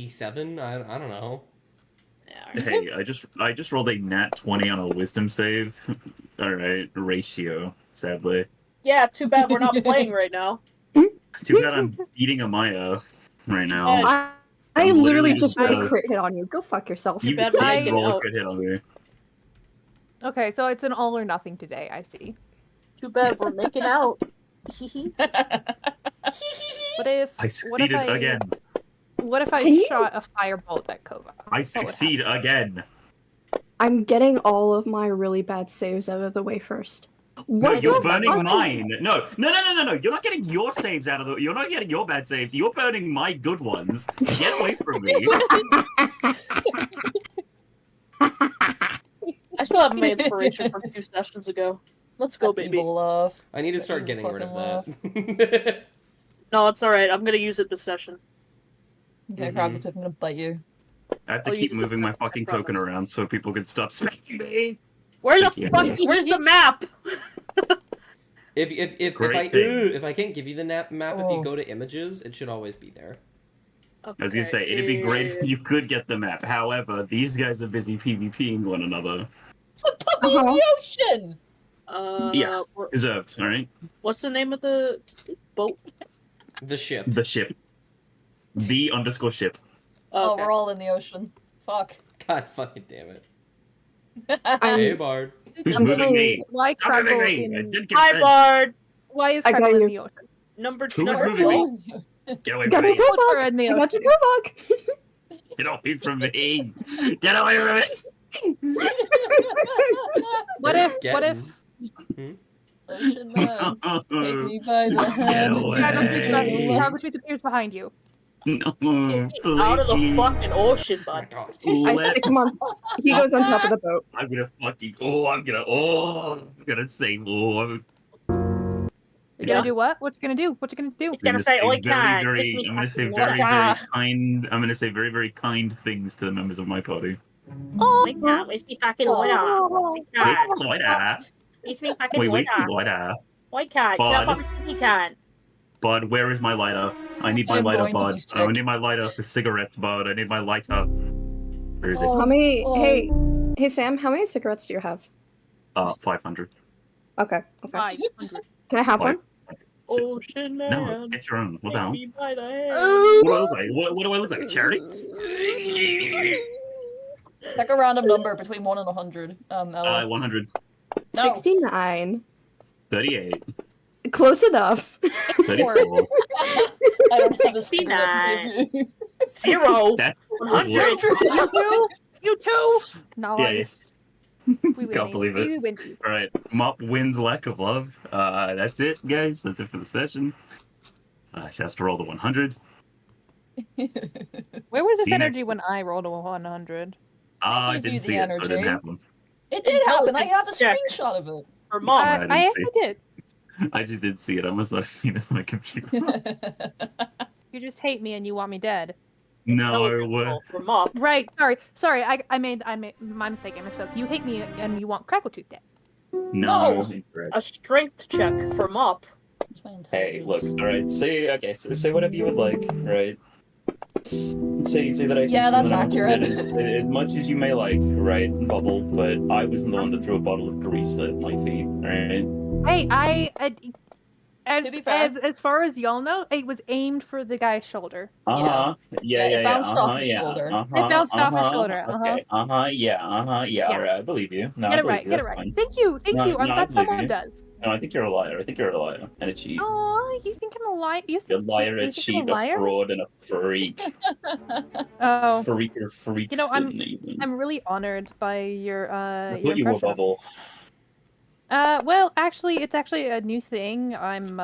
97. I don't know. Yeah, Hey, I just rolled a nat 20 on a wisdom save. All right, ratio. Sadly, yeah, too bad we're not playing right now. too bad I'm beating Amaya right now. bad. I I'm literally just rolled a gonna- crit hit on you. Go fuck yourself. You bad did I- roll a crit hit on me. Okay, so it's an all or nothing today, I see. Too bad we're making out. What if I succeeded again. What if I Can you- shot a firebolt at Kova? I succeed again. I'm getting all of my really bad saves out of the way first. No, What you're the burning fuck? mine. No. You're not getting your saves out of the. You're not getting your bad saves. You're burning my good ones. Get away from me. I still have my inspiration from 2 sessions ago. Let's go, baby. Evil laugh. I need to start Evil getting rid of fucking that. No, it's alright. I'm gonna use it this session. Okay, Mhm. Crabbletiff, I'm gonna bite you. I have to I'll keep use this moving my next, I fucking token promise. around so people can stop smacking me. Where's the Yeah. where's the map? Great thing. if I can't give you the map, if you Oh. go to images, it should always be there. I was gonna say it'd be great if you could get the map. However, these guys are busy PvPing one another. Put me in the ocean! Yeah. Wh- Deserved, all right. What's the name of the boat? The ship. The ship. The_ship. Oh, Okay. we're all in the ocean. Fuck. God fucking damn it. I'm- Hey, Bard. Who's I'm moving going- me? Why Stop moving Craggle me! I in... didn't Hi, consent. Bard. Why is I got Craggle in you. the ocean? Number Who was number moving me? Oh, Get away Got from a me! Both are Kovok! in the I got ocean. your Kovok! Get away from me! Get away from me! What They're if getting- ocean man, take me by the Get hand. away. Craggle Tooth appears behind you? No, out of the please. fucking ocean, Oh my bud. god. I Let- stick him on. He goes on top of the boat. I'm gonna fucking. I'm gonna say. You're Yeah. gonna do what? What you gonna do? What you gonna do? He's gonna say, "Oi, God, very, kiss me I'm gonna say fucking very, water." very kind. I'm gonna say very, very kind things to the members of my party. Oh, Wait, God, where's me fucking water? Where's God, the lighter? where's me fucking Wait, where's water? the lighter? Oi, God, get up Bud. on the sticky can. Bud, where is my lighter? I need my I'm lighter, going to be Bud. sick. I need my lighter for cigarettes, Bud. I need my lighter. Where is it? Oh. How many? Oh. Hey Sam. How many cigarettes do you have? 500. Okay. 500. Can I have Five. one? Ocean man. No, get your own. What the hell? take me by the hand. What do I look like? What do I look like? A charity? Pick a random number between 1 and 100. Ella. 100. No. 69. 38. Close enough. 34. I don't have a cigarette to give you. 0. That's 100. You too? You too? Nice. We win Can't these. believe it. We win these. All right. Mop wins lack of love. That's it, guys. That's it for the session. She has to roll the 100. Where was this See you energy when I rolled a 100? I gave you didn't the see it, so it didn't energy. happen. It did happen. I have a Check. screenshot of it. For mom. I didn't I see actually did. I just didn't see it. I must not have seen it on my computer. You just hate me and you want me dead. No, what? For mom. Right. Sorry. I made my mistake. I misspoke. You hate me and you want Crackletooth dead. No. No. Incorrect. A strength check for mop. Where's my Hey, look. intelligence? All right. Say whatever you would like. Right. Say that I. Yeah, that's that I'm accurate. As much as you may like, right, Bubble. But I was the one that threw a bottle of grease at my feet. All right. Hey, To be fair. as far as y'all know, it was aimed for the guy's shoulder. Yeah. It bounced off his shoulder. It bounced off his shoulder, Okay. Yeah. Yeah. All right. I believe you. No, Get I it believe right. you. Get it That's right. fine. Thank you. No, I'm no, I glad believe someone you. does. No, I think you're a liar. I think you're a liar and a cheat. Oh, you think I'm a liar? You You're a think liar, you a think I'm cheat, a liar? fraud, and a freak. Oh, Freaks. You know, I'm even. I'm really honored by your I your thought you were impression. Bubble. Well, actually, it's actually a new thing. I'm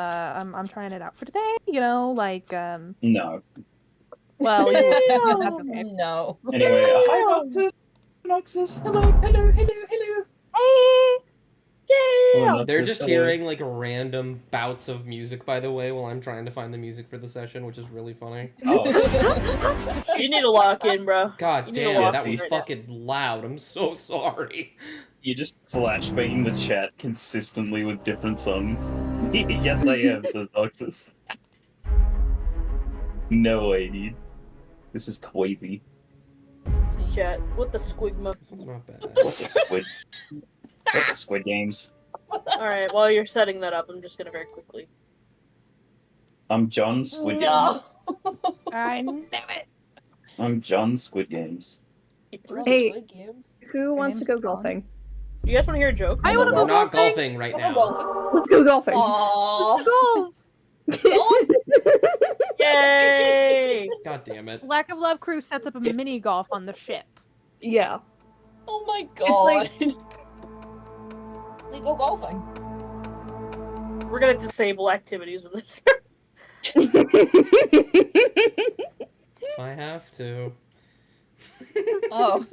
trying it out for today. You know, like No. well, that's okay. No. Anyway, hi, Noxus. Noxus. Hello. Hey, Hello, They're Noxus. just Hello. hearing like random bouts of music, by the way, while I'm trying to find the music for the session, which is really funny. Oh, You need to lock in, bro. God You need to damn, lock that in was right now. fucking loud. I'm so sorry. you just flashbang the chat consistently with different songs. Yes, I am, says Noxus. No, I need. This is crazy. Chat. What the squigma? This one's not bad. What the squid? What the Squid Games? Alright, while you're setting that up, I'm just gonna very quickly. I'm John Squid No. Games. I knew it. I'm John Squid Games. Hey. Squid Game. Who wants to name's go John. golfing? You guys want to hear a joke? I wanna We're go not golfing. golfing right I'll now. go. Let's go golfing. Aww. Yay! God damn it. Lack of Love crew sets up a mini golf on the ship. Yeah. Oh my god. We go golfing. We're gonna disable activities in this. If I have to. Oh.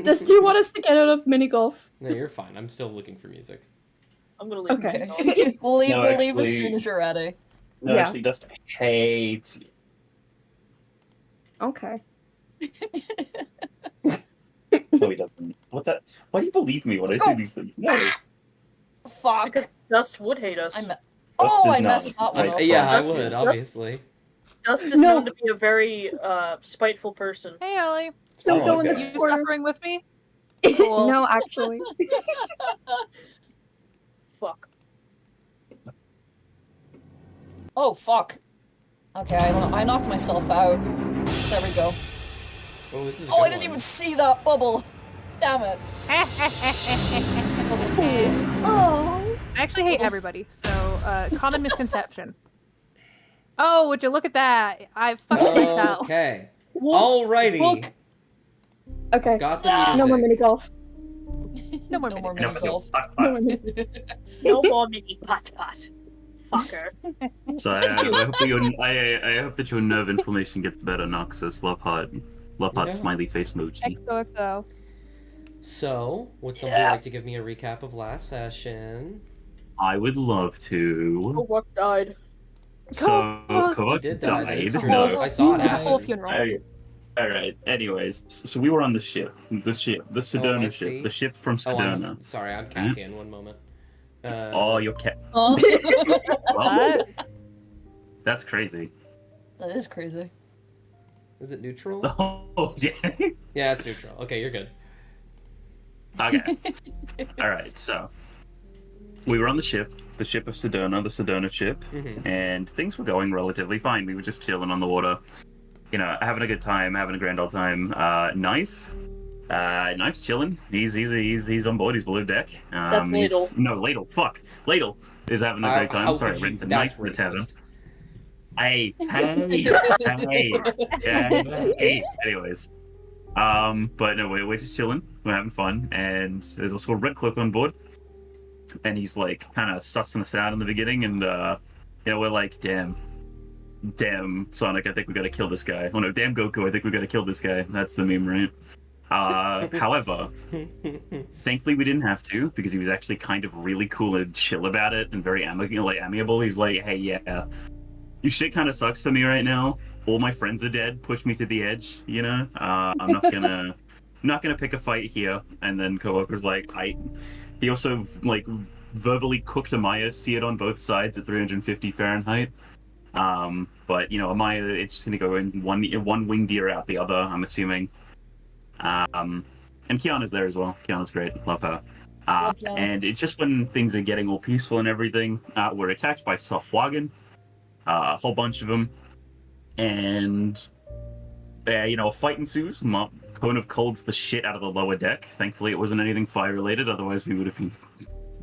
Do you want us to get out of mini golf? No, you're fine. I'm still looking for music. I'm gonna leave. Okay. it We'll leave, No, we'll leave as actually- soon as you're ready. No, Yeah. actually, Dust hates you. Okay. No, he doesn't. What the? Why do you believe me when I Let's say go. these things? No. Fuck. Because Dust would hate us. Dust Oh, is I messed not- that one up. Yeah, I That's- would, that's- obviously. Dust is No. known to be a very spiteful person. Hey, Ellie. Don't Oh, go in okay. the You corner. suffering with me? Cool. No, actually. Fuck. Oh, fuck. Okay, I don't know. I knocked myself out. There we go. Oh, this is a Oh, good I didn't one. even see that bubble. Damn it. Bubble hates me. Oh. I actually hate everybody, so common misconception. Oh, would you look at that? I fucked myself. Okay. Look, Alrighty. look. Okay. Got the music. No more mini golf. No more No more No, mini no, golf. No more mini. No more mini pot pot. Fucker. So I hope that I hope that your nerve inflammation gets better, Noxus. Love heart Yeah. smiley face emoji. XOXO. So, would somebody Yeah. like to give me a recap of last session? I would love Oh, to. what died? So He Kovak did die. died. That's true. No. I saw it Died. happen. Full funeral. All right. Anyways, so we were on the Sedona I ship, see. the ship from Oh, Sedona. sorry, I'm Cassian. One moment. Oh, you're Oh. well, What? that's crazy. That is crazy. Is it neutral? Oh, yeah. Yeah, it's neutral. Okay, you're good. Okay. All right. So we were on the ship of Sedona, the Sedona ship, Mm-hmm. and things were going relatively fine. We were just chilling on the water, you know, having a good time, having a grand old time. Knife's chilling. He's on board. He's below deck. That's Ladle. No, Ladle. Fuck. Ladle is having a great time. how Sorry, could I you- went to that's Knife in the tavern. racist. Hey. Anyways, but no, we're just chilling. We're having fun, and there's also a red cloak on board, and he's like kind of sussing us out in the beginning, and we're like, damn, Sonic, I think we gotta kill this guy. Oh no, damn Goku, I think we gotta kill this guy. That's the meme, right? However, thankfully we didn't have to, because he was actually kind of really cool and chill about it, and very amiable. He's like, hey, yeah, your shit kind of sucks for me right now. All my friends are dead. Push me to the edge, you know. I'm not gonna pick a fight here. And then Kook was like, He also like verbally cooked Amaya, see it on both sides at 350 Fahrenheit. But you know, Amaya, it's just gonna go in one winged ear out the other, I'm assuming. And Kiana's there as well. Kiana's great. Love her. Love Kiana. And it's just when things are getting all peaceful and everything, we're attacked by Softwagon. A whole bunch of them. And, a fight ensues. Cone of Cold's the shit out of the lower deck. Thankfully, it wasn't anything fire-related, otherwise we would have been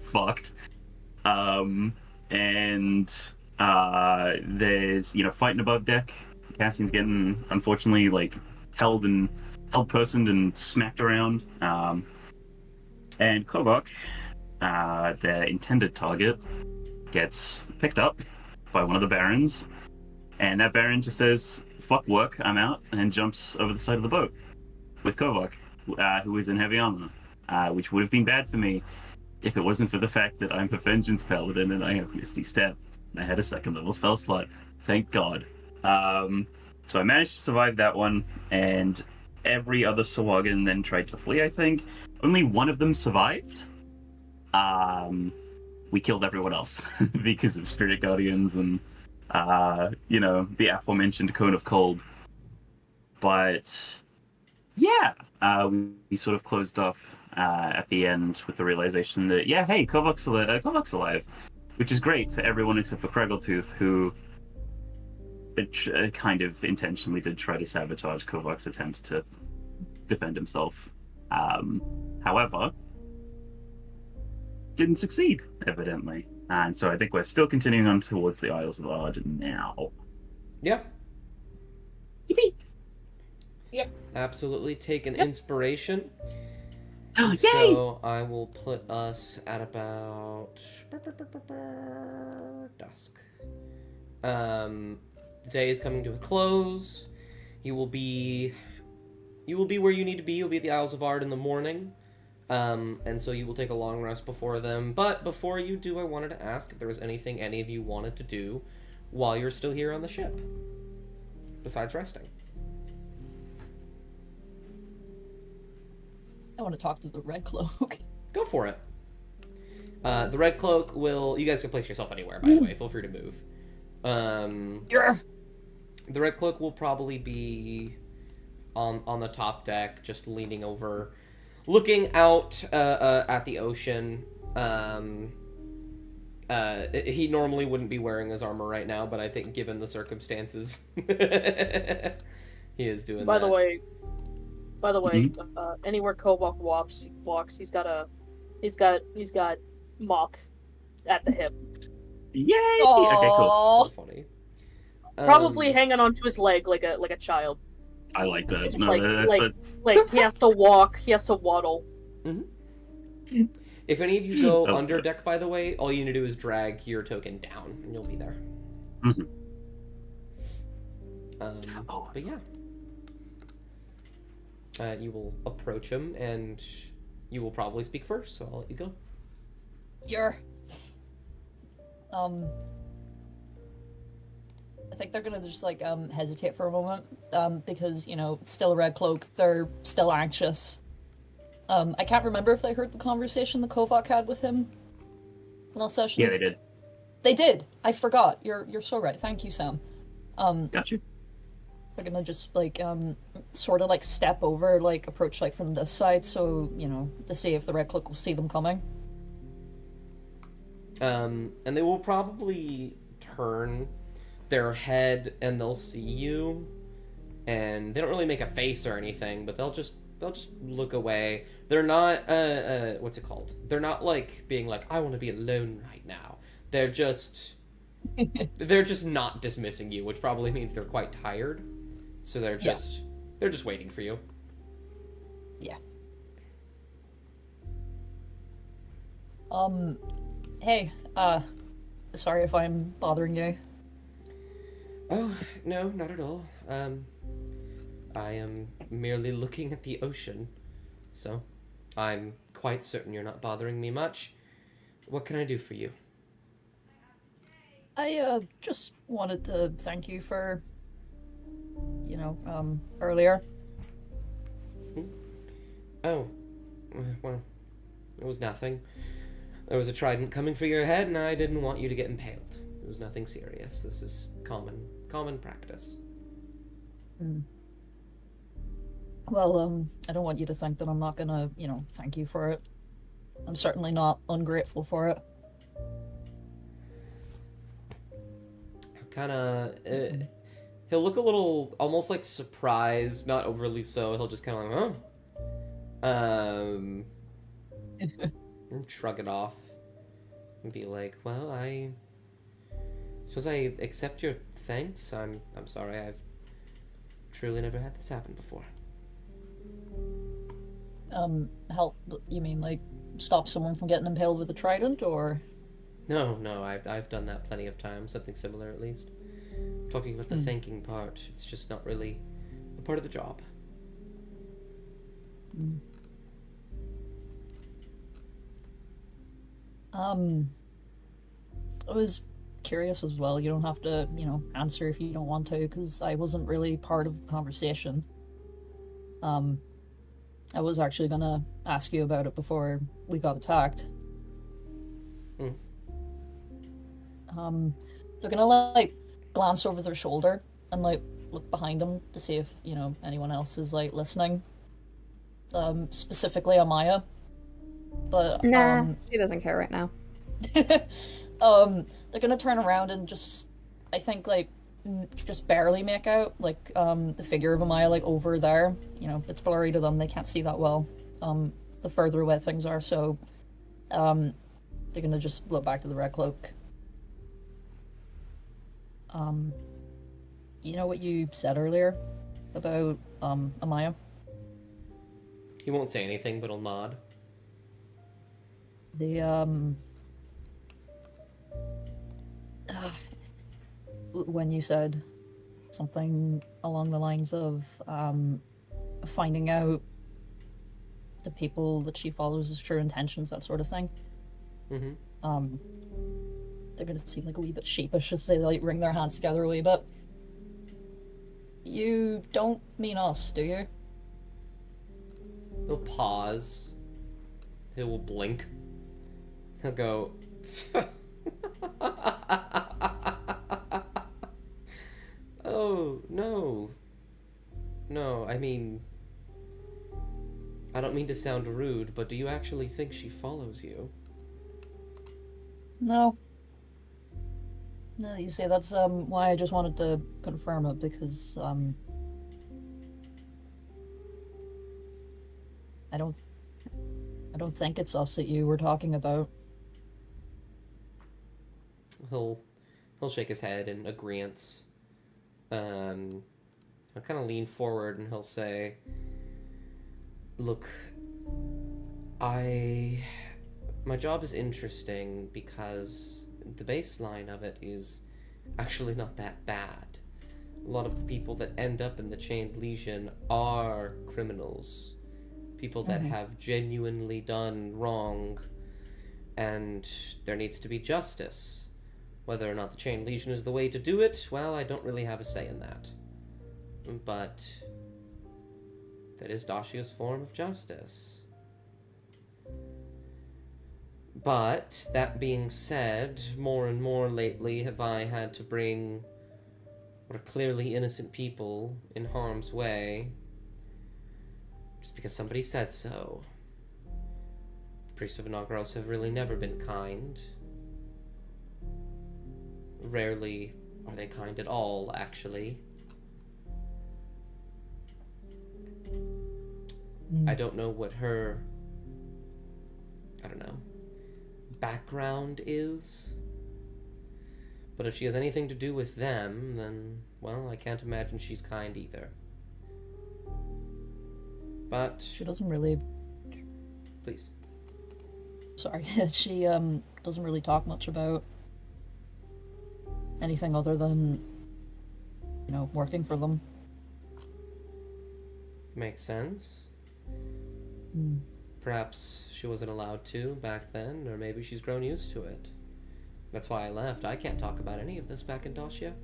fucked. There's, fighting above deck. Cassian's getting, unfortunately, held personed and smacked around. And Kovak, their intended target, gets picked up by one of the barons, and that baron just says, fuck work, I'm out, and jumps over the side of the boat with Kovak, who is in heavy armor, which would have been bad for me if it wasn't for the fact that I'm a Vengeance Paladin and I have Misty Step. I had a second level spell slot, thank God. So I managed to survive that one, and every other Sawagan then tried to flee, I think. Only one of them survived. We killed everyone else because of Spirit Guardians and the aforementioned cone of cold. But yeah, we sort of closed off at the end with the realization that hey, Kovok's alive, which is great for everyone except for Kregeltooth, who kind of intentionally did try to sabotage Kovok's attempts to defend himself. However, didn't succeed, evidently. And so I think we're still continuing on towards the Isles of Arden now. Yep. Yippee! Yep. Absolutely. Take an inspiration. Yay! So I will put us at about dusk. The day is coming to a close. You will be where you need to be. You'll be at the Isles of Arden in the morning. And so you will take a long rest before them. But before you do, I wanted to ask if there was anything any of you wanted to do while you're still here on the ship, besides resting. I want to talk to the Red Cloak. Go for it. The Red Cloak will... You guys can place yourself anywhere, by the way. Feel free to move. Yeah. The Red Cloak will probably be on the top deck, just leaning over, looking out at the ocean. He normally wouldn't be wearing his armor right now, but I think given the circumstances, he is doing By that. the way, anywhere Kovok walks, he's got Mock at the hip, Yay! Okay, cool. So funny. probably hanging onto his leg like a child. I like that. Just No, like he has to walk, he has to waddle. If any of you go Oh, under good. deck, by the way, all you need to do is drag your token down, and you'll be there. Mhm. But yeah. You will approach him, and you will probably speak first, so I'll let you go. You're. I think they're gonna just hesitate for a moment, because it's still a Red Cloak. They're still anxious. I can't remember if they heard the conversation the Kovok had with him last session. Yeah, they did. They did. I forgot. You're so right. Thank you, Sam. Got you. They're gonna just sort of step over, approach from this side, so to see if the Red Cloak will see them coming. And they will probably turn their head and they'll see you, and they don't really make a face or anything, but they'll just look away. They're not what's it called? They're not being I want to be alone right now. They're just not dismissing you, which probably means they're quite tired. So they're just waiting for you. Yeah. Hey, sorry if I'm bothering you. Oh, no, not at all. I am merely looking at the ocean, so I'm quite certain you're not bothering me much. What can I do for you? I just wanted to thank you for, earlier. Oh, well, it was nothing. There was a trident coming for your head, and I didn't want you to get impaled. It was nothing serious. This is common practice. Well, I don't want you to think that I'm not gonna, thank you for it. I'm certainly not ungrateful for it. He'll look a little, almost surprised, not overly so. He'll just kind of and shrug it off and be like, well, I suppose I accept your thanks. I'm sorry, I've truly never had this happen before. Help, you mean stop someone from getting impaled with a trident, or? No, I've done that plenty of times, something similar at least. Talking about the thanking part, it's just not really a part of the job. I was curious as well. You don't have to, answer if you don't want to, because I wasn't really part of the conversation. I was actually gonna ask you about it before we got attacked. They're gonna glance over their shoulder and like look behind them to see if, anyone else is like listening. Specifically Amaya. But Nah, she doesn't care right now. they're gonna turn around and just, I think, like, just barely make out, like, the figure of Amaya, like, over there. It's blurry to them, they can't see that well, the further away things are, so, they're gonna just look back to the Red Cloak. You know what you said earlier about, Amaya? He won't say anything, but he'll nod. When you said something along the lines of finding out the people that she follows' true intentions, that sort of thing. Mm-hmm. They're gonna seem like a wee bit sheepish as they like wring their hands together a wee bit. You don't mean us, do you? He'll pause. He will blink. He'll go. Oh, no. No, I mean... I don't mean to sound rude, but do you actually think she follows you? No. No, you see, that's why I just wanted to confirm it, because I don't think it's us that you were talking about. He'll shake his head in agreeance. He'll kind of lean forward and he'll say, "Look, my job is interesting because the baseline of it is actually not that bad. A lot of the people that end up in the Chained Legion are criminals. People that have genuinely done wrong, and there needs to be justice. Whether or not the Chained Legion is the way to do it, well, I don't really have a say in that. But that is Dashia's form of justice. But, that being said, more and more lately have I had to bring what are clearly innocent people in harm's way, just because somebody said so. The priests of Inagros have really never been kind. Rarely are they kind at all, actually. I don't know what her, background is. But if she has anything to do with them, then, well, I can't imagine she's kind either. But... She doesn't really... Please. Sorry, she doesn't really talk much about anything other than, working for them. Makes sense. Perhaps she wasn't allowed to back then, or maybe she's grown used to it. That's why I left. I can't talk about any of this back in Dacia.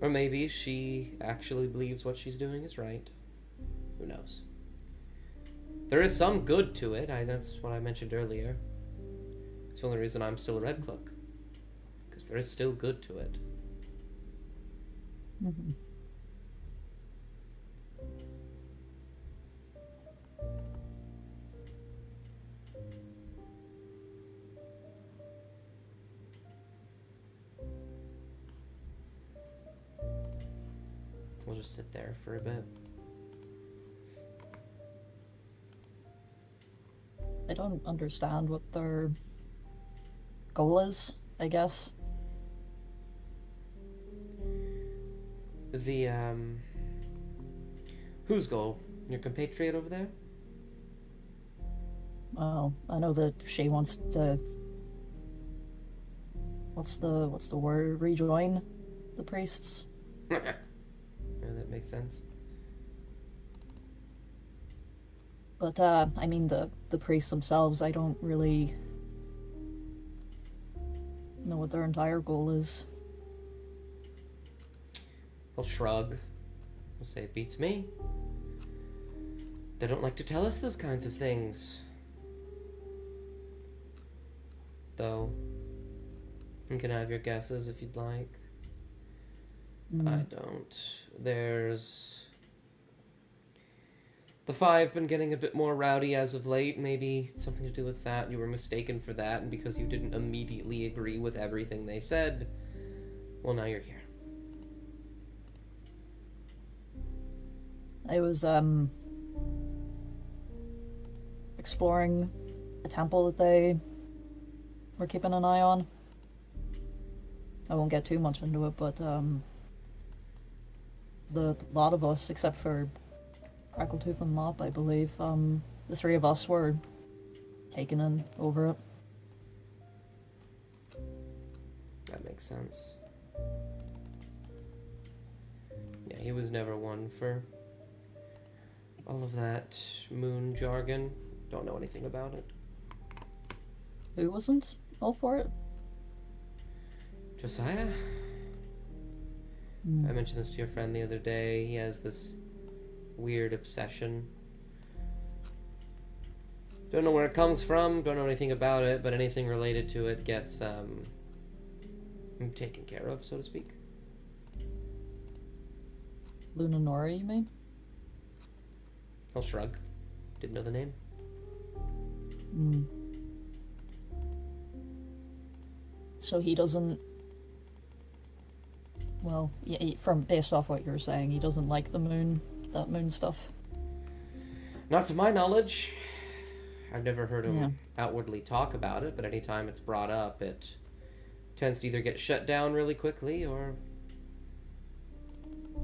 Or maybe she actually believes what she's doing is right. Who knows? There is some good to it. That's what I mentioned earlier. It's the only reason I'm still a Red Cloak. Because there is still good to it. We'll just sit there for a bit. I don't understand what their goal is, I guess. The, whose goal? Your compatriot over there? Well, I know that she wants to... What's the word? Rejoin the priests? Yeah, that makes sense. But, I mean, the priests themselves, I don't really know what their entire goal is. He'll shrug. He'll say, "It beats me. They don't like to tell us those kinds of things. Though, You can have your guesses if you'd like. Hmm. I don't. There's... The Five been getting a bit more rowdy as of late. Maybe something to do with that. You were mistaken for that, and because you didn't immediately agree with everything they said, well, now you're here. I was exploring a temple that they were keeping an eye on. I won't get too much into it, but the lot of us, except for Crackletooth and Mop, I believe, the three of us were taken in over it. That makes sense. Yeah, he was never one for all of that moon jargon. Don't know anything about it. Who wasn't all for it? Josiah? Hmm. I mentioned this to your friend the other day. He has this weird obsession. Don't know where it comes from, don't know anything about it, but anything related to it gets taken care of, so to speak. Luna Nora, you mean? I'll shrug. Didn't know the name. Hmm. So he doesn't... Well, yeah, from based off what you're saying, he doesn't like the moon, that moon stuff. Not to my knowledge. I've never heard him Yeah. outwardly talk about it, but anytime it's brought up, it tends to either get shut down really quickly or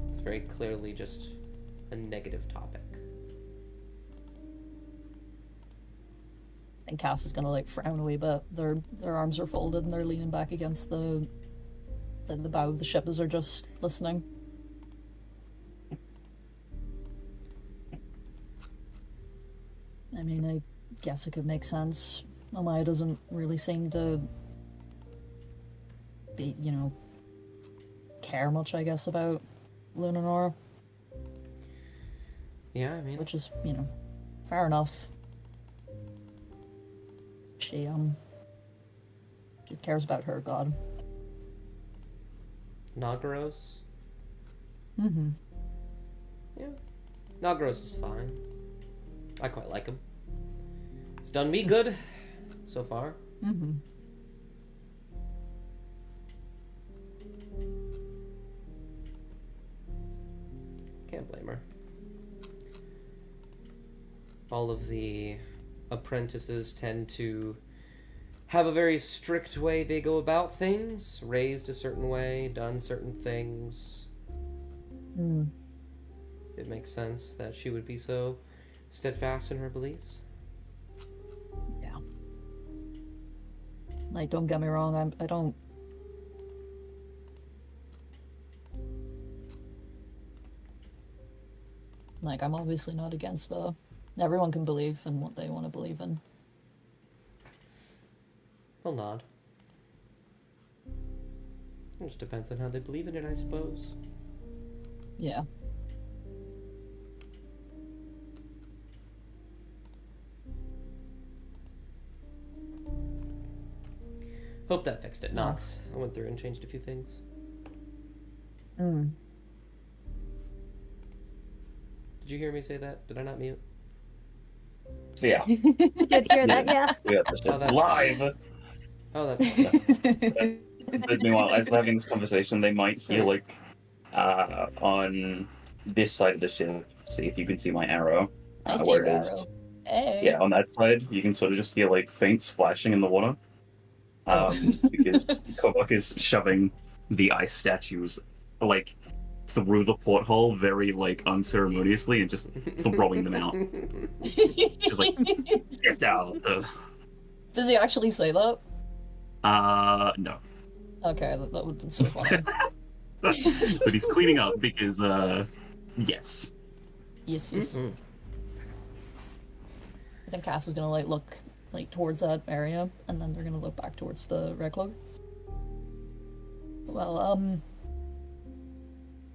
it's very clearly just a negative topic. And Cass is gonna like frown a wee bit. Their arms are folded and they're leaning back against the bow of the ship as they're just listening. I mean, I guess it could make sense. Amaya doesn't really seem to be, care much, I guess, about Luna Nora, Yeah, I mean, which is, fair enough. She cares about her god. Nagaros? Mm-hmm. Yeah. Nagaros is fine. I quite like him. He's done me good so far. Mm-hmm. Can't blame her. All of the apprentices tend to have a very strict way they go about things, raised a certain way, done certain things. Mm. It makes sense that she would be so steadfast in her beliefs. Yeah. Like, don't get me wrong, I don't... Like, I'm obviously not against everyone can believe in what they want to believe in. I'll nod. It just depends on how they believe in it, I suppose. Yeah. Hope that fixed it, Nox. I went through and changed a few things. Mm. Did you hear me say that? Did I not mute? Yeah. I did hear that, yeah. We got this Oh, that's live. Oh, that's But meanwhile, as they're having this conversation, they might hear like on this side of the ship. See if you can see my arrow. I see where your it is. arrow. Hey. Yeah, on that side, you can sort of just hear like faint splashing in the water. Because Kovak is shoving the ice statues like through the porthole very like unceremoniously and just throwing them out. Just like get out. Does he actually say that? No. Okay, that would have been so funny. But he's cleaning up because yes. Yes. Mhm. I think Cass is gonna like look like towards that area, and then they're gonna look back towards the red cloak. Well,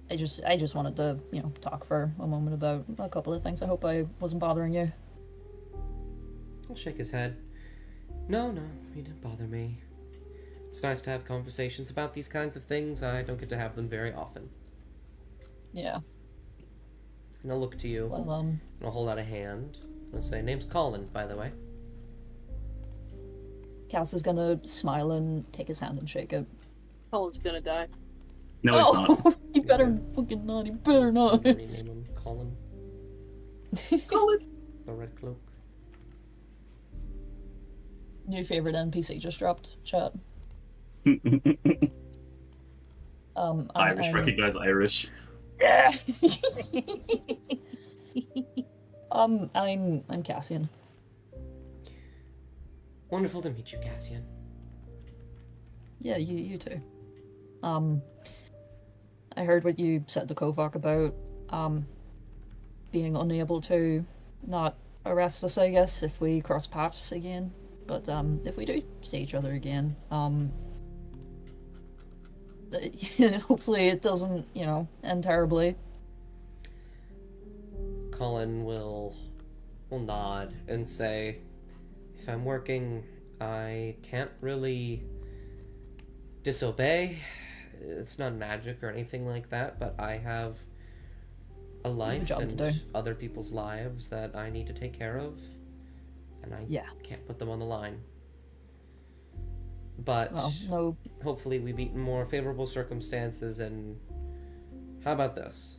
I just wanted to, talk for a moment about a couple of things. I hope I wasn't bothering you. I'll shake his head. No, you didn't bother me. It's nice to have conversations about these kinds of things. I don't get to have them very often. Yeah. And I'll look to you. Well, And I'll hold out a hand. I'll say, name's Colin, by the way. Cass is gonna smile and take his hand and shake it. Colin's gonna die. No, it's not. You better fucking not. You better not. Rename him Colin. Colin. The Red Cloak. New favorite NPC just dropped. Chat. Irish, recognize Irish. Yeah. I'm Cassian. Wonderful to meet you, Cassian. Yeah, you too. I heard what you said to Kovac about being unable to not arrest us, I guess, if we cross paths again. But if we do see each other again, hopefully it doesn't, end terribly. Colin will nod and say, if I'm working, I can't really disobey. It's not magic or anything like that, but I have a life job to and do. other people's lives that I need to take care of, and I can't put them on the line. But Well, no. hopefully we meet in more favorable circumstances, and how about this?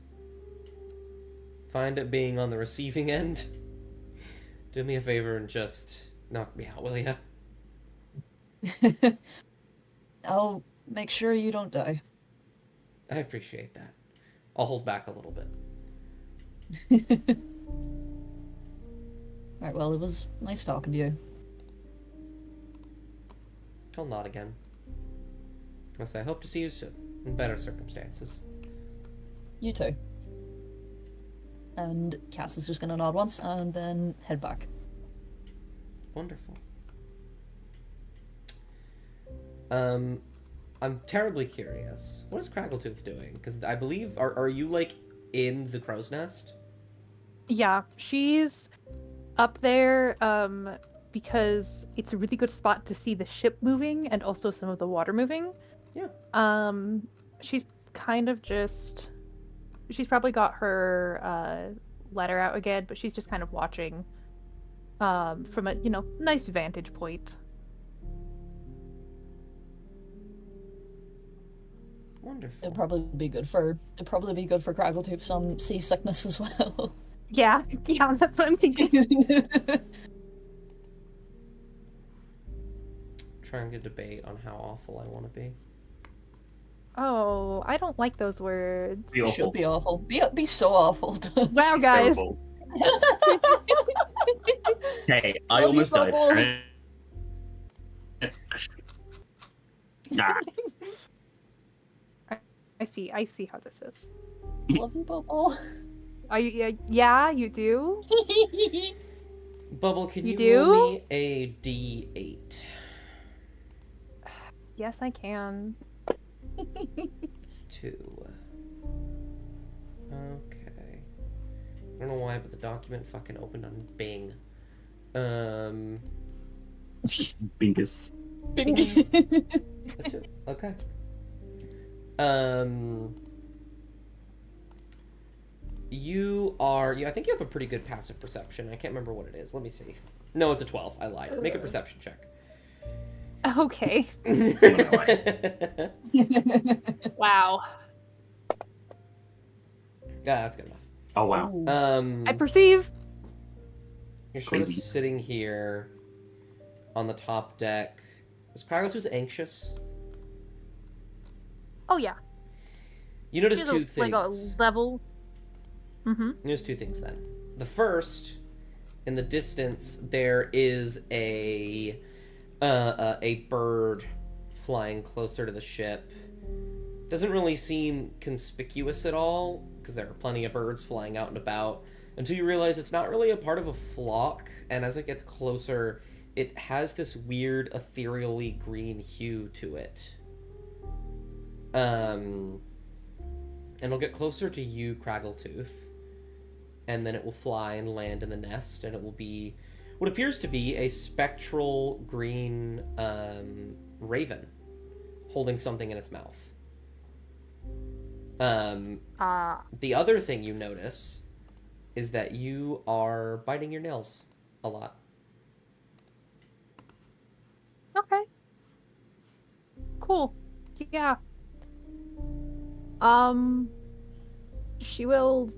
Find it being on the receiving end. Do me a favor and just knock me out, will ya? I'll make sure you don't die. I appreciate that. I'll hold back a little bit. Alright, well, it was nice talking to you. I'll nod again. I'll say, I hope to see you soon, in better circumstances. You too. And Cass is just gonna nod once and then head back. Wonderful. I'm terribly curious. What is Craggletooth doing? Because I believe, are you, like, in the crow's nest? Yeah, she's up there because it's a really good spot to see the ship moving and also some of the water moving. Yeah. She's kind of just... She's probably got her letter out again, but she's just kind of watching from a, nice vantage point. Wonderful. It'd probably be good for Craggletooth some seasickness as well. Yeah, that's what I'm thinking. Trying to debate on how awful I want to be. Oh, I don't like those words. Be awful. Should be awful. Be so awful. Wow, guys. Terrible. Hey, I Love you, almost died. Bubble. Right? Nah. I see how this is. Love you, Bubble. Are you? Yeah, you do. Bubble, can You you do? roll me a D8? Yes, I can. 2. Okay. I don't know why, but the document fucking opened on Bing. Bingus. A 2. Okay. I think you have a pretty good passive perception. I can't remember what it is. Let me see. No, it's a 12. I lied. Make a perception check. Okay. Wow. That's good enough. Oh wow. I perceive. You're sort of Crazy. sitting here on the top deck. Is Craggletooth anxious? Oh yeah. You notice She's two things. like a level. Mm-hmm. There's 2 things then. The first, in the distance, there is a bird flying closer to the ship. Doesn't really seem conspicuous at all, because there are plenty of birds flying out and about, until you realize it's not really a part of a flock, and as it gets closer, it has this weird ethereally green hue to it. And it'll get closer to you, Craggletooth, and then it will fly and land in the nest, and it will be what appears to be a spectral green raven. holding something in its mouth. The other thing you notice is that you are biting your nails a lot. Okay. Cool. Yeah. She will,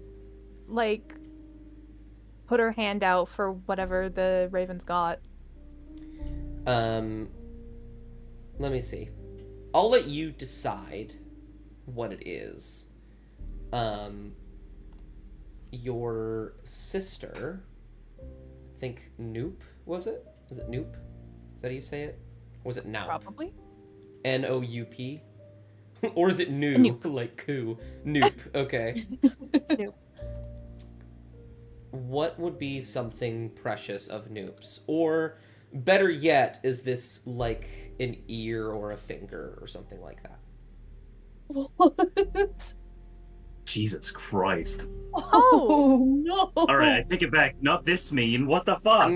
like, put her hand out for whatever the Raven's got. Let me see. I'll let you decide what it is. Your sister, I think Noop, was it? Was it Noop? Is that how you say it? Or was it Naup? Probably. N-O-U-P? Or is it new? Noop. Like coo. Noop. Okay. Noop. What would be something precious of Noop's? Or, better yet, is this like an ear or a finger or something like that? What? Jesus Christ. Oh no! All right, I take it back. Not this mean. What the fuck?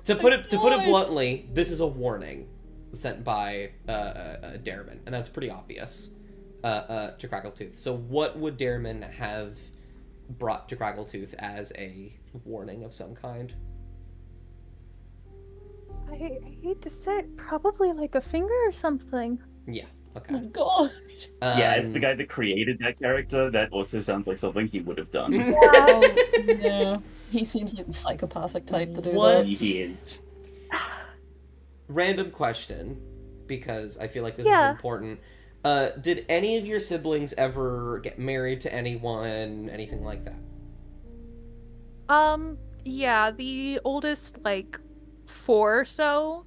To put it bluntly, this is a warning sent by Dareman, and that's pretty obvious to Crackletooth. So what would Dareman have brought to Crackletooth as a warning of some kind? I hate to say it, probably like a finger or something. Yeah. Oh Okay. god. Yeah, as the guy that created that character, that also sounds like something he would have done. Yeah. He seems like the psychopathic type to do What? that. He is. Random question, because I feel like this Yeah. is important. Did any of your siblings ever get married to anyone, anything like that? Yeah, the oldest, like, 4 or so,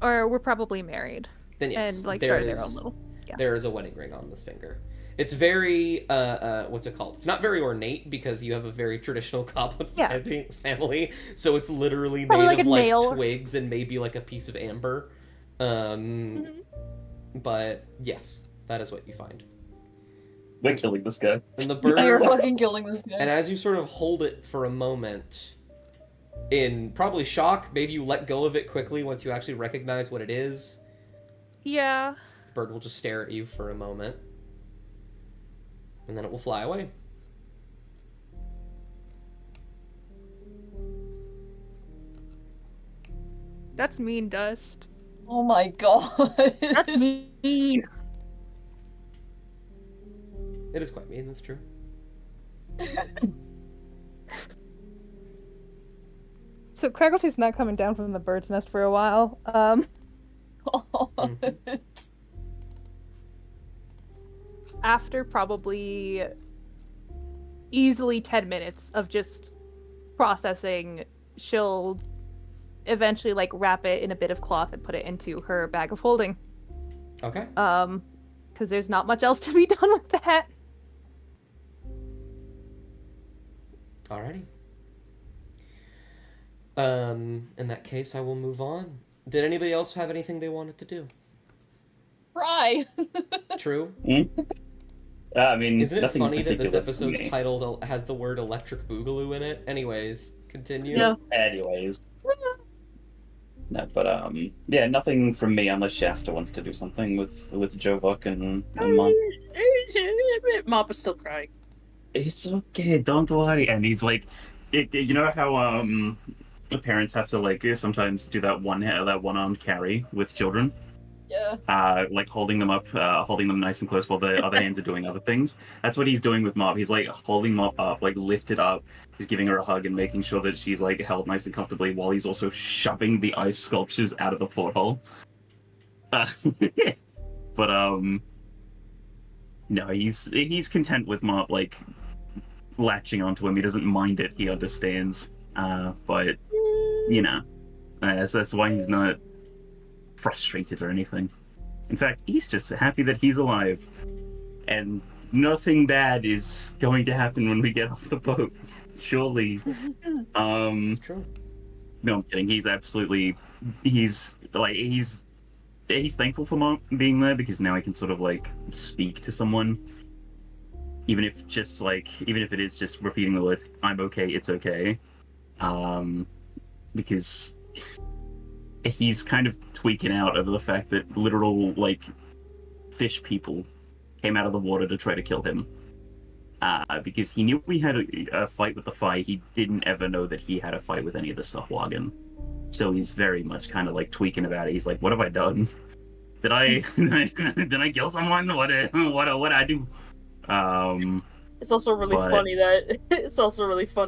or were probably married. Then yes, And, like, there started their is- own little... yeah. There is a wedding ring on this finger. It's very, what's it called? It's not very ornate because you have a very traditional goblin Yeah. family, so it's literally Probably made like of a like nail. twigs and maybe like a piece of amber. But yes, that is what you find. We're killing this guy. And the You're bird, fucking killing this guy. and as you sort of hold it for a moment, in probably shock, maybe you let go of it quickly once you actually recognize what it is. Yeah. The bird will just stare at you for a moment, and then it will fly away. That's mean, Dust. Oh my god. That's mean. It is quite mean, that's true. So Crackletooth's not coming down from the bird's nest for a while. After probably easily 10 minutes of just processing, she'll eventually like wrap it in a bit of cloth and put it into her bag of holding. Okay. Because there's not much else to be done with that. Alrighty. In that case, I will move on. Did anybody else have anything they wanted to do? Cry. True. I mean, Isn't it nothing funny that this particular for episode's me. titled has the word electric boogaloo in it? Anyways, continue. Yeah. Anyways. No, but yeah, nothing from me unless Shasta wants to do something with Jovok and Mom. Mop is still crying. It's okay, don't worry. And he's like, you know how the parents have to like sometimes do that one-armed carry with children, Yeah. like holding them up, holding them nice and close while the other hands are doing other things. That's what he's doing with Mop. He's like holding Mop up, like lifted up. He's giving her a hug and making sure that she's like held nice and comfortably while he's also shoving the ice sculptures out of the porthole. But no, he's content with Mop like latching onto him. He doesn't mind it. He understands. But you know, that's why he's not frustrated or anything. In fact, he's just happy that he's alive, and nothing bad is going to happen when we get off the boat. Surely. It's true. No, I'm kidding. He's thankful for Mom being there because now he can sort of like speak to someone, even if it is just repeating the words "I'm okay, it's okay," because he's kind of tweaking out over the fact that literal like fish people came out of the water to try to kill him. Because he knew we had a fight with the Fae, he didn't ever know that he had a fight with any of the Sahuagin. So he's very much kind of like tweaking about it. He's like, "What have I done? Did I did I kill someone? What I do?" It's also really funny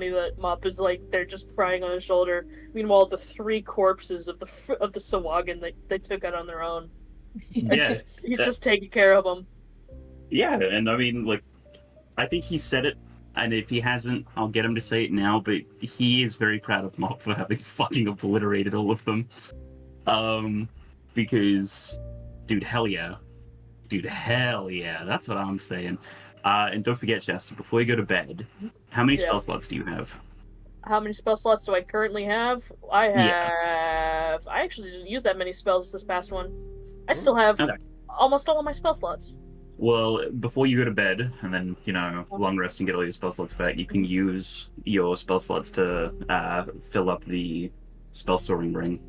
that Mop is like they're just crying on his shoulder. Meanwhile, the 3 corpses of the Sahuagin they took out on their own. Yeah, He's just taking care of them. yeah, and I mean, like, I think he said it, and if he hasn't, I'll get him to say it now. But he is very proud of Mop for having fucking obliterated all of them. Because, dude, hell yeah, that's what I'm saying. And don't forget, Chester, before you go to bed, how many spell slots do you have? How many spell slots do I currently have? I actually didn't use that many spells this past one. I still have almost all of my spell slots. Well, before you go to bed, and then, long rest and get all your spell slots back, you can use your spell slots to fill up the spell storing ring.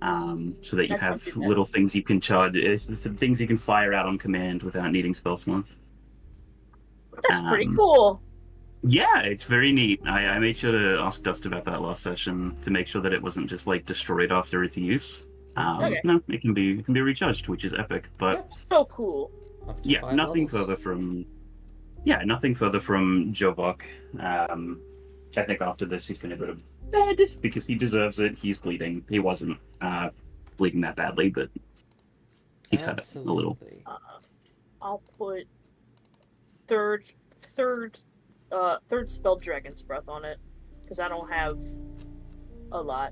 So that you have little things you can charge. It's the things you can fire out on command without needing spell slots. That's pretty cool. Yeah, it's very neat. I made sure to ask Dust about that last session to make sure that it wasn't just like destroyed after its use. No, it can be recharged, which is epic. But so cool. Yeah, nothing further from Jovok. I think after this he's going to go to bed because he deserves it. He's bleeding. He wasn't bleeding that badly, but he's had a little. I'll put third spell Dragon's Breath on it because I don't have a lot.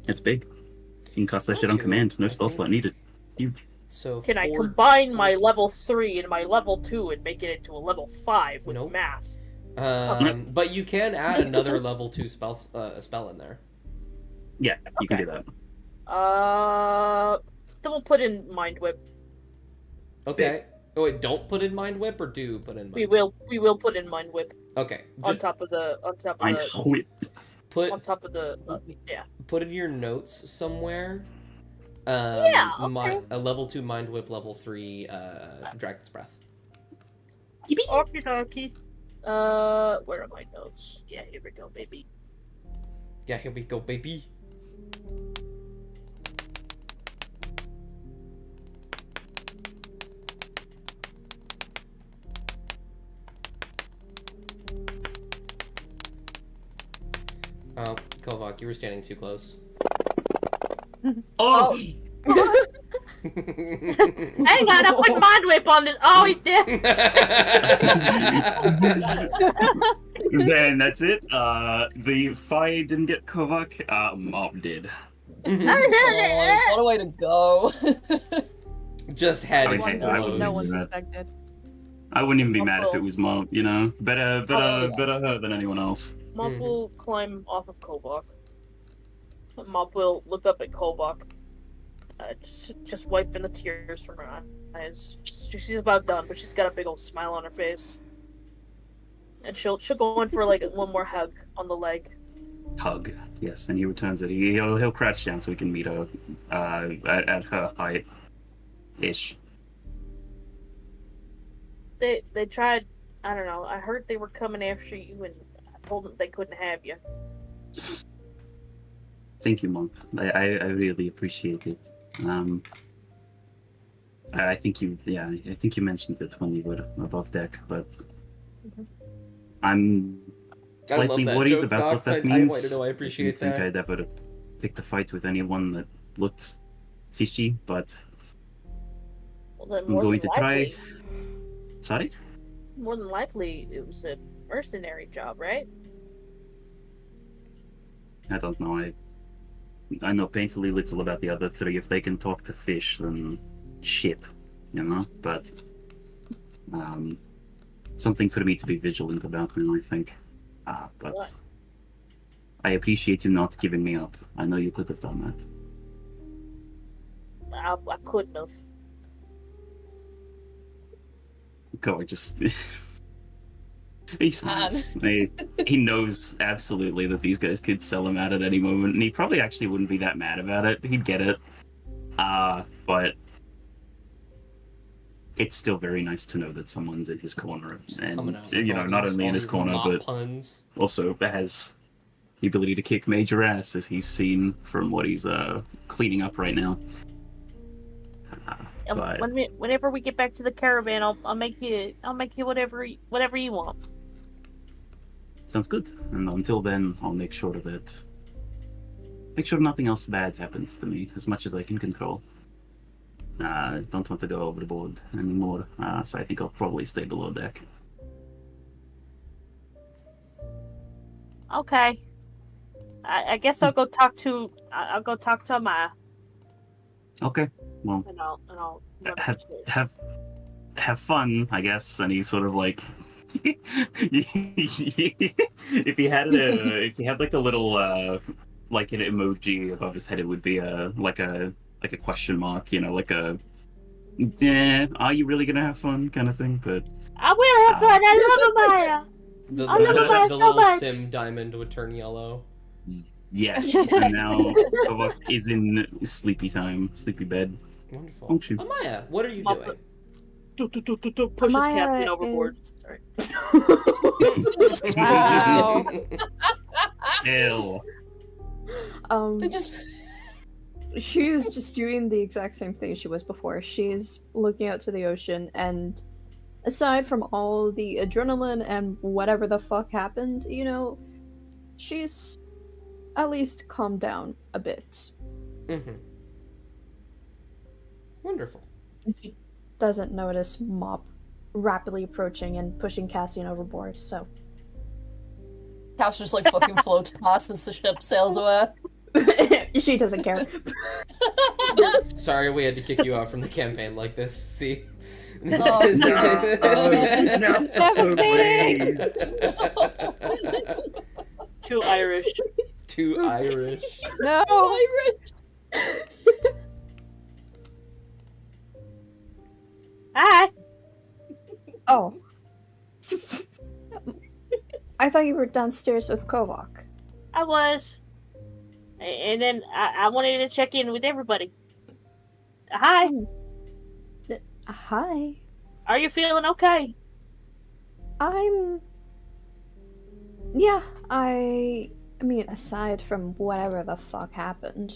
It's big. You can cast that shit on command. No spell slot needed. Huge. So can I combine my level 3 and my level 2 and make it into a level 5 with math? But you can add another level 2 spell in there. Yeah, you can do that. Then we'll put in Mind Whip. Okay. Oh wait, don't put in Mind Whip or do put in Mind Whip? We will put in Mind Whip. Okay. On top of the Put in your notes somewhere. Okay. A level 2 Mind Whip, level 3 Dragon's Breath. Okie dokie. Where are my notes? Yeah, here we go, baby. Yeah, here we go, baby. Oh, Kovak, you were standing too close. Oh! Hang on, I put Mind Whip on this. Oh, he's dead. Then that's it. The Fae didn't get Kovak. Mop did. What a way to go. Just had explodes. No one suspected. I wouldn't even be mad if it was Mop, Better her than anyone else. Mop will climb off of Kovak. Mop will look up at Kovak. Just wiping the tears from her eyes. She's about done, but she's got a big old smile on her face. And she'll go in for like one more hug on the leg. Hug, yes, and he returns it. He'll crouch down so we can meet her at her height, ish. They tried. I don't know. I heard they were coming after you, and I told them they couldn't have you. Thank you, Monk. I really appreciate it. I think you mentioned it when you were above deck, but I'm slightly worried joke, about what that I means. want to know I appreciate I didn't think I'd ever picked a fight with anyone that looked fishy, but I'm going to try. Sorry? More than likely, it was a mercenary job, right? I don't know. I know painfully little about the other 3. If they can talk to fish, then shit, But something for me to be vigilant about now, I think. But what? I appreciate you not giving me up. I know you could have done that. I couldn't have. Go, just He smiles. He knows absolutely that these guys could sell him out at any moment, and he probably actually wouldn't be that mad about it. He'd get it. But it's still very nice to know that someone's in his corner, and not only in his corner, but puns. also has the ability to kick major ass, as he's seen from what he's cleaning up right now. But Whenever we get back to the caravan, I'll make you whatever you want. sounds good. And until then, I'll make sure nothing else bad happens to me, as much as I can control. I don't want to go overboard anymore, so I think I'll probably stay below deck. Okay. I guess I'll go talk to Amaya. Okay, well, And I'll have fun, I guess. And he's sort of like, if he had like a little like an emoji above his head, it would be like a question mark, like a are you really gonna have fun kind of thing. But I will have fun. I love Amaya. The I love Amaya so little much. sim diamond would turn yellow. yes, and now Kovak is in sleepy time, sleepy bed. Wonderful. Won't you? Amaya, what are you Mop doing? Pushes Amaya Caspian overboard. is- Sorry. Wow. Ew. They just She's just doing the exact same thing she was before. She's looking out to the ocean, and aside from all the adrenaline and whatever the fuck happened, she's at least calmed down a bit. Mm-hmm. Wonderful. She doesn't notice Mop rapidly approaching and pushing Cassian overboard, so. Cass just like fucking floats past as the ship sails away. She doesn't care. Sorry we had to kick you out from the campaign like this. See? Oh, Too Irish. Too Irish. No. Hi. Oh. I thought you were downstairs with Kovak. I was. And then I wanted to check in with everybody. Hi. Hi. Are you feeling okay? Yeah, I mean, aside from whatever the fuck happened,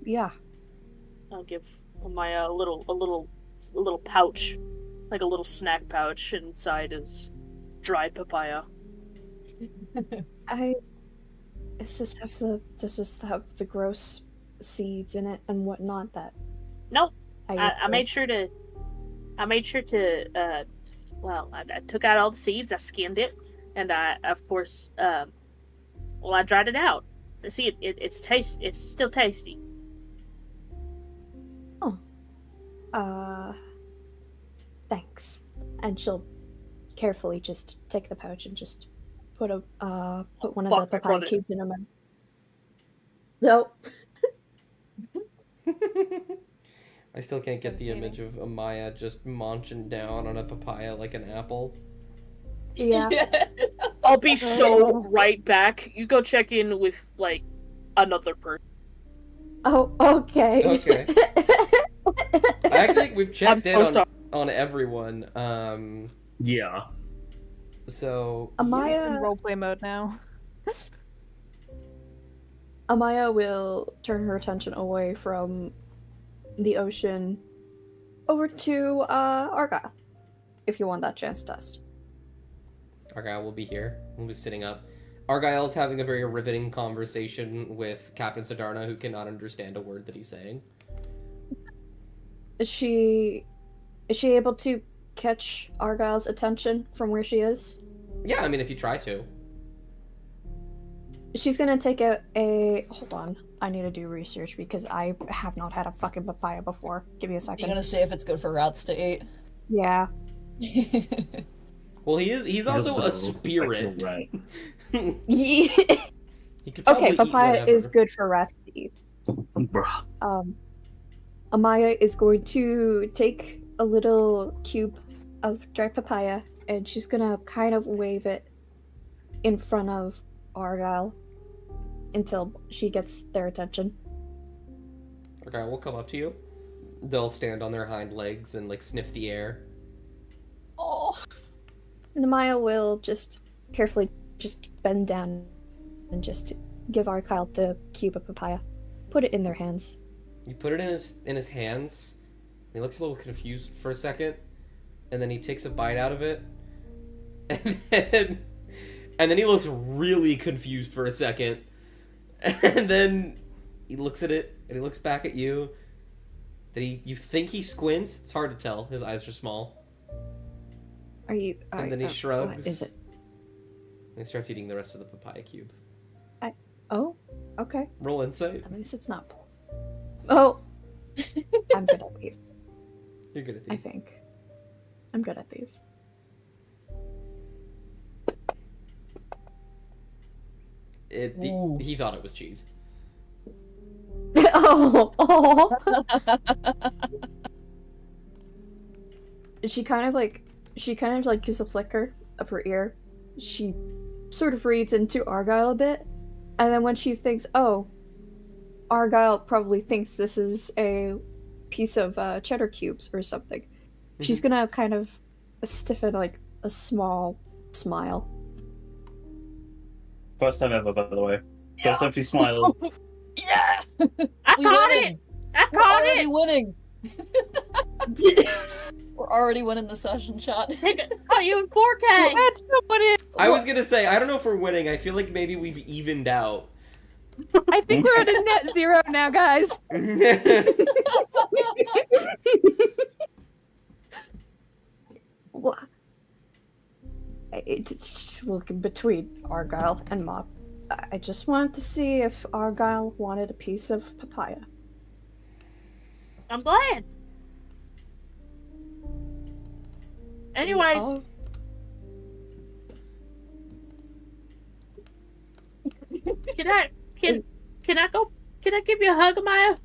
yeah. I'll give Amaya a little pouch, like a little snack pouch. Inside is dried papaya. Does this have the gross seeds in it and whatnot that? Nope. I I made sure to. I took out all the seeds. I skinned it, and I, of course, I dried it out. See, it's still tasty. Thanks. And she'll carefully just take the pouch and just put one of the Fuck, I papaya brought it. cubes in her mouth. Nope. I still can't get the image of Amaya just munching down on a papaya like an apple. Yeah. I'll be so right back. You go check in with like another person. Oh, okay. Okay. I actually think we've checked in supposed on everyone. Yeah. So In Amaya roleplay mode now. will turn her attention away from the ocean over to Argyle, if you want that chance test. Argyle will be here. We'll be sitting up. Argyle's having a very riveting conversation with Captain Sidarna, who cannot understand a word that he's saying. Is she able to catch Argyle's attention from where she is? Yeah, I mean, if you try to. She's gonna take a hold on. I need to do research because I have not had a fucking papaya before. Give me a You're second. gonna see if it's good for rats to eat. Yeah. Well, he's also a little spirit. spectral rat. He could probably Okay, eat papaya is whatever. good for rats to eat. Bruh. Amaya is going to take a little cube of dry papaya, and she's gonna kind of wave it in front of Argyle until she gets their attention. Okay, we'll come up to you. They'll stand on their hind legs and like sniff the air. Oh. And Maya will just carefully just bend down and just give Argyle the cube of papaya. Put it in their hands. You put it in his hands. He looks a little confused for a second, and then he takes a bite out of it, and then he looks really confused for a second, and then he looks at it and he looks back at you. Then you think he squints. It's hard to tell. His eyes are small. And then he shrugs. What is it? And he starts eating the rest of the papaya cube. Oh, okay. Roll insight. At least it's not. Oh, I'm good at these. You're good at these. I think. I'm good at these. He thought it was cheese. Oh. She kind of like gives a flicker of her ear. She sort of reads into Argyle a bit, and then when she thinks, oh, Argyle probably thinks this is a piece of cheddar cubes or something, she's gonna kind of stiffen like a small smile. First time ever, by the way. First time she smiled. Yeah! I We caught win! it! I We're caught already it! winning! We're already winning the session, chat. Caught you in 4K! That's not what it. I was gonna say, I don't know if we're winning. I feel like maybe we've evened out. I think we're at a net zero now, guys. Well, it's just looking between Argyle and Mop. I just wanted to see if Argyle wanted a piece of papaya. I'm glad. Anyways, Oh, can I give you a hug, Maya?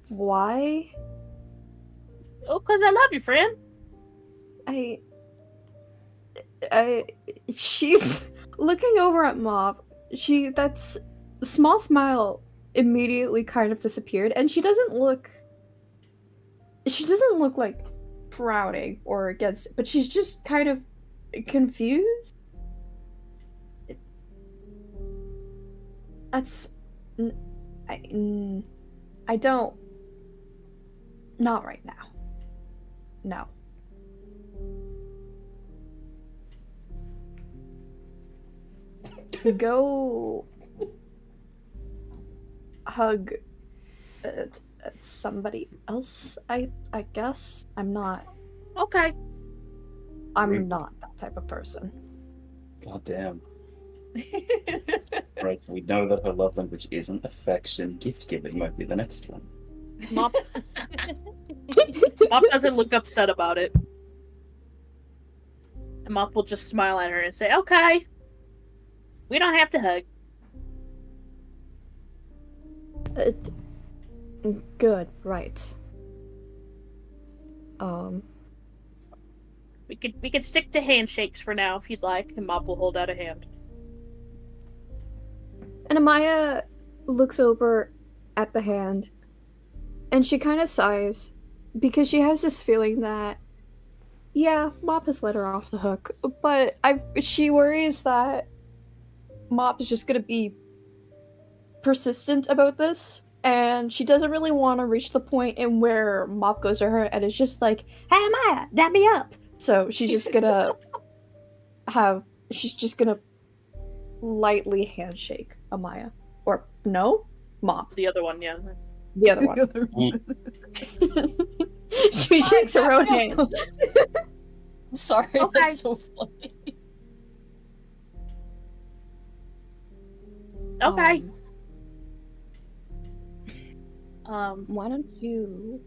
why? Oh, 'cause I love you, friend. She's looking over at Mop. That's the small smile immediately kind of disappeared, and she doesn't look like frowning or against, but she's just kind of confused. I don't. Not right now. No. Go hug somebody else, I guess. I'm not Okay. not that type of person. God damn. Right, so we know that her love language isn't affection. Gift giving might be the next one. Mop. Mop doesn't look upset about it. And Mop will just smile at her and say, okay. We don't have to hug. Good, right. We could stick to handshakes for now if you'd like, and Mop will hold out a hand. And Amaya looks over at the hand, and she kind of sighs, because she has this feeling that, yeah, Mop has let her off the hook, but she worries that Mop is just gonna be persistent about this, and she doesn't really want to reach the point in where Mop goes to her and is just like, "Hey, Amaya, dap me up." So she's just gonna lightly handshake Amaya, or no, Mop, The other one, yeah. the other one. She shakes her own hand. I'm sorry, Okay. that's so funny. Okay. Why don't you?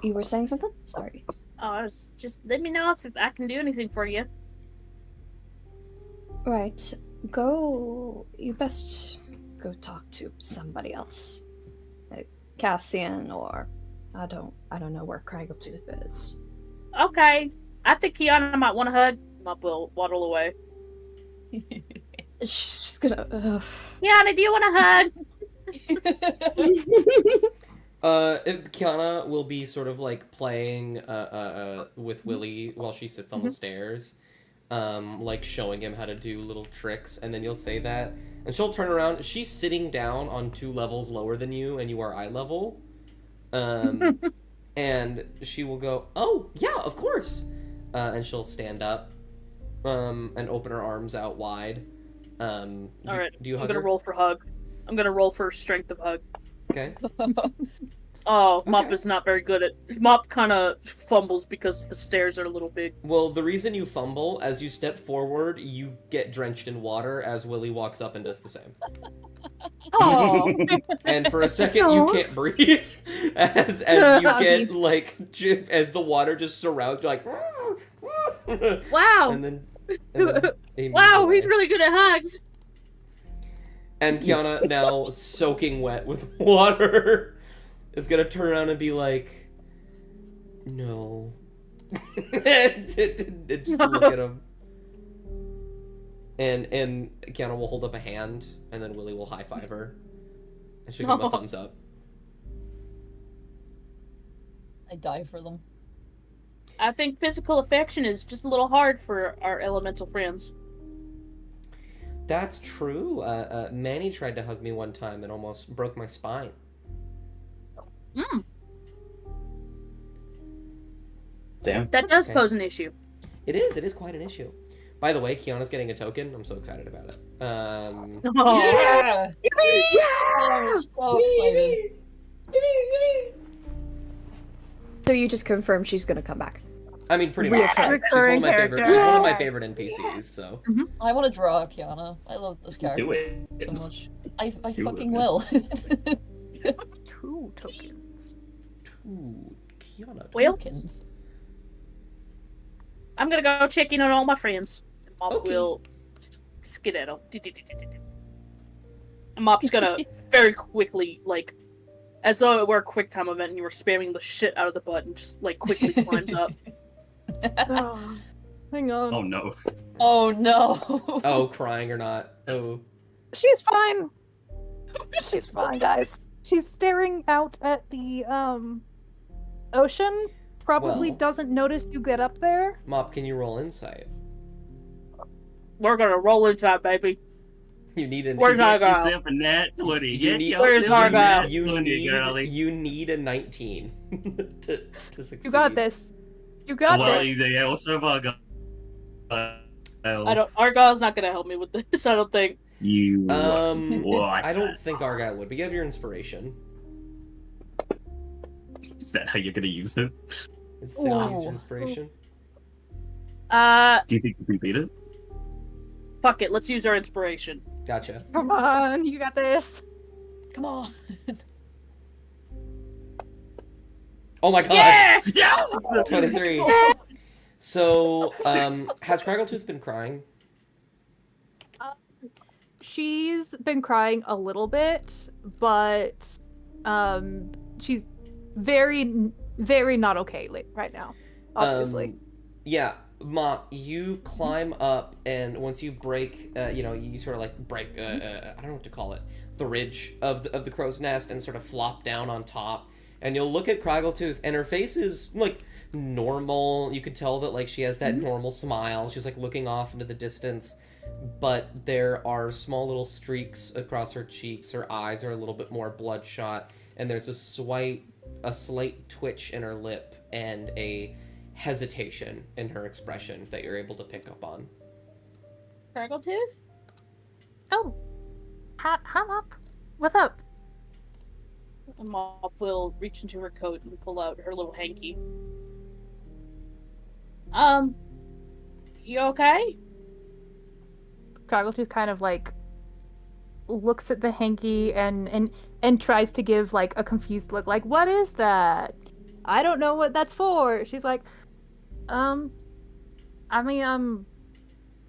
You were saying something? Sorry. Just let me know if I can do anything for you. Right. Go. You best go talk to somebody else. Like Cassian or I don't know where Craggletooth is. Okay. I think Kiana might want a hug. Mop will waddle away. She's gonna. Kiana, do you want a hug? Kiana will be sort of like playing with Willy while she sits on the stairs, like showing him how to do little tricks, and then you'll say that, and she'll turn around. She's sitting down on 2 levels lower than you, and you are eye level, and she will go, "Oh yeah, of course," and she'll stand up, and open her arms out wide. All right. Do you I'm hug gonna her? roll for hug. I'm gonna roll for strength of hug. Okay. Oh, Mop Okay. is not very good at. Mop kind of fumbles because the stairs are a little big. Well, the reason you fumble, as you step forward, you get drenched in water as Willy walks up and does the same. Oh, And for a second, you can't breathe as you get like as the water just surrounds you, like. wow! And then he moves Wow, away. he's really good at hugs. And Kiana, now soaking wet with water, is gonna turn around and be like, "No," and just look at him. And Kiana will hold up a hand, and then Willy will high five her, and she'll give him a thumbs up. I die for them. I think physical affection is just a little hard for our elemental friends. That's true. Manny tried to hug me one time and almost broke my spine. Mm, Damn. that does okay. pose an issue. It is quite an issue. By the way, Kiana's getting a token. I'm so excited about it. Oh, Yeah! I'm so excited. So you just confirm she's gonna come back. I mean, pretty Real much. character. She's one of my favorite. She's one of my Yeah. favorite NPCs. So I want to draw Kiana. I love this character Do it. so much. I Do fucking it. will. 2 tokens. ooh, Kiana. well, Tokens. I'm gonna go check in on all my friends. Mop Okay. will skedaddle. And Mop's gonna very quickly, like, as though it were a quick time event and you were spamming the shit out of the button, just like quickly climbs up. Oh, hang on. Oh no. Oh no. Oh, crying or not? Oh, She's fine. She's fine, guys. She's staring out at the ocean. Probably Well. doesn't notice you get up there. Mop, can you roll insight? We're gonna roll into that, baby. You need an. Where's Get Argyle? yourself a nat 20. You Get need- yourself Where's a Argyle? nat You 20, girlie. need a 19 to succeed. You got this. You got Well, this. yeah, what's up, Argyle? I don't. Argyle's not gonna help me with this. I don't think. You. What? I don't think Argyle would, but you have your inspiration. Is that how you're gonna use it? Is it use Ooh. your inspiration? Do you think you can beat it? Fuck it. Let's use our inspiration. Gotcha. Come on, you got this. Come on. Oh my god! Yeah. Yes! 23. So, has Craggletooth been crying? She's been crying a little bit, but she's very, very not okay right now. Obviously. Yeah, Ma, you climb up, and once you break, you sort of like break, I don't know what to call it, the ridge of the crow's nest, and sort of flop down on top. And you'll look at Craggletooth, and her face is like normal. You can tell that like she has that normal smile. She's like looking off into the distance, but there are small little streaks across her cheeks. Her eyes are a little bit more bloodshot, and there's a slight twitch in her lip and a hesitation in her expression that you're able to pick up on. Craggletooth? Oh, hi, Mop. What's up? Mop will reach into her coat and pull out her little hanky. You okay? Craggletooth kind of like looks at the hanky and tries to give like a confused look, like, what is that? I don't know what that's for. She's like, I mean, I'm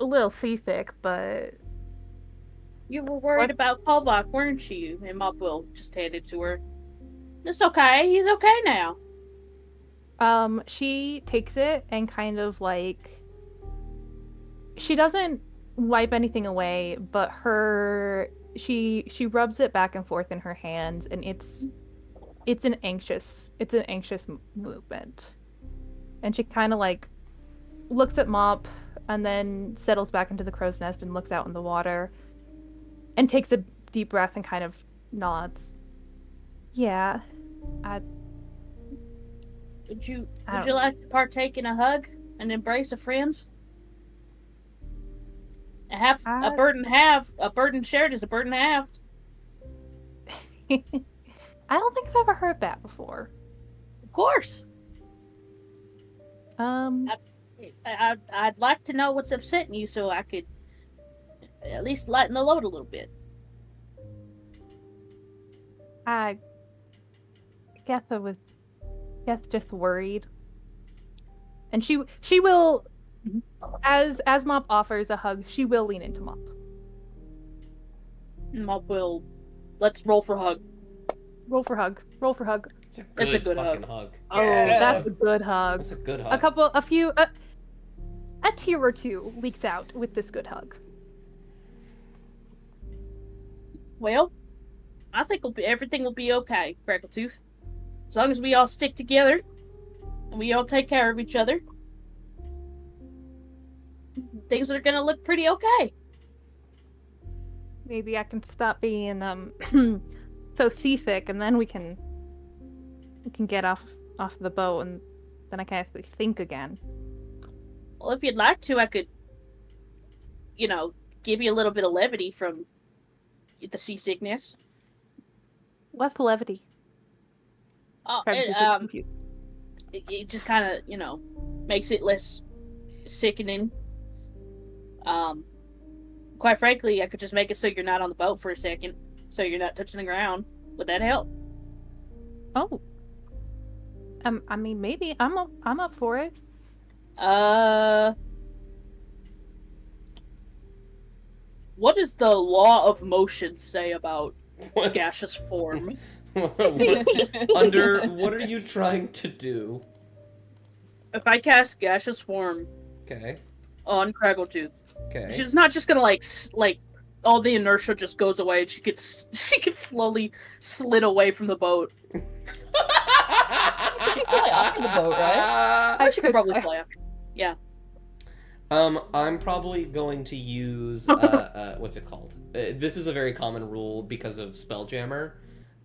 a little seasick, but You were worried What? about Kolvak, weren't you? And Mop will just hand it to her. It's okay. He's okay now. She takes it and kind of like she doesn't wipe anything away, but she rubs it back and forth in her hands, and it's an anxious movement. And she kind of like looks at Mop and then settles back into the crow's nest and looks out in the water and takes a deep breath and kind of nods. Yeah, Would you like to partake in a hug and embrace of friends? A burden shared is a burden halved. I don't think I've ever heard that before. Of course. I'd like to know what's upsetting you so I could at least lighten the load a little bit. I guess just worried. And she will, as Mop offers a hug, she will lean into Mop. Mop will, let's roll for hug. Roll for hug. It's a good fucking hug. Oh, that's a good hug. That's a good hug. A tear or two leaks out with this good hug. Well, I think everything will be okay, Crackletooth. As long as we all stick together and we all take care of each other, things are gonna look pretty okay. Maybe I can stop being so seasick, and then we can get off the boat, and then I can actually think again. Well, if you'd like to, I could, give you a little bit of levity from the seasickness. What's levity? It just kind of, makes it less sickening. Quite frankly, I could just make it so you're not on the boat for a second, so you're not touching the ground. Would that help? Oh. I mean, maybe I'm up for it. What does the law of motion say about gaseous form? What are you trying to do? If I cast gaseous form Okay. on Craggletooth, Okay. she's not just gonna like all the inertia just goes away and she gets slowly slid away from the boat. She fly after the boat, right? She could probably fly after. Yeah. I'm probably going to use what's it called? This is a very common rule because of Spelljammer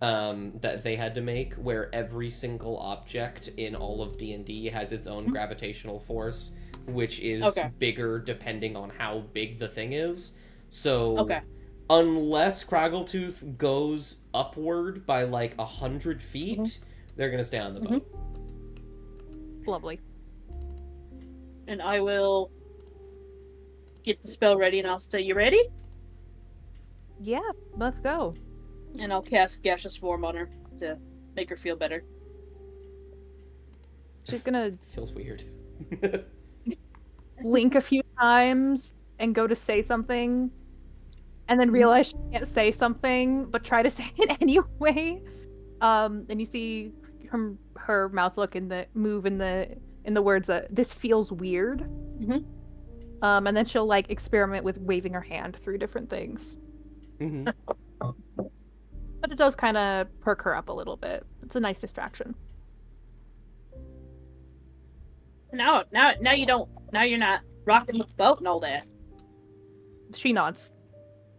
that they had to make, where every single object in all of D&D has its own gravitational force, which is bigger depending on how big the thing is. So unless Craggletooth goes upward by like 100 feet, they're gonna stay on the boat. Lovely. And I will get the spell ready, and I'll say, "You ready?" Yeah, let's go. And I'll cast gaseous form on her to make her feel better. She's gonna Feels weird. blink a few times and go to say something, and then realize she can't say something, but try to say it anyway. And you see her mouth move in the words that this feels weird. And then she'll like experiment with waving her hand through different things. But it does kind of perk her up a little bit. It's a nice distraction. Now you're not rocking the boat and all that. She nods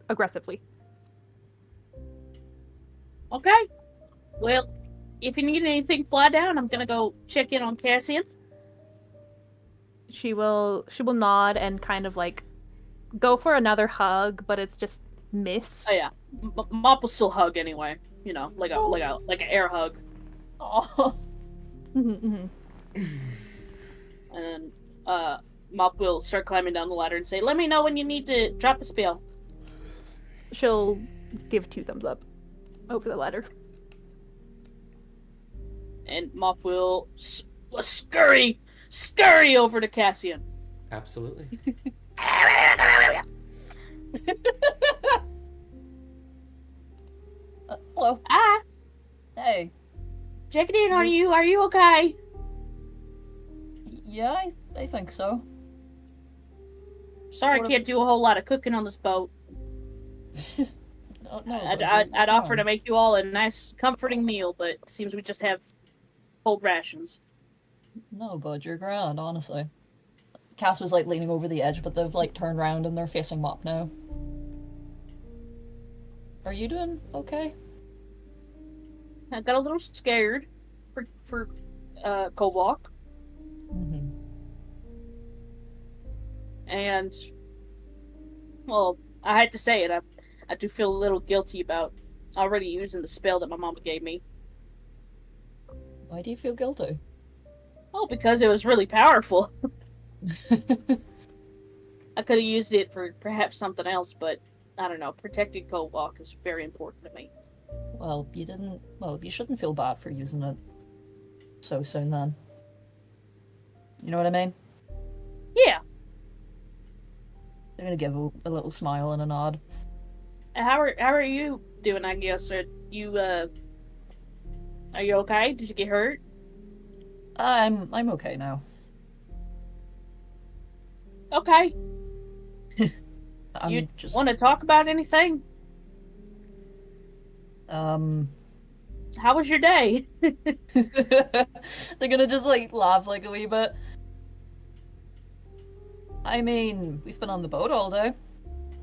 aggressively. Okay. Well, if you need anything, fly down. I'm gonna go check in on Cassian. She will nod and kind of like go for another hug, but it's just missed. Oh yeah, Mop will still hug anyway. Like an air hug. Oh. And then Mop will start climbing down the ladder and say, "Let me know when you need to drop the spell." She'll give 2 thumbs up over the ladder. And Mop will scurry over to Cassian. Absolutely. Hello. Ah. Hey. Checking in on you. Are you okay? Yeah, I think so. Sorry, I What can't do a whole lot of cooking on this boat. No, I'd offer to make you all a nice, comforting meal, but it seems we just have cold rations. No, bud, you're grand, honestly. Cass was like leaning over the edge, but they've like turned around and they're facing Mop now. Are you doing okay? I got a little scared for Kobok, Mm-hmm. and well, I had to say it. I do feel a little guilty about already using the spell that my mama gave me. Why do you feel guilty? Oh, because it was really powerful. I could have used it for perhaps something else, but I don't know. Protecting Kobok is very important to me. Well, you didn't. Well, you shouldn't feel bad for using it so soon then. You know what I mean? Yeah. They're gonna give a little smile and a nod. How are you doing? I guess are you okay? Did you get hurt? I'm okay now. Okay. I'm You just want to talk about anything? How was your day? they're gonna just like laugh like a wee bit. I mean, we've been on the boat all day.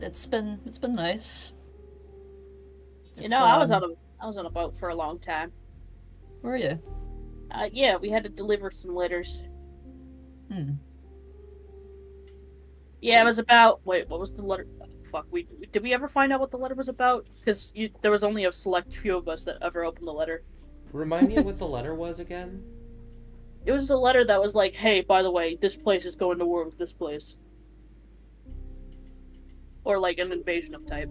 It's been nice. You know, I was on a boat for a long time. Where are you? Yeah, we had to deliver some letters. Hmm. Yeah, it was about. Wait, what was the letter? Fuck, did we ever find out what the letter was about? Because there was only a select few of us that ever opened the letter. Remind me of what the letter was again? It was the letter that was like, "Hey, by the way, this place is going to war with this place," or like an invasion of type.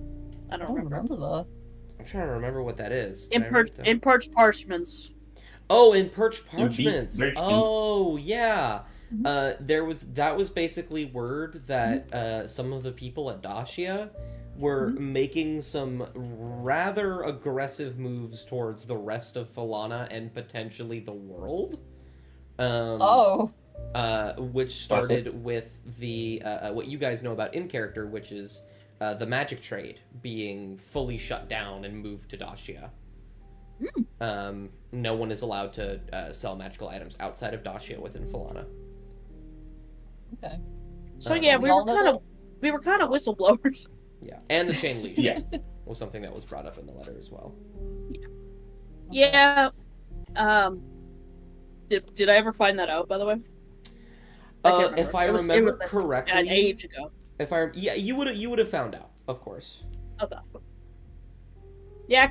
I I don't don't remember. remember that. I'm trying to remember what that is. Can I write it down? In parched parchments. Oh, in perched Indeed. parchments. Very true. Oh, yeah. That was basically word that some of the people at Dacia were making some rather aggressive moves towards the rest of Falana and potentially the world. Which started with the what you guys know about in character, which is the magic trade being fully shut down and moved to Dacia. No one is allowed to sell magical items outside of Dacia within Falana. Okay. So yeah, we were kind of whistleblowers. Yeah, and the chain leash Yes. was something that was brought up in the letter as well. Yeah. Did I ever find that out, by the way? If I remember correctly, an age ago. You would have found out, of course. Okay. Yeah,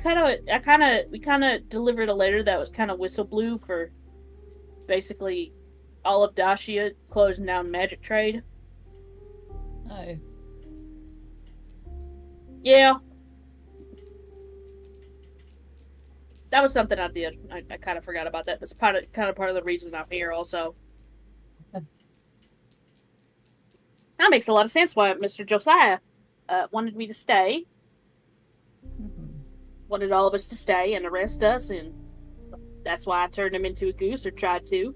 we kind of delivered a letter that was kind of whistleblew for basically all of Dacia closing down magic trade. Oh. Yeah. That was something I did. I kind of forgot about that. That's kind of part of the reason I'm here also. That makes a lot of sense why Mr. Josiah wanted me to stay. Wanted all of us to stay and arrest us, and that's why I turned him into a goose, or tried to.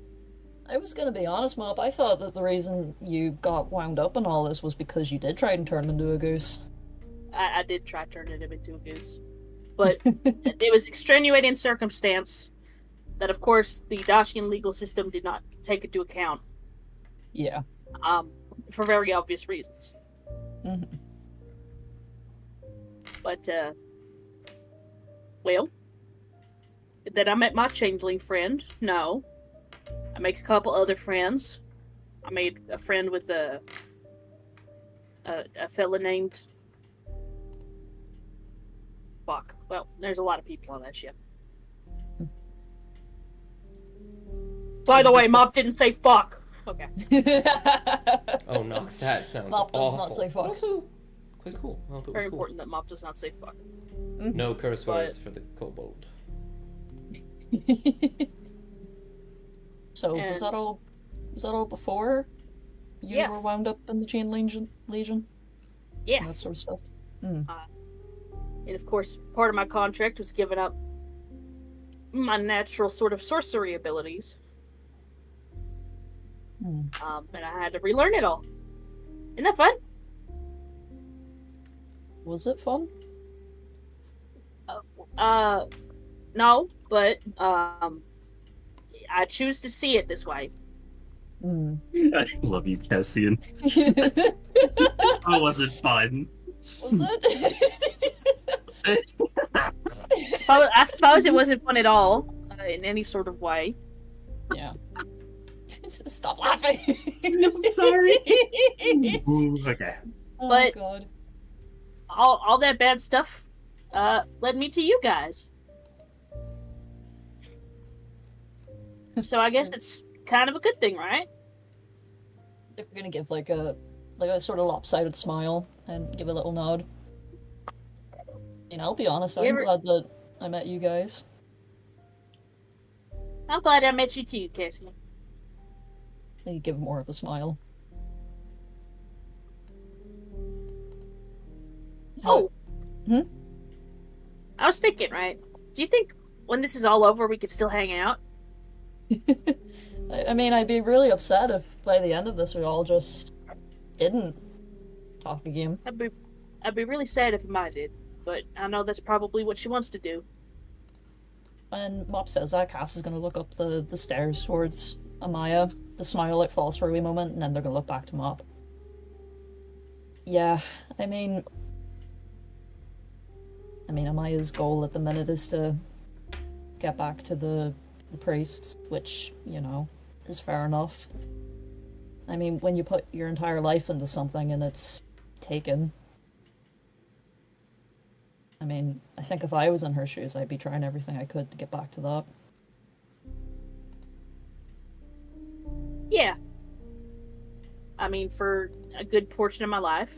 I was gonna be honest, Mop. I thought that the reason you got wound up in all this was because you did try and turn him into a goose. I did try turning him into a goose. But it was extenuating circumstance that, of course, the Dacian legal system did not take into account. Yeah. For very obvious reasons. Mm-hmm. But, well, then I met my changeling friend. No. I made a couple other friends. I made a friend with a fella named... Fuck. Well, there's a lot of people on that ship. By the way, Mop didn't say fuck. Okay. Oh no, that sounds Mop does awful. not say fuck. Also, quite cool. I hope it was Very cool. important that Mop does not say fuck. No curse words for the kobold. So And- was that all before you Yes. were wound up in the chain legion? And that Yes. sort of stuff. And of course, part of my contract was giving up my natural sort of sorcery abilities. Hmm. And I had to relearn it all. Isn't that fun? Was it fun? No, but I choose to see it this way. Hmm. I love you, Cassian. How was it fun? Was it? I suppose it wasn't fun at all in any sort of way. Yeah. Stop laughing. I'm sorry. Ooh, okay. Oh But- god. All that bad stuff led me to you guys. So I guess it's kind of a good thing, right? They're gonna give like a sort of lopsided smile and give a little nod. You know, I'll be honest, You I'm ever- glad that I met you guys. I'm glad I met you too, Cassie. They give more of a smile. Oh. Hmm? I was thinking, right? Do you think when this is all over we could still hang out? I mean, I'd be really upset if by the end of this we all just didn't talk again. I'd be really sad if Maya did, but I know that's probably what she wants to do. When Mop says that, Cass is gonna look up the stairs towards Amaya. The smile like falls for a wee moment, and then they're gonna look back to Mop. Yeah, I mean, Amaya's goal at the minute is to get back to the priests, which, you know, is fair enough. I mean, when you put your entire life into something and it's taken, I mean, I think if I was in her shoes, I'd be trying everything I could to get back to that. Yeah. I mean, for a good portion of my life,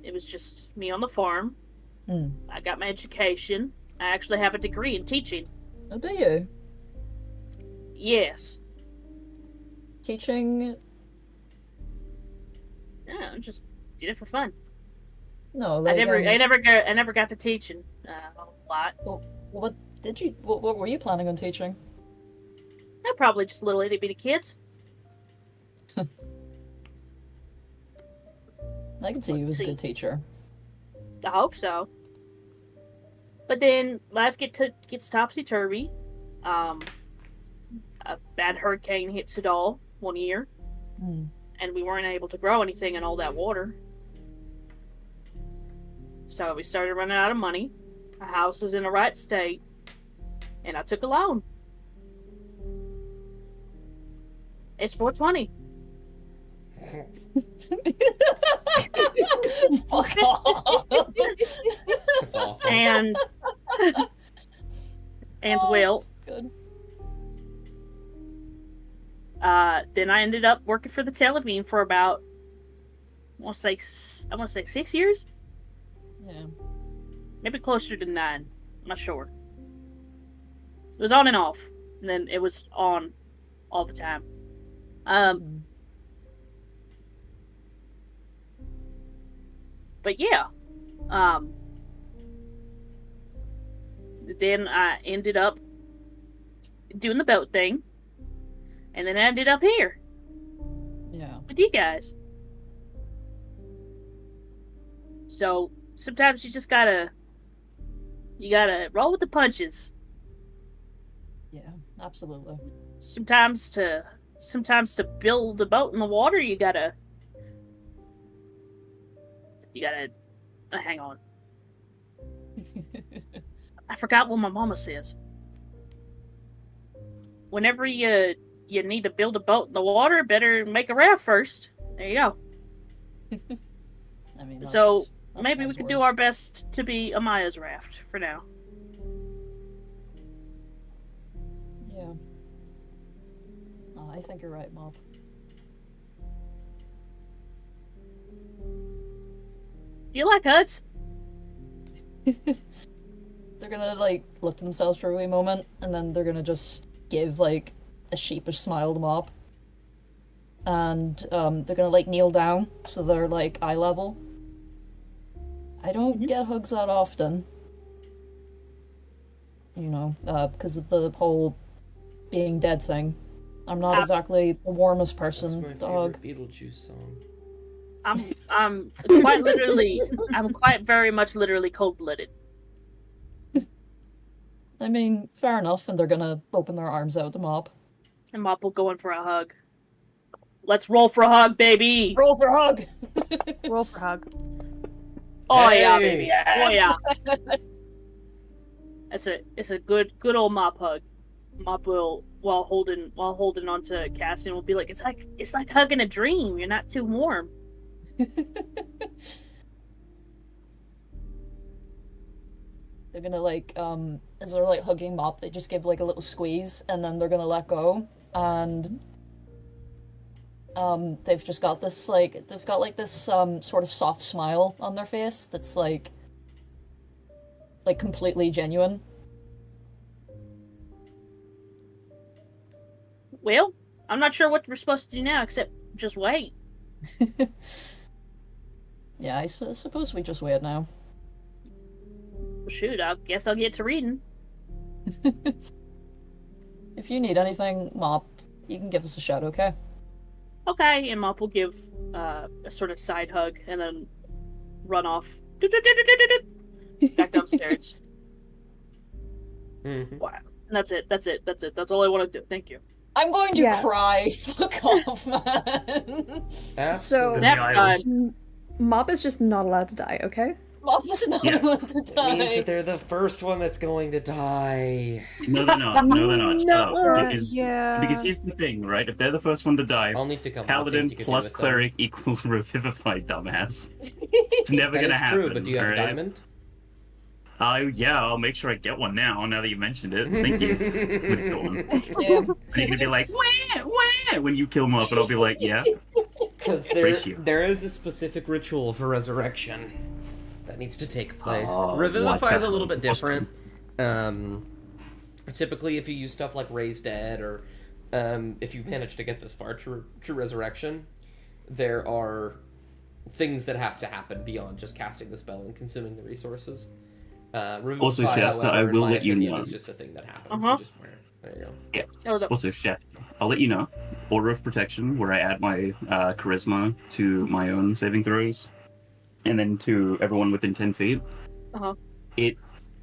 it was just me on the farm. Hmm. I got my education. I actually have a degree in teaching. Oh, do you? Yes. Teaching? Yeah, I just did it for fun. No, like, I never got to teaching a lot. what did you, what were you planning on teaching? They're probably just little itty bitty kids. I could see you Let's as a see. good teacher. I hope so. But then life gets topsy turvy. A bad hurricane hit Sudal one year, Hmm. and we weren't able to grow anything in all that water. So we started running out of money. Our house was in the right state, and I took a loan. It's 420. Fuck off. That's awful. And Oh, Will, good. then I ended up working for the Televine for about I want to say 6 years, Yeah. maybe closer to 9. I'm not sure. It was on and off, and then it was on all the time. Hmm. But yeah, then I ended up doing the boat thing, and then I ended up here Yeah. with you guys. So sometimes you just gotta roll with the punches. Yeah, absolutely. Sometimes to build a boat in the water, you gotta hang on. I forgot what my mama says. Whenever you need to build a boat in the water, better make a raft first. There you go. I mean, So, that's Maybe we wise could do words. our best to be Amaya's raft for now. Yeah. I think you're right, Mop. Do you like hugs? They're gonna, like, look to themselves for a wee moment, and then they're gonna just give, like, a sheepish smile to Mop. And, they're gonna, like, kneel down, so they're, like, eye level. I don't Mhm. get hugs that often. you know, because of the whole being dead thing. I'm not exactly the warmest That's person, my dog. favorite Beetlejuice song. I'm quite literally, I'm quite very much literally cold-blooded. I mean, fair enough, and they're gonna open their arms out to Mop. And Mop will go in for a hug. Let's roll for a hug, baby! Roll for hug! Roll for hug. Oh Hey! yeah, baby! Oh yeah! It's a good old Mop hug. Mop will, while holding onto Cassian, will be like, it's like hugging a dream. You're not too warm. They're gonna like, as they're like hugging Mop, they just give like a little squeeze, and then they're gonna let go, and they've just got this like, they've got like this sort of soft smile on their face that's like completely genuine. Well, I'm not sure what we're supposed to do now, except just wait. Yeah, I suppose we just wait now. Shoot, I guess I'll get to reading. If you need anything, Mop, you can give us a shout, okay? Okay, and Mop will give a sort of side hug and then run off back downstairs. Mhm. Wow. And that's it. That's all I want to do. Thank you. I'm going to Yeah. cry. Fuck off, man. Absolutely. Never I mind. was- Mop is just not allowed to die, okay? Mop is not Yes. allowed to It means die. that they're the first one that's going to die. No, they're not. No, they're not. Shut up. No. Because here's the thing, right? If they're the first one to die, I'll need to come. Paladin plus Cleric equals Revivify, dumbass. It's never That gonna is happen. true, but do you have a alright? diamond? Yeah, I'll make sure I get one now that you mentioned it. Thank you. I'm gonna kill him. Yeah. And you're gonna be like, wah, when you kill him up, and I'll be like, yeah. Because Ratio. there is a specific ritual for resurrection that needs to take place. Oh, Revivify what is a the little bit hell? different. Typically, if you use stuff like Raise Dead, or if you manage to get this far to resurrection, there are things that have to happen beyond just casting the spell and consuming the resources. Revivify, Also, Shasta, however, I in will my let you opinion, know. is just a thing that happens. Uh-huh. You just wear it. There you go. Hold up. Also, Shasta, I'll let you know. Order of Protection, where I add my charisma to my own saving throws, and then to everyone within 10 feet. Uh-huh. It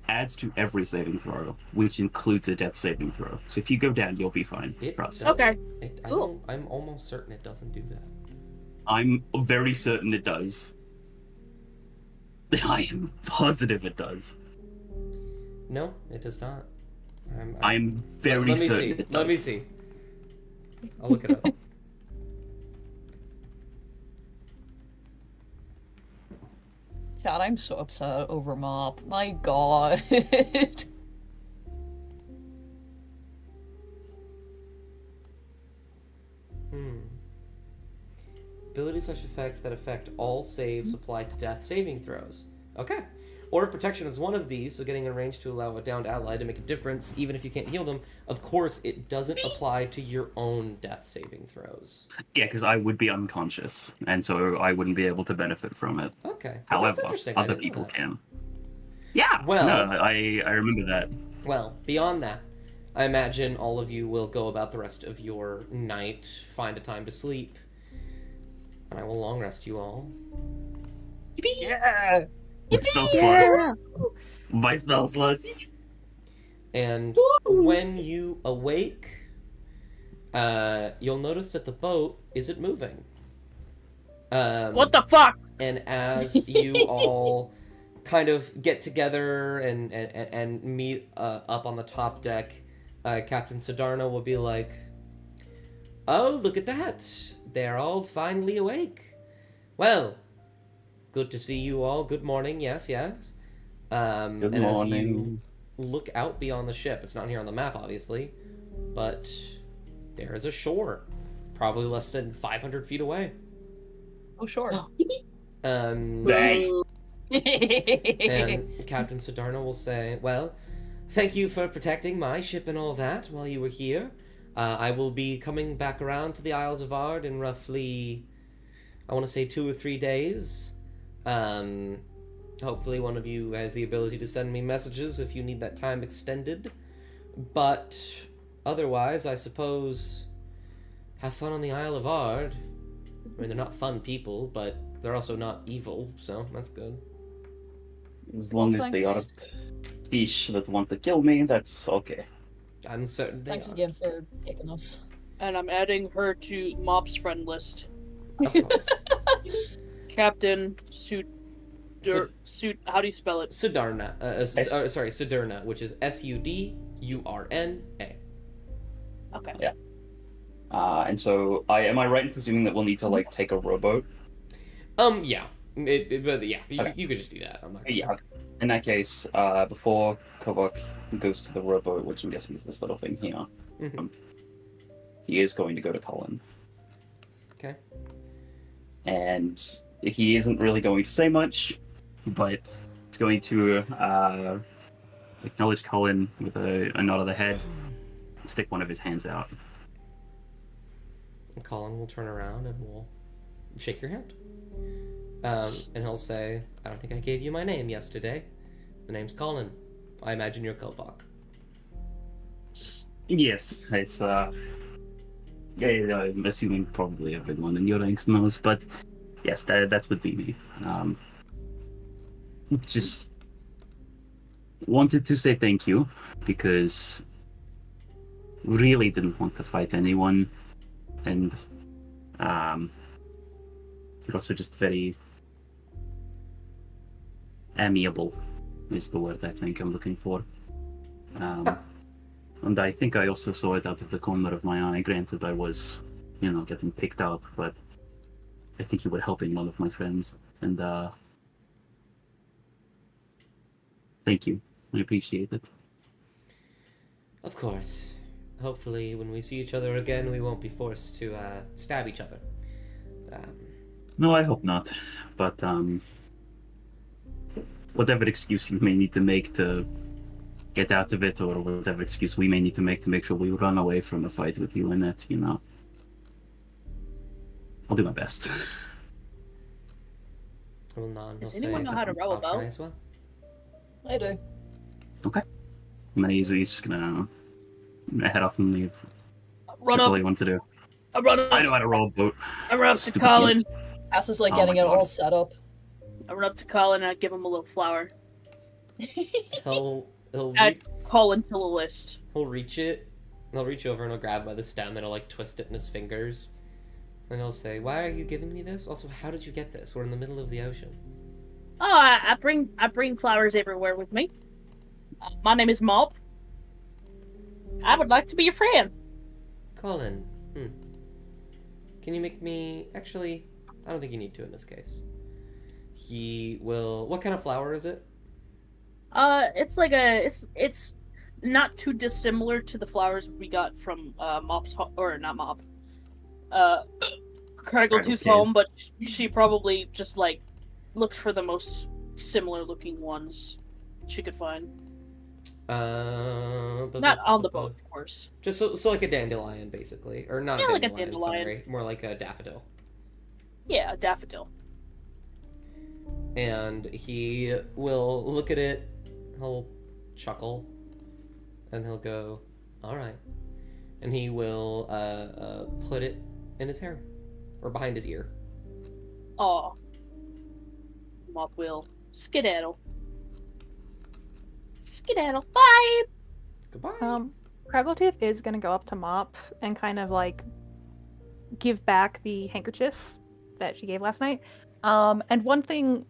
adds to every saving throw, which includes a death saving throw. So if you go down, you'll be fine. It Trust. does- Okay. Cool. I'm almost certain it doesn't do that. I'm very certain it does. I am positive it does. No, it does not. I'm very Let me certain see. it does. Let me see. I'll look it up. God, I'm so upset over Mop. My god. Ability such effects that affect all saves apply to death saving throws. Okay. Order of Protection is one of these, so getting in range to allow a downed ally to make a difference, even if you can't heal them. Of course, it doesn't apply to your own death saving throws. Yeah, because I would be unconscious, and so I wouldn't be able to benefit from it. Okay. Well, that's However, interesting. I other didn't know people that. can. Yeah. Well- no, I remember that. Well, beyond that, I imagine all of you will go about the rest of your night, find a time to sleep, and I will long rest you all. Yeah. Spell slots. My spell slots. And when you awake, you'll notice that the boat isn't moving. What the fuck? And as you all kind of get together and meet up on the top deck, Captain Sidarna will be like, "Oh, look at that! They're all finally awake. Well, good to see you all. Good morning. Yes, yes." Good and morning. as you look out beyond the ship, it's not here on the map, obviously, but there is a shore, probably less than 500 feet away. Oh, sure. Bang. And Captain Sidarna will say, "Well, thank you for protecting my ship and all that while you were here. I will be coming back around to the Isles of Ard in roughly, I want to say 2 or 3 days. Hopefully one of you has the ability to send me messages if you need that time extended. But otherwise, I suppose, have fun on the Isle of Ard. I mean, they're not fun people, but they're also not evil, so that's good. As long Well, as they thanks. aren't fish that want to kill me, that's okay. I'm certain they Thanks are. again for taking us. And I'm adding her to Mop's friend list. Of course. Captain Suit. Su- Suit. How do you spell it? Sudarna. Sorry, Sudurna, which is Sudurna. Okay. Yeah. And so, am I right in presuming that we'll need to like take a rowboat? Yeah. But yeah, Okay. you could just do that. I'm not gonna... Yeah. In that case, before Kovok goes to the rowboat, which I'm guessing is this little thing here, Mhm. he is going to go to Colin. Okay. And he isn't really going to say much, but he's going to acknowledge Colin with a nod of the head and stick one of his hands out. And Colin will turn around and will shake your hand. And he'll say, I don't think I gave you my name yesterday. The name's Colin. I imagine you're Kovok. Yes, it's I'm assuming probably everyone in your ranks knows, but yes, that would be me. Just wanted to say thank you because really didn't want to fight anyone, and you're also just very amiable is the word I think I'm looking for. And I think I also saw it out of the corner of my eye. Granted, I was, getting picked up, but I think you were helping one of my friends. And, thank you. I appreciate it. Of course. Hopefully, when we see each other again, we won't be forced to stab each other. No, I hope not. But, whatever excuse you may need to make to get out of it, or whatever excuse we may need to make sure we run away from a fight with you in it, I'll do my best. He'll nod and Does he'll anyone say, know how to row a I'll try boat? as well. I do. Okay. And then he's just gonna head off and leave. Run That's all up. he wants to do. I run up. I know how to row a boat. I run up to Stupid Colin. Ass is like Oh getting my it God. all set up. I run up to Colin and I give him a little flower. He'll Add Colin to the list. he'll reach it. He'll reach over and he'll grab by the stem and he'll like twist it in his fingers. And he'll say, "Why are you giving me this? Also, how did you get this? We're in the middle of the ocean." Oh, I bring flowers everywhere with me. My name is Mop. I would like to be your friend. Colin, can you make me... Actually, I don't think you need to in this case. He will... What kind of flower is it? It's like it's not too dissimilar to the flowers we got from Mop's or not Mop. Craggletooth's kid. home, but she probably just like looked for the most similar looking ones she could find. Not on the boat, of course. Just so like a dandelion, basically. Or not Yeah, a like a dandelion, dandelion. sorry. More like a daffodil. Yeah, a daffodil. And he will look at it, he'll chuckle, and he'll go, alright. And he will put it in his hair. Or behind his ear. Aw. Mop will skedaddle. Skedaddle. Bye! Goodbye. Craggletooth is gonna go up to Mop and kind of like give back the handkerchief that she gave last night. And one thing,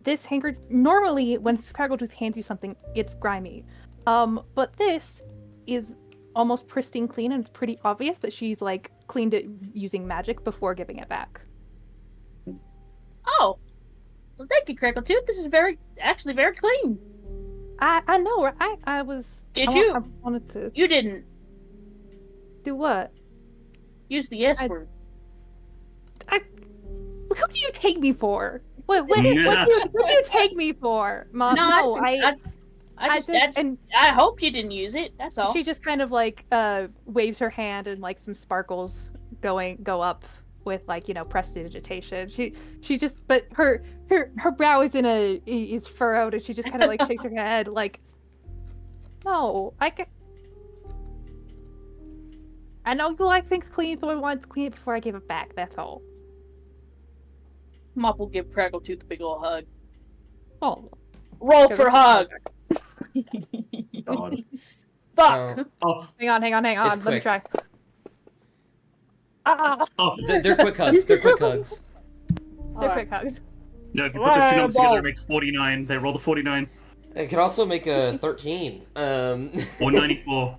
this handkerchief, normally when Craggletooth hands you something, it's grimy. But this is almost pristine clean, and it's pretty obvious that she's like cleaned it using magic before giving it back. Oh. Well, thank you, Crackletooth. This is actually very clean. I know, right? I was. Did I you? I wanted to You didn't do what? use the S I- word. Who do you take me for? What do you take me for, Mom? No, I hoped you didn't use it. That's all. She just kind of like waves her hand and like some sparkles go up with like, prestidigitation. She just, but her brow is furrowed, and she just kind of like shakes her head like, no, I know you like things clean, so I wanted to clean it before I gave it back. That's all. Mop will give Crackletooth a big ol' hug. Oh, Roll for hug. God. Fuck. Oh, hang on. It's Let me quick. try. Ah, oh. They're quick hugs. They're quick hugs. they're quick hugs. No, if you put those two numbers together, it makes 49. They roll the 49. It can also make a 13. Or 94.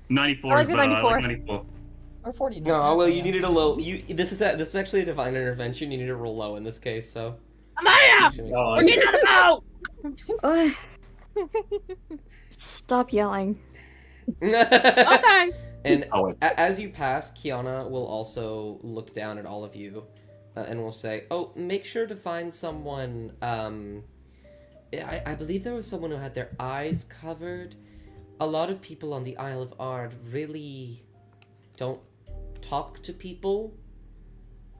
94 I like is the better. 94. I like 94. Or 49. No, well, you needed a low. This is actually a divine intervention. You need to roll low in this case, so. Amaya! Actually makes Oh, We're getting out of Stop yelling. Okay. And Oh, wait. as you pass, Kiana will also look down at all of you, and will say, "Oh, make sure to find someone." I believe there was someone who had their eyes covered. A lot of people on the Isle of Ard really don't talk to people.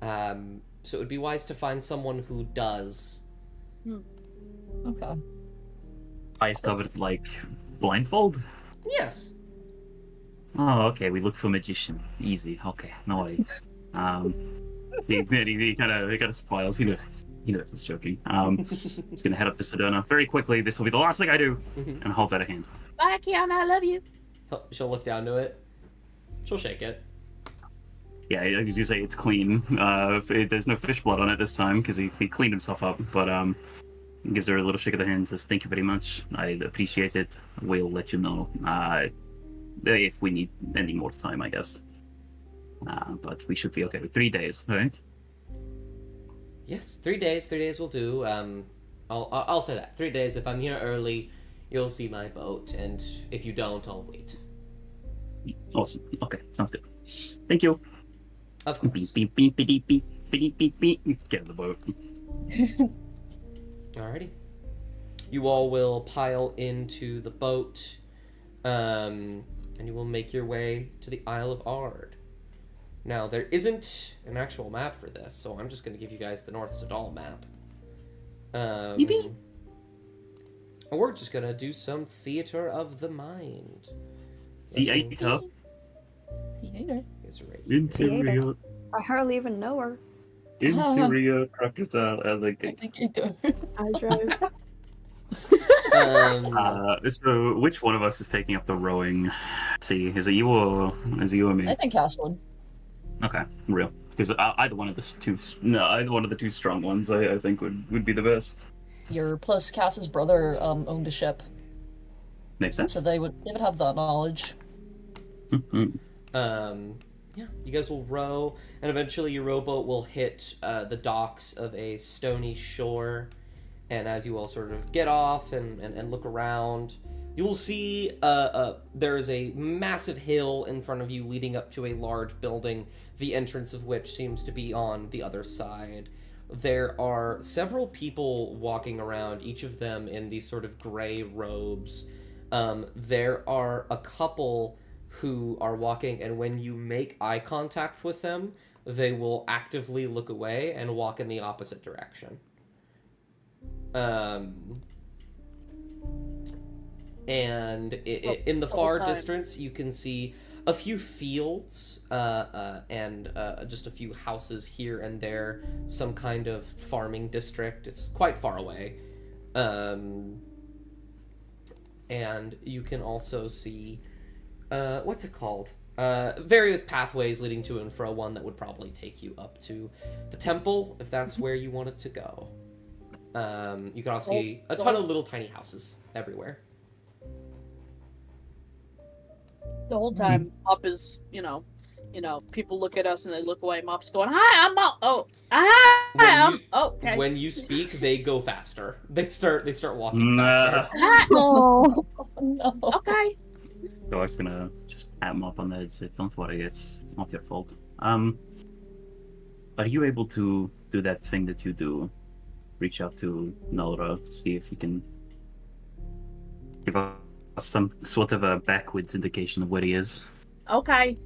So it would be wise to find someone who does. Okay. Eyes covered, like, blindfold? Yes. Oh, okay. We look for magician. Easy. Okay, no worries. He kind of smiles. He knows it's joking. He's gonna head up to Sedona very quickly. This will be the last thing I do, and holds out a hand. Bye, Kiana. I love you. She'll look down to it. She'll shake it. Yeah, as you say, it's clean. There's no fish blood on it this time because he cleaned himself up. But he gives her a little shake of the hand and says, "Thank you very much. I appreciate it. We'll let you know if we need any more time, I guess. But we should be okay with 3 days, right?" Yes, 3 days. 3 days will do. I'll say that 3 days. If I'm here early, you'll see my boat, and if you don't, I'll wait. Awesome. Okay, sounds good. Thank you. Of course. Beep beep beep beep beep beep beep beep. Get in the boat. Alrighty. You all will pile into the boat, and you will make your way to the Isle of Ard. Now, there isn't an actual map for this, so I'm just going to give you guys the North Sedal map. Yippee. And we're just going to do some theater of the mind. Theater. Theater. Is right here. Interior. I hardly even know her. Interior crocodile alligator. Theater. I drive. So which one of us is taking up the rowing? See, is it you or me? I think Cass would. Okay, real. Because either one of the two strong ones, I think would be the best. Plus Cass's brother owned a ship, Makes sense. so they would have that knowledge. Yeah, you guys will row, and eventually your rowboat will hit the docks of a stony shore. And as you all sort of get off and look around, you will see there is a massive hill in front of you leading up to a large building, the entrance of which seems to be on the other side. There are several people walking around, each of them in these sort of gray robes. There are a couple who are walking, and when you make eye contact with them, they will actively look away and walk in the opposite direction. And in the far distance, you can see a few fields and just a few houses here and there, some kind of farming district. It's quite far away. And you can also see, what's it called? Various pathways leading to and fro, one that would probably take you up to the temple, if that's where you wanted to go. You can also see a ton of little tiny houses everywhere. The whole time, Mop is, people look at us and they look away. Mop's going, "Hi, I'm Mop. Oh, hi, okay." When you speak, they go faster. They start walking faster. Hi. Oh. No. Okay. So I was gonna just pat him up on the head and say, "Don't worry, it's not your fault." Are you able to do that thing that you do? Reach out to Nellra to see if he can give us some sort of a backwards indication of where he is. Okay.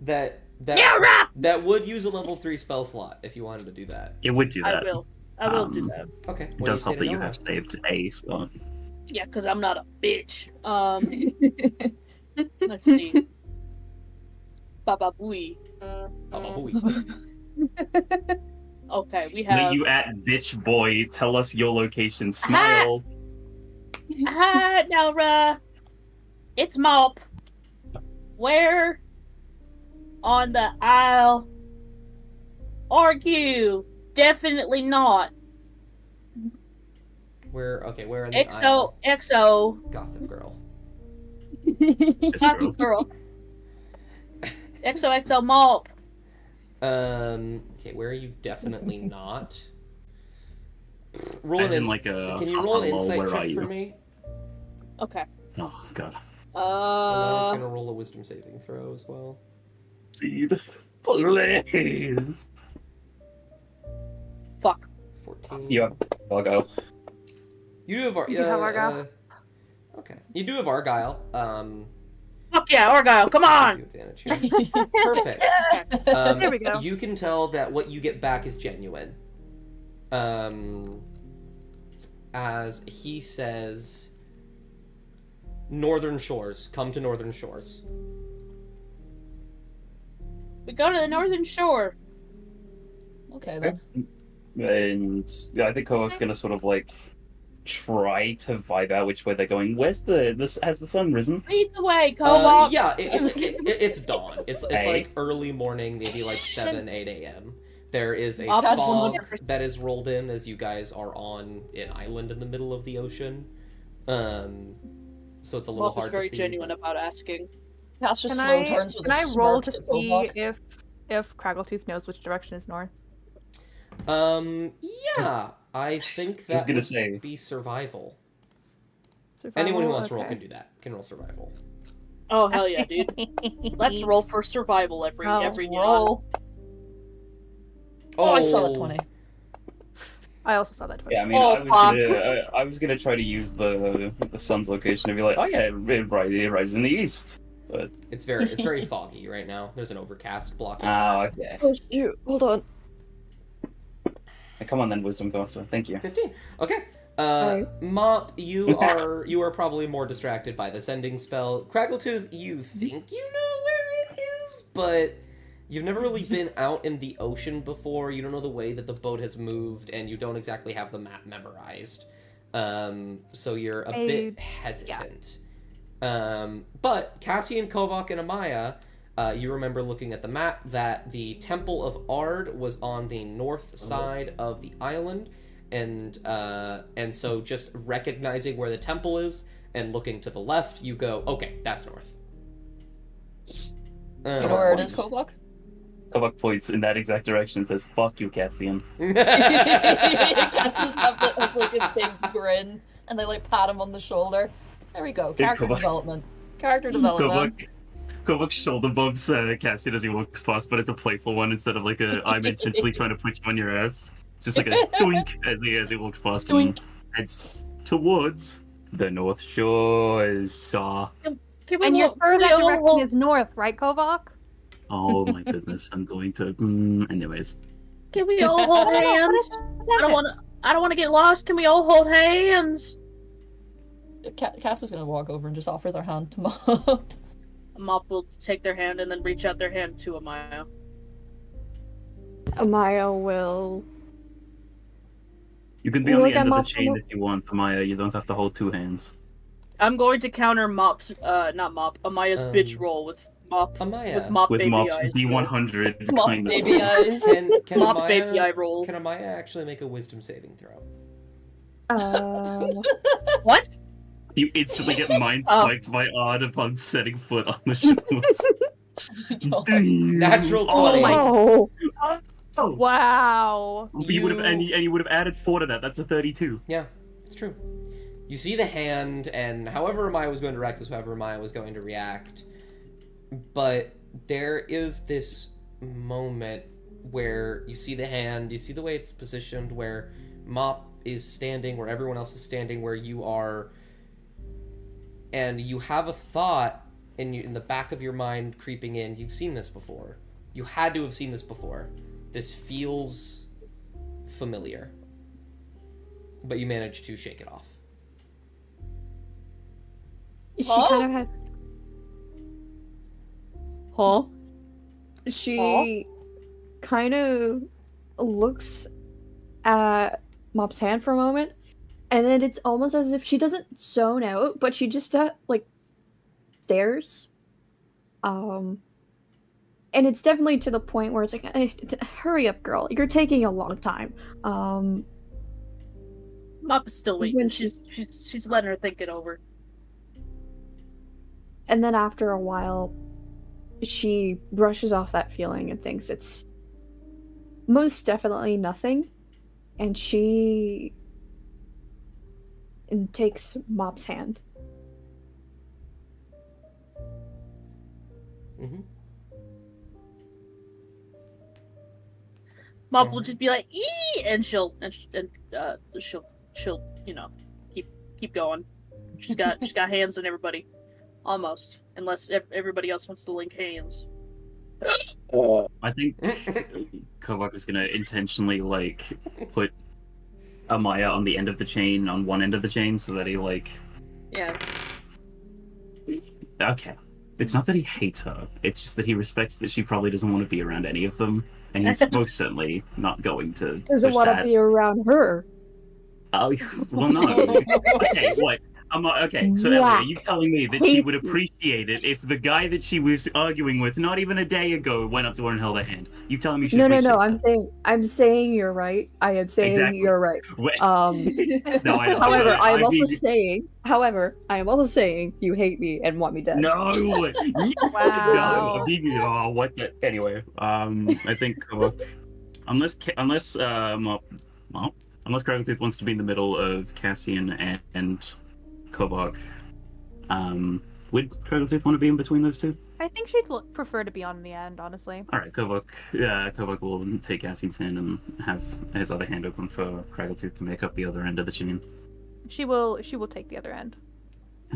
That That would use a level 3 spell slot if you wanted to do that. It would do that. I will do that. Okay. It what does do you help say that to you Nellra? have saved a slot. Yeah, because I'm not a bitch. Let's see. Baba Booey. Oh, hooey. Okay, we When have. you at bitch boy, tell us your location. Smile. Hi, Nellra. It's Mop. Where on the aisle are you? Definitely not. Where in the XO, aisle? XO, Gossip girl. Gossip Girl. XOXO Mop. Okay, where are you definitely not? Roll As an in like a. Can you roll an hello, insight where are check for you? me? Okay. Oh god. And I was gonna roll a wisdom saving throw as well. Seed. Please. Fuck. 14. You have Argyle. You do have You have Argyle. Okay. You do have Argyle. Fuck yeah, Argyle, come on! Give you advantage here. Perfect. There we go. You can tell that what you get back is genuine. As he says, Northern Shores. Come to Northern Shores. We go to the Northern Shore. Okay then. And yeah, I think Kova's gonna sort of like try to vibe out which way they're going. Where's this? Has the sun risen? Lead the way, Cobalt. Yeah, it's dawn. It's Hey. like early morning, maybe like 7, 8 a.m. There is a Officer fog 100%. that is rolled in as you guys are on an island in the middle of the ocean. So it's a little Mop was hard very to see. genuine about asking. Cass just Can slow I, turns with can a I roll smirk to to see Kobok. if Craggletooth knows which direction is north? Yeah, I think I was that gonna would say. be survival. Survival? Anyone who wants to roll Okay. can do that. Can roll survival. Oh hell yeah, dude. Let's roll for survival every Oh, Roll. Oh, I saw that 20. I also saw that 20. Yeah, I mean, Oh, I was gonna try to use the sun's location and be like, oh yeah, it rises in the east. But It's very foggy right now. There's an overcast blocking. okay. Oh shoot, hold on. Come on then, wisdom caster. Thank you. 15. Okay. Sorry. Mop, you are probably more distracted by the sending spell. Craggletooth, you think you know where it is, but you've never really been out in the ocean before. You don't know the way that the boat has moved, and you don't exactly have the map memorized. So you're a bit hesitant. But Cassian, Kovak, and Amaya, you remember looking at the map that the Temple of Ard was on the north side of the island, and so just recognizing where the temple is and looking to the left, you go, okay, that's north. You know where it is, Kobok? Kovak points in that exact direction and says, fuck you, Cassian. Cass just has like a big grin, and they like pat him on the shoulder. There we go. Character Kobok. development. Character development. Kovak shoulder bumps Cassian as he walks past, but it's a playful one instead of like a I'm intentionally trying to put you on your ass. Just like a doink as he walks past and heads towards the North Shores. Can we And your can further we all direction hold- is north, right, Kovak? Oh my goodness, I'm going to. Anyways, Can we all hold hands? I don't want to get lost. Can we all hold hands? Cass is gonna walk over and just offer their hand to Mop. Mop will take their hand and then reach out their hand to Amaya. Amaya will. you can be on Look the at end of the Mop's chain look. if you want, Maya. You don't have to hold two hands. I'm going to counter Mop's, not Mop, Amaya's bitch roll with Mop. Amaya. With Mop With baby Mop's eyes. D100 Mop kind of. baby eyes. Can Mop Amaya, baby eye roll. Can Amaya actually make a wisdom saving throw? What? You instantly get mind spiked by Odd upon setting foot on the shores. Natural 20. Oh my! Oh, Oh. Wow. But you would have, and you would have added 4 to that. That's a 32. Yeah, it's true. You see the hand, and however Amaya was going to react is however Amaya was going to react. But there is this moment where you see the hand, you see the way it's positioned, where Mop is standing, where everyone else is standing, where you are, and you have a thought in the back of your mind creeping in. You've seen this before. You had to have seen this before. This feels familiar. But you managed to shake it off. She Huh? kind of has. Huh? She kind of looks at Mop's hand for a moment, and then it's almost as if she doesn't zone out, but she just like stares. And it's definitely to the point where it's like, hurry up, girl, you're taking a long time. Mop is still waiting. When She's letting her think it over. And then after a while, she brushes off that feeling and thinks it's most definitely nothing. And she takes Mop's hand. Mm-hmm. Mop will just be like, "Ee!" and she'll keep going. She's got hands on everybody, almost, unless everybody else wants to link hands. I think Kovak is gonna intentionally like put Amaya on the end of the chain, on one end of the chain, so that he like. Yeah. Okay. It's not that he hates her. It's just that he respects that she probably doesn't want to be around any of them, and he's most certainly not going to. Doesn't push want to that. be around her. Oh, well, no. Okay, what? Okay, so Ellie, are you telling me that she would appreciate it if the guy that she was arguing with not even a day ago went up to her and held her hand? You telling me she No. appreciates I'm saying you're right. I am saying Exactly. you're right. that? No, I don't. However, I am also mean, saying you hate me and want me dead. No. Wow. No. Oh, what the? Anyway, I think unless Kragotooth wants to be in the middle of Cassian and Kovak, would Kragotooth want to be in between those two? I think she'd prefer to be on the end, honestly. All right, Kovak will take Cassian's hand and have his other hand open for Kragotooth to make up the other end of the chain. She will take the other end.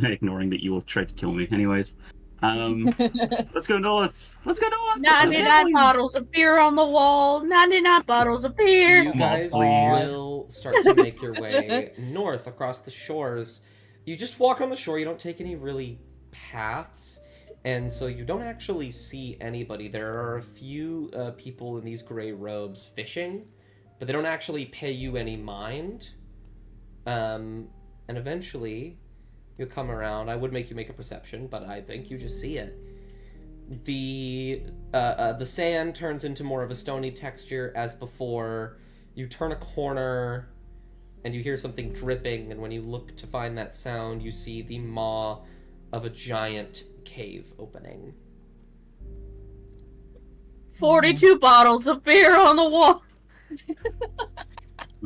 Ignoring that you will try to kill me, anyways. Let's go north. Let's go north. 99 bottles of beer on the wall. 99 bottles of beer. You guys please. will start to make your way north across the shores. You just walk on the shore. You don't take any really paths, and so you don't actually see anybody. There are a few people in these gray robes fishing, but they don't actually pay you any mind. And eventually, you'll come around. I would make you make a perception, but I think you just see it. The sand turns into more of a stony texture as before. You turn a corner and you hear something dripping, and when you look to find that sound, you see the maw of a giant cave opening. 42 bottles of beer on the wall.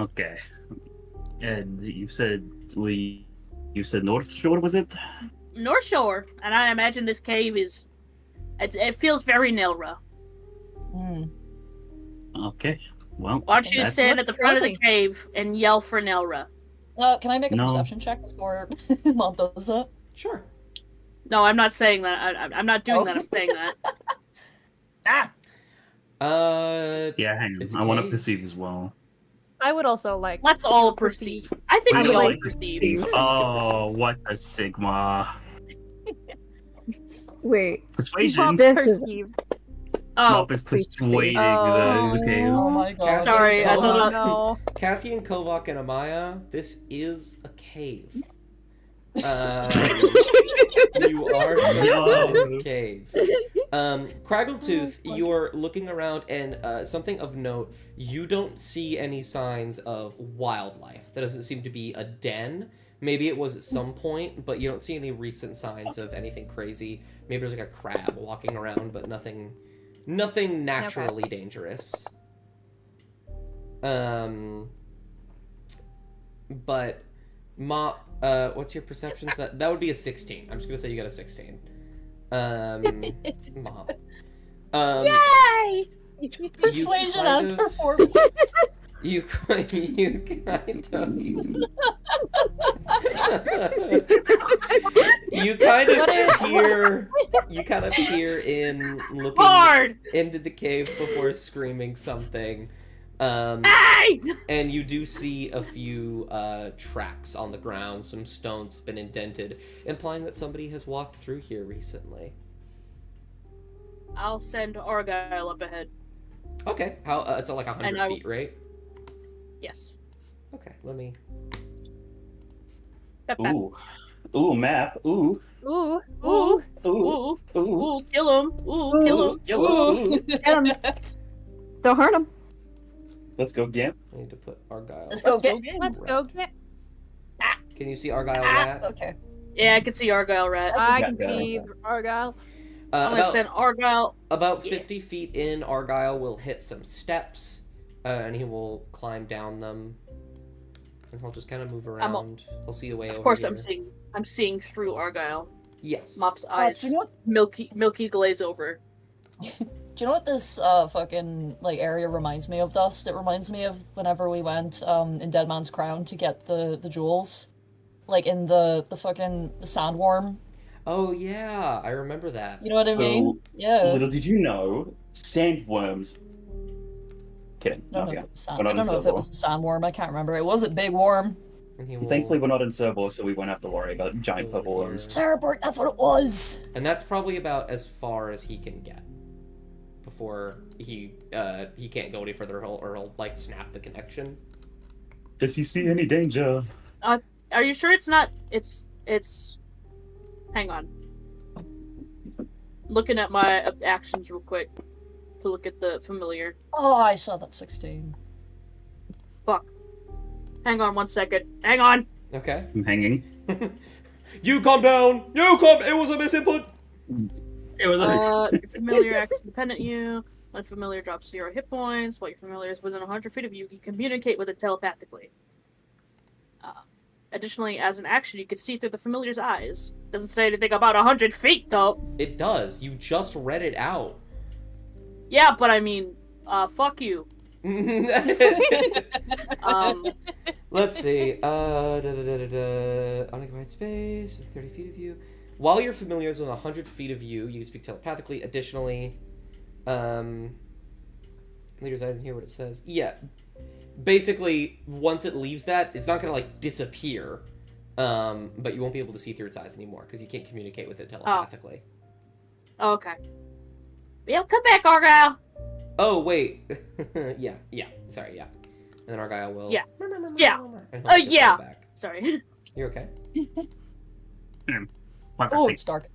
Okay. And you said North Shore, was it? North Shore, and I imagine this cave it feels very Nellra. Okay. Well, Why don't you that's- stand at the front of the cave and yell for Nellra? Can I make a No. perception check before Mom does that? Sure. No, I'm not saying that. I'm not doing that. I'm saying that. Yeah, hang It's on. a I want to cave. perceive as well. I would also like. Let's to all perceive. I think I we would all like to perceive. Oh, what a Sigma. Wait, Persuasion. Mom This is- perceive. Oh, Mop is persuading Oh. the cave. Oh my god. Cassian, Sorry, I Oh thought- no. Cassie and Kovak and Amaya, this is a cave. You are in this cave. Craggletooth, you're looking around, and something of note, you don't see any signs of wildlife. That doesn't seem to be a den. Maybe it was at some point, but you don't see any recent signs of anything crazy. Maybe there's like a crab walking around, but nothing naturally dangerous. But Mop, what's your perception? So that would be a 16. I'm just gonna say you got a 16. Mop. Yay! Persuasion kind and of- performance. You kind of You kind of What is- peer. You kind of peer in, looking Hard! into the cave before screaming something. Hey! And you do see a few tracks on the ground. Some stones have been indented, implying that somebody has walked through here recently. I'll send Argyle up ahead. Okay, how it's like 100 And I- feet, right? Yes. Okay, let me. Pep, pep. Ooh, map. Ooh, Ooh, Ooh. ooh. Ooh. ooh. Ooh, kill him. Ooh, kill him. Ooh. Get him. Don't hurt him. Let's go, Gimp. I need to put Argyle. Let's go get. Let's go get. Can you see Argyle Ah, rat? okay. Yeah, I can see Argyle rat. I got can that. see Argyle. I'm gonna send Argyle. About Yeah. 50 feet in, Argyle will hit some steps, and he will climb down them, and he'll just kind of move around. He'll see the way over Of course, here. I'm seeing through Argyle. Yes. Mop's Do eyes you know what? milky glaze over. Do you know what this fucking like area reminds me of, Dust? It reminds me of whenever we went in Dead Man's Crown to get the jewels, like in the fucking the sandworm. Oh yeah, I remember that. You know what I mean? Yeah. Little did you know, sandworms. Kidding. I don't Not know, here. if it was sand- We're not I in don't know if it Servo. was a sandworm. I can't remember. It was a big worm. And he will... Thankfully, we're not in Servo, so we won't have to worry about giant Over purple here. worms. Cerebort, that's what it was. And that's probably about as far as he can get before he can't go any further, or he'll like snap the connection. Does he see any danger? Are you sure it's not? It's. Hang on. Looking at my actions real quick to look at the familiar. Oh, I saw that 16. Fuck. Hang on 1 second. Hang on. Okay. I'm hanging. You calm down. You calm. It was a misinput. It was Your familiar acts independent you. When familiar drops 0 hit points, while your familiar is within 100 feet of you, you communicate with it telepathically. Additionally, as an action, you can see through the familiar's eyes. Doesn't say anything about 100 feet, though. It does. You just read it out. Yeah, but I mean, fuck you. Let's see. Unoccupied space with 30 feet of you. While your familiar is within 100 feet of you, you can speak telepathically. Additionally, leader's eyes in here. What it says? Yeah. Basically, once it leaves that, it's not gonna like disappear. But you won't be able to see through its eyes anymore because you can't communicate with it telepathically. Okay. Yeah, come back, Argyle. Oh wait. yeah. Sorry. Yeah. And then Argyle will. Yeah. And Yeah. he'll just Yeah. go back. Sorry. You're okay. Oh, it's dark.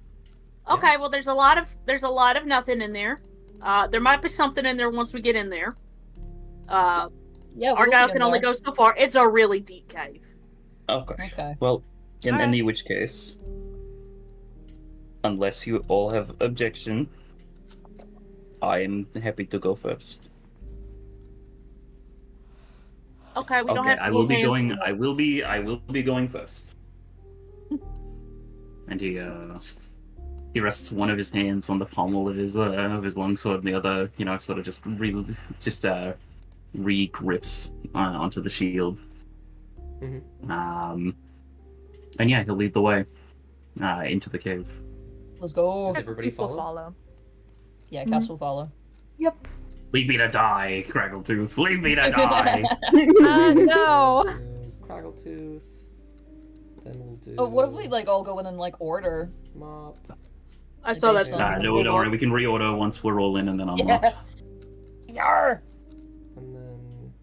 Okay, well, there's a lot of nothing in there. There might be something in there once we get in there. Yeah, we'll Argyle be can in only there. go so far. It's a really deep cave. Okay. Okay. Well, in Alright. any which case, unless you all have objection, I am happy to go first. Okay, we don't Okay, have to I will be hand- going. I will be going first. And he rests one of his hands on the pommel of his longsword, and the other, sort of just re-grips onto the shield. Mhm. And yeah, he'll lead the way into the cave. Let's go. Does everybody People follow? Yeah, Cass will follow. Yep. Leave me to die, Craggletooth. Leave me to die. No. Craggletooth. Then we'll do. Oh, what if we like all go in order? Mop. I saw that. Based Nah, on- no, don't worry. We can reorder once we're all in, and then I'll Yeah. Yar! And then.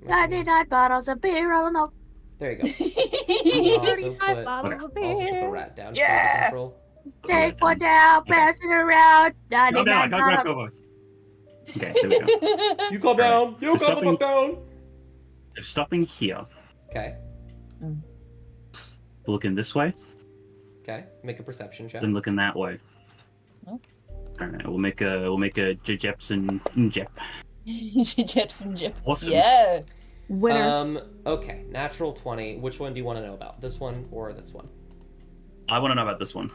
99 bottles of beer on the. There you go. I'll also 35 put, bottles okay, of I'll also put the beer. rat down Yeah. for control. Take one down, pass it around. Calm down, I 99 can't grab bottles. cover. Okay, there we go. You calm Alright, down. You so calm the fuck down. So stopping here. Okay. Looking this way, Okay. Make a perception check. then looking that way. Oh. Alright, we'll make a Jepson Jep. Jips and Jip. Awesome. Yeah. Winner. Okay. Natural 20. Which one do you want to know about? This one or this one? I want to know about this one.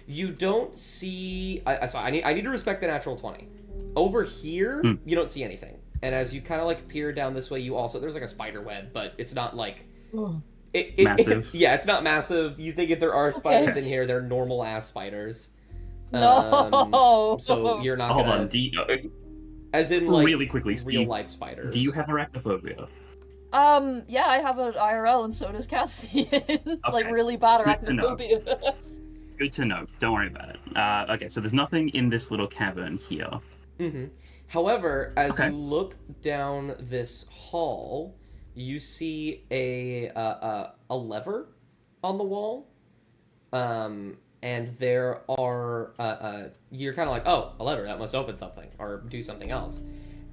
You don't see. I need to respect the natural 20. Over here, you don't see anything. And as you kind of like peer down this way, you also there's like a spider web, but it's not like Ugh. Massive? Yeah, it's not massive. You think if there are spiders Okay. in here, they're normal ass spiders. No. So you're not Hold gonna, on. as in like Really quickly, real Steve, life spiders. Do you have arachnophobia? Yeah, I have an IRL and so does Cassian. Like Okay. really bad Good to know. arachnophobia. Good to know. Don't worry about it. Okay, so there's nothing in this little cavern here. Mm-hmm. However, as Okay. you look down this hall, you see a lever on the wall, and there are you're kind of like, oh, a lever, that must open something or do something else.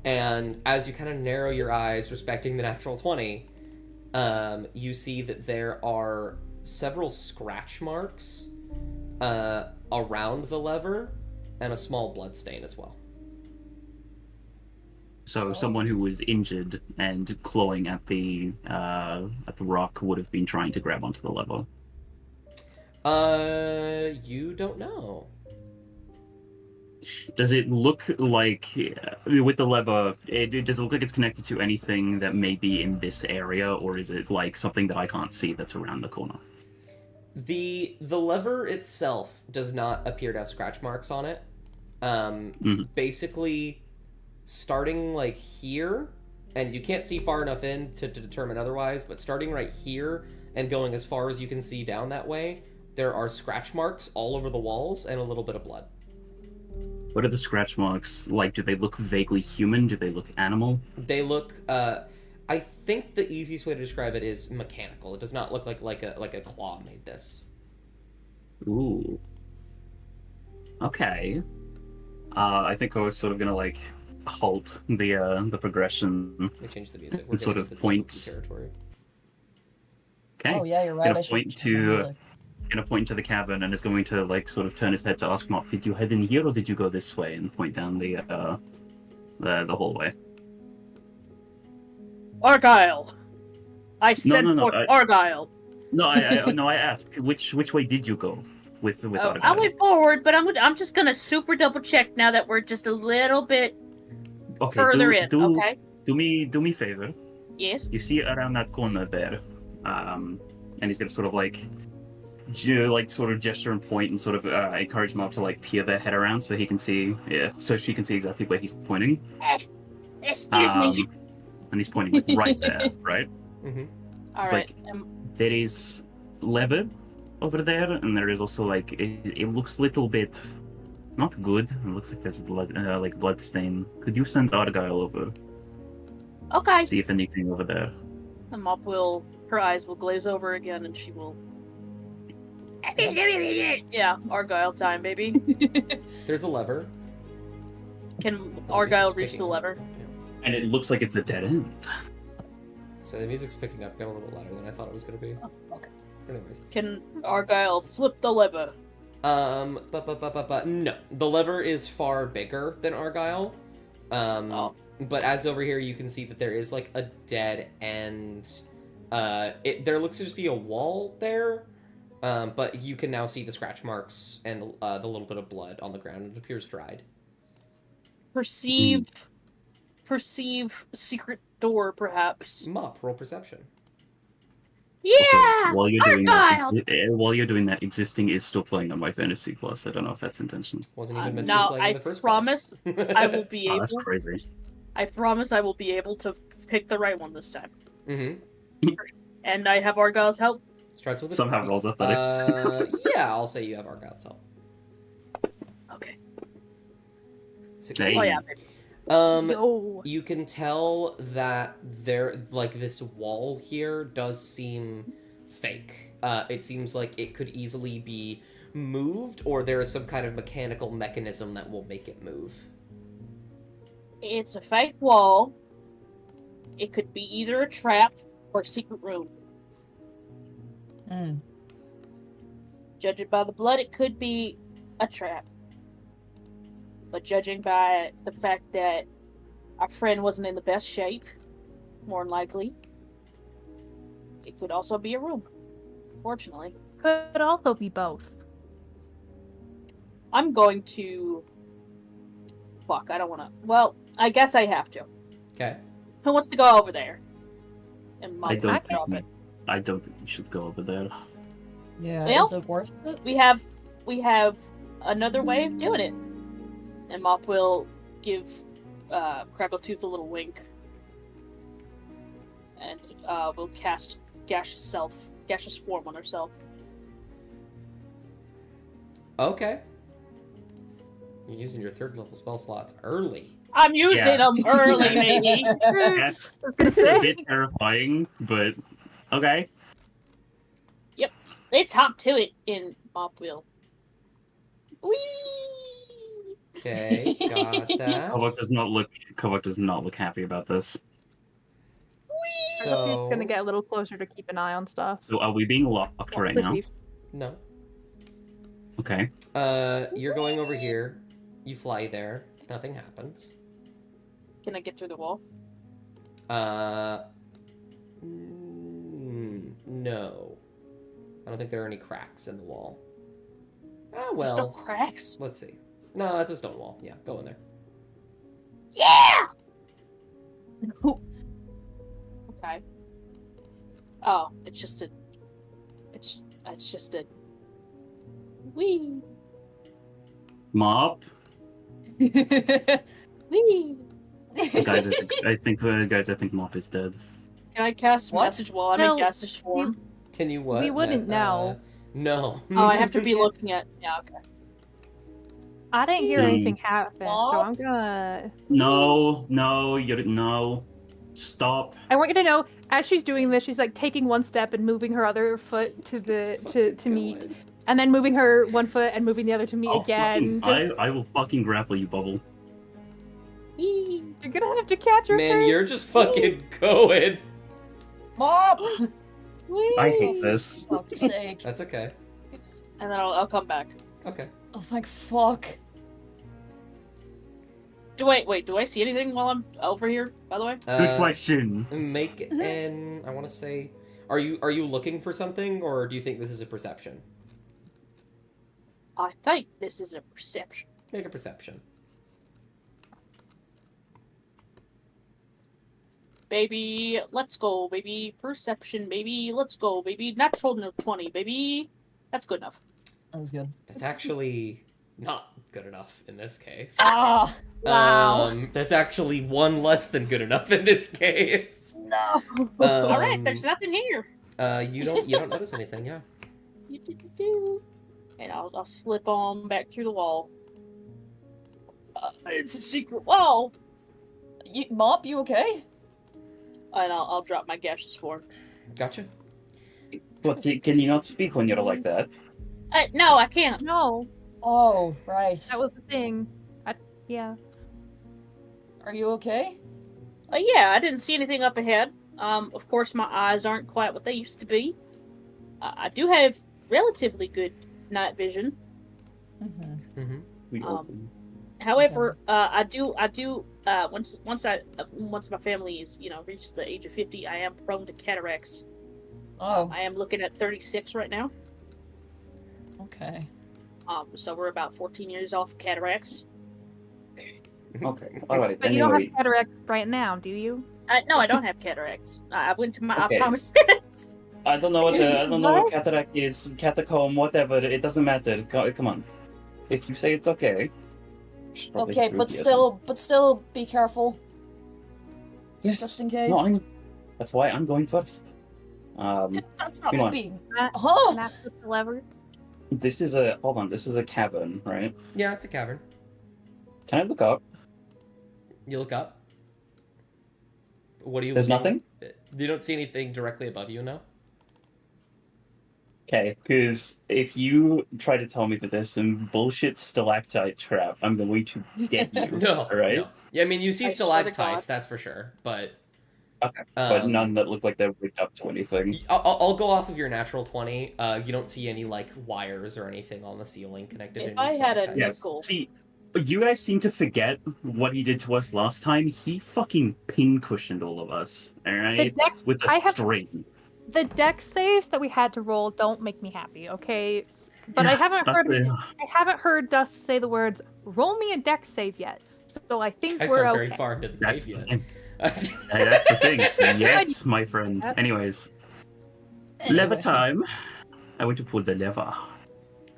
And as you kind of narrow your eyes, respecting the natural 20, you see that there are several scratch marks around the lever and a small blood stain as well. So someone who was injured and clawing at the rock would have been trying to grab onto the lever. You don't know. Does it look like, with the lever, does it look like it's connected to anything that may be in this area, or is it like something that I can't see that's around the corner? The lever itself does not appear to have scratch marks on it. Basically, starting like here, and you can't see far enough in to determine otherwise, but starting right here and going as far as you can see down that way, there are scratch marks all over the walls and a little bit of blood. What are the scratch marks like? Do they look vaguely human? Do they look animal? They look, I think the easiest way to describe it is mechanical. It does not look like a claw made this. Ooh. Okay. I think I was sort of gonna like halt the progression. They changed the music. We're And sort getting of into the point. spooky territory. Okay. Oh yeah, you're right. Gonna I should point change my to music. gonna point to the cavern and is going to like sort of turn his head to ask Mop, did you head in here or did you go this way? And point down the hallway. Argyle. I said no, Argyle. No, I asked which way did you go with I Argyle? went forward, but I'm just gonna super double check now that we're just a little bit Okay, further in. do Okay. do me a favor. Yes. You see around that corner there, and he's gonna sort of like sort of gesture and point and sort of encourage Mob to like peer their head around so he can see, so she can see exactly where he's pointing. Excuse me. And he's pointing like right there, right? Mm-hmm. All it's right. There is lever over there, and there is also like it looks a little bit not good. It looks like there's blood, like blood stain. Could you send Argyle over? Okay. See if anything over there. The mop her eyes will glaze over again, and she will. Yeah, Argyle time, baby. There's a lever. Can Argyle reach the lever? And it looks like it's a dead end. So the music's picking up, got a little bit louder than I thought it was going to be. Oh, okay. Anyways. Can Argyle flip the lever? But no. The lever is far bigger than Argyle. But as over here, you can see that there is like a dead end. There looks to just be a wall there. But you can now see the scratch marks and the little bit of blood on the ground. It appears dried. Perceive secret door, perhaps. Mop, roll perception. Yeah. Also, while you're doing Argyle! that, existing is still playing on my fantasy plus. I don't know if that's intentional. Wasn't even meant now, to be playing in I the first promise place. I will be Oh, able. that's crazy. I promise I will be able to pick the right one this time. Mm-hmm. And I have Argyle's help. Starts with a Somehow rolls athletics. Yeah, I'll say you have Argyle's help. Okay. 16. Oh yeah, baby. Yo. You can tell that this wall here does seem fake. It seems like it could easily be moved, or there is some kind of mechanical mechanism that will make it move. It's a fake wall. It could be either a trap or a secret room. Mm. Judging by the blood, it could be a trap. But judging by the fact that our friend wasn't in the best shape, more than likely, it could also be a room. Fortunately. Could also be both. I'm going to... Fuck, I don't want to... Well, I guess I have to. Okay. Who wants to go over there? And I Mom don't drop think it. I don't think we should go over there. Yeah, Well, is it worth it? We have another way of doing it. And Mop will give Crackletooth a little wink. And we'll cast gaseous form on herself. Okay. You're using your 3rd level spell slots early. I'm using them early, baby. That's I was gonna a say. bit terrifying, but okay. Let's hop to it in Mop Wheel. Whee! Okay, got that. Kovak does not look happy about this. It's gonna So, get a little closer to keep an eye on stuff. So are we being locked right now? Perceived. no. Okay. You're going over here. You fly there. Nothing happens. Can I get through the wall? No. I don't think there are any cracks in the wall. Oh, There's no well. cracks. Let's see. No, that's a stone wall. Yeah, go in there. Yeah! Okay. Oh, it's just a... It's just a... Wee! Mop. Wee! Guys, I think Mop is dead. Can I cast What? message while I'm No, in gaseous form? Can you what? We wouldn't know. No. Oh, I have to be looking at... Yeah, okay. I didn't hear anything happen, so Mop? I'm gonna. No. Stop. I want you to know, as she's doing this, she's like taking one step and moving her other foot to meet, and then moving her one foot and moving the other to meet again. I will fucking grapple you, Bubble. Wee! You're gonna have to catch her. Man, first. you're just fucking going. Mop! Wee! I hate this. Fuck's sake. That's okay. And then I'll come back. Okay. Oh, thank fuck. Do I see anything while I'm over here, by the way? Good question. Make an. I want to say. Are you looking for something, or do you think this is a perception? I think this is a perception. Make a perception. Baby, let's go, baby. Perception, baby. Let's go, baby. Natural 20, baby. That's good enough. That was good. That's actually not good enough in this case. Ah! Wow. That's actually one less than good enough in this case. No! Alright, there's nothing here. You don't notice anything, yeah. And I'll slip on back through the wall. It's a secret wall. Mop, you okay? And I'll drop my gaseous form. Gotcha. But can you not speak when you're like that? No, I can't. No, Oh, right. that was the thing. Yeah. Are you okay? Yeah, I didn't see anything up ahead. Of course, my eyes aren't quite what they used to be. I do have relatively good night vision. Mm-hmm. Mm-hmm. We all do. However, I do. Once my family is, reached the age of 50, I am prone to cataracts. Oh, I am looking at 36 right now. okay. So we're about 14 years off cataracts. Okay, alright. But you don't have cataract right now, do you? No, I don't have cataracts. I went to my Okay. optometrist. I don't know what cataract is, catacomb, whatever. It doesn't matter. Come on. If you say it's okay. you should probably Okay, through but here. still, be careful. Yes. just in case. No, that's why I'm going first. That's not Come on. being. And Huh? that's the lever. This is a cavern, right? Yeah, it's a cavern. Can I look up? You look up. What do you? There's nothing? You don't see anything directly above you, no? Okay, because if you try to tell me that there's some bullshit stalactite trap, I'm going to get you. No. Alright? No. Yeah, I mean, you see I swear to stalactites, God. that's for sure, but. Okay, but um, none that look like they're rigged up to anything. I'll go off of your natural 20. You don't see any like wires or anything on the ceiling connected. If to any I had a stalactites. Yes. nickel. See, you guys seem to forget what he did to us last time. He fucking pin-cushioned all of us, The alright? dex, With I a have string. the dex saves that we had to roll don't make me happy. Okay, but I haven't That's heard the- I haven't heard Dust say the words "roll me a dex save" yet. So I think Guys we're are okay. very far into the That's cave the yet. thing. Hey, that's the thing. Yet, my friend. Anyways, Lever Anyway. time. I want to pull the lever.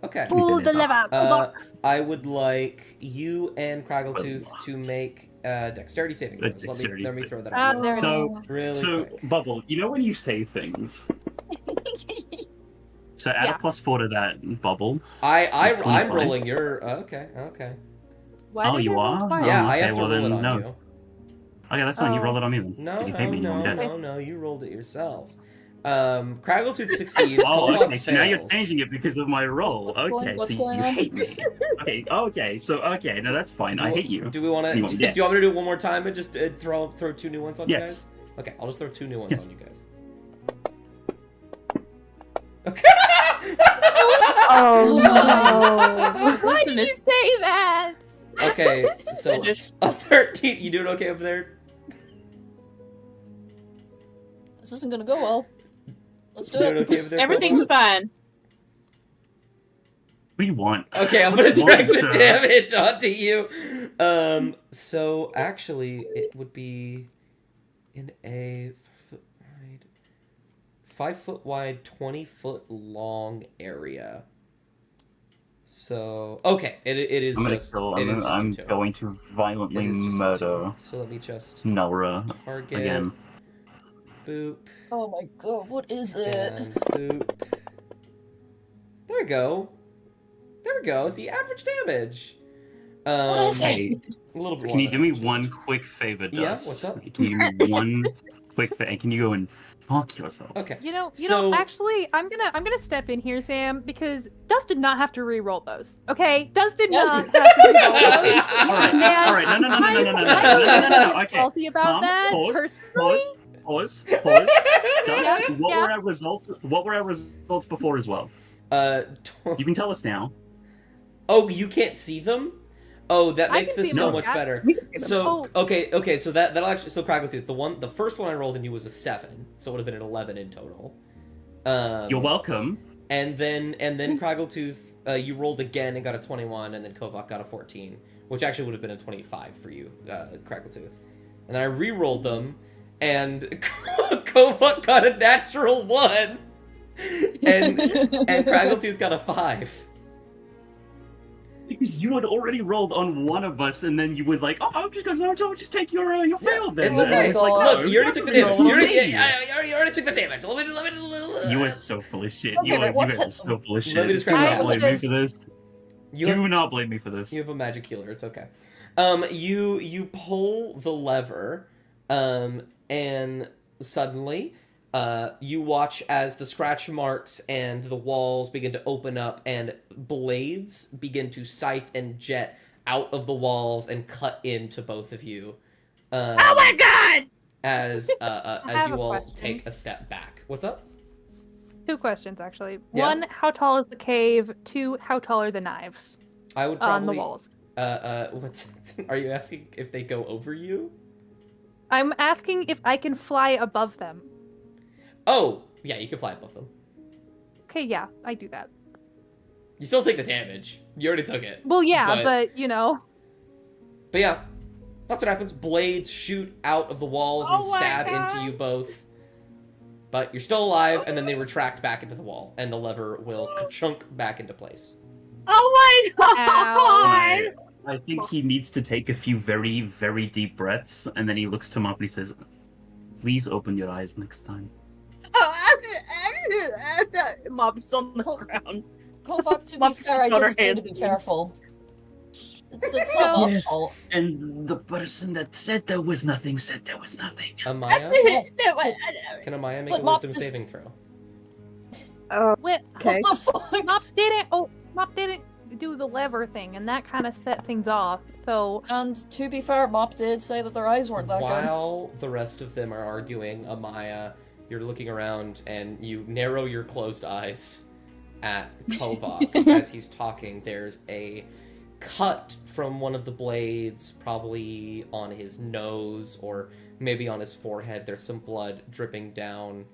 Okay. Give me Pull the lever. I would like you and Craggletooth to make dexterity saving A throws. dexterity Let me save. throw that Ah, out there it So- really So, quick. Bubble, you know when you say things? So add Yeah. a +4 to that, Bubble. I'm 25. rolling your. Okay. Why Oh, did you I roll are? twice? Yeah, Oh, I okay, have to well roll it then, on no. you. Okay, that's fine. You Oh. roll it on me then. No, 'cause you paid me, you won't get. no. You rolled it yourself. Craggletooth succeeds. Oh, Cobalt okay. So now you're fails. changing it because of my roll. Okay, What's so going you on? hate me. Okay. So okay, no, that's fine. I hate you. Do we want to? You Do won't you get. want me to do it one more time and just throw 2 new ones on you Yes. guys? Okay, I'll just throw 2 new ones Yes. on you guys. Okay. Oh no. Why did you say that? Okay, so Just- a 13. You doing okay up there? This isn't gonna go well. Let's do You doing it. okay up there? Everything's Cobalt? fine. What do you want? Okay, I'm What gonna do you drag want, the sir? damage onto you. So actually, it would be in a 5 foot wide, 20-foot long area. So okay, it is I'm gonna just. kill. It is just I'm you two. going to violently It is just you murder two. So let me just Nellra target. again. Boop Oh my god, what is it? and boop. There we go. There we go. See, average damage. What is Hey, it? A little bit. can you more do me damage. one quick favor, Yeah, Dust? what's up? Can you do me one quick favor? And can you go and fuck yourself? Okay. You know, So- actually, I'm gonna step in here, Sam, because Dust did not have to re-roll those. Okay, Dust did Yeah. not have to re-roll those. All right, Man, all right, no. I'm Okay, salty about calm, that. pause, Personally, pause. Yeah, Dust, what yeah. were our results? What were our results before as well? You can tell us now. Oh, you can't see them? Oh, that I makes can this see so them. much Yeah. better. We can see them. So okay, so that'll actually Craggletooth, the first one I rolled in you was a 7, so it would have been an 11 in total. You're welcome. And then Craggletooth, you rolled again and got a 21, and then Kovac got a 14, which actually would have been a 25 for you, Craggletooth. And then I re-rolled them, and Kovac got a natural 1, and Craggletooth got a 5. Because you had already rolled on one of us, and then you would like, oh, I'll just take your fail then. It's And okay. I was like, Look, no, Look, you already took the damage. roll You on already, me. you already took the damage. You are so full of shit. Okay, You but are what's it- so full of shit. Let me Do describe not it. blame me for this. You Do have, not blame me for this. you have a magic healer. It's okay. You pull the lever, and suddenly, you watch as the scratch marks and the walls begin to open up, and blades begin to scythe and jet out of the walls and cut into both of you. Oh my god! As have you a all question. take a step back. What's up? 2 questions actually. Yeah. 1, how tall is the cave? 2, how tall are the knives I would on probably the walls? what's are you asking if they go over you? I'm asking if I can fly above them. Oh, yeah, you can fly above them. Okay, yeah, I do that. You still take the damage. You already took it. Well, yeah, But- but you know. But yeah, that's what happens. Blades shoot out of the walls and Oh my stab God. into you both. But you're still alive, and then they retract back into the wall, and the lever will chunk back into place. Oh my Ow. god! I think he needs to take a few very, very deep breaths, and then he looks to Mop and he says, please open your eyes next time. Mob's on the ground. Kovac, to be Mop's fair, I got her did say to hands be in careful. It's not Mop's Yes. fault. And the person that said there was nothing said there was nothing. Amaya? Can Amaya make But a Mop wisdom just- saving throw? Oh, Wait, okay. What the fuck? Mop didn't do the lever thing, and that kind of set things off. So And to be fair, Mop did say that their eyes weren't that good. While the rest of them are arguing, Amaya, you're looking around and you narrow your closed eyes at Kovac as he's talking. There's a cut from one of the blades, probably on his nose or maybe on his forehead. There's some blood dripping down.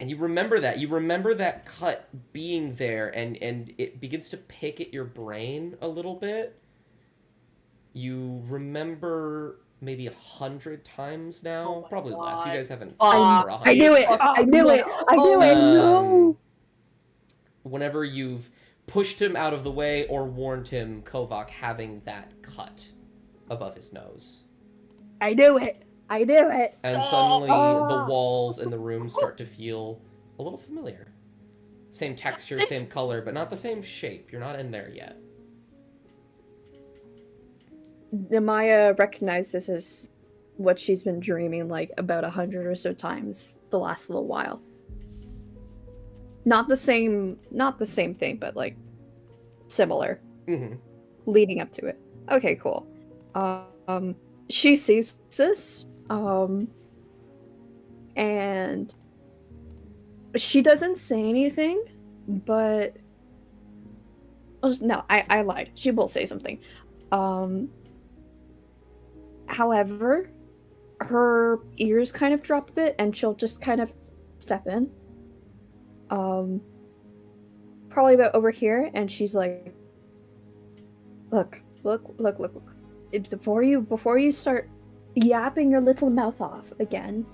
And you remember that. You remember that cut being there, and it begins to pick at your brain a little bit. You remember maybe 100 times now. Oh my Probably less. You God. guys haven't seen Ah, for 100. I knew it! I knew it! I knew it! No! Whenever you've pushed him out of the way or warned him, Kovac having that cut above his nose. I knew it! I knew it! And suddenly the walls in the room start to feel a little familiar. Same texture, same color, but not the same shape. You're not in there yet. Amaya recognizes this as what she's been dreaming like about 100 or so times the last little while. Not the same thing, but like similar. Mm-hmm. Leading up to it. Okay, cool. She sees this, and she doesn't say anything, but no, I lied. She will say something. However, her ears kind of drop a bit, and she'll just kind of step in. Probably about over here, and she's like, Look. Before you start yapping your little mouth off again,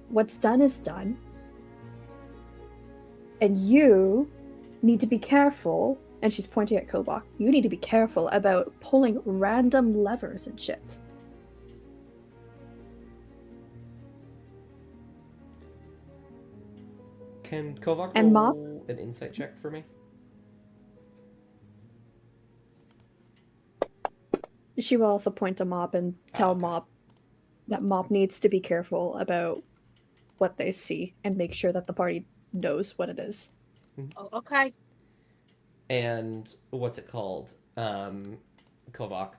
what's done is done. And you need to be careful, and she's pointing at Kovac, you need to be careful about pulling random levers and shit. Can Kovac And roll an insight check for me? She will also point to Mop and tell okay. Mop that Mop needs to be careful about what they see and make sure that the party knows what it is. Oh, okay. And what's it called? Kovac.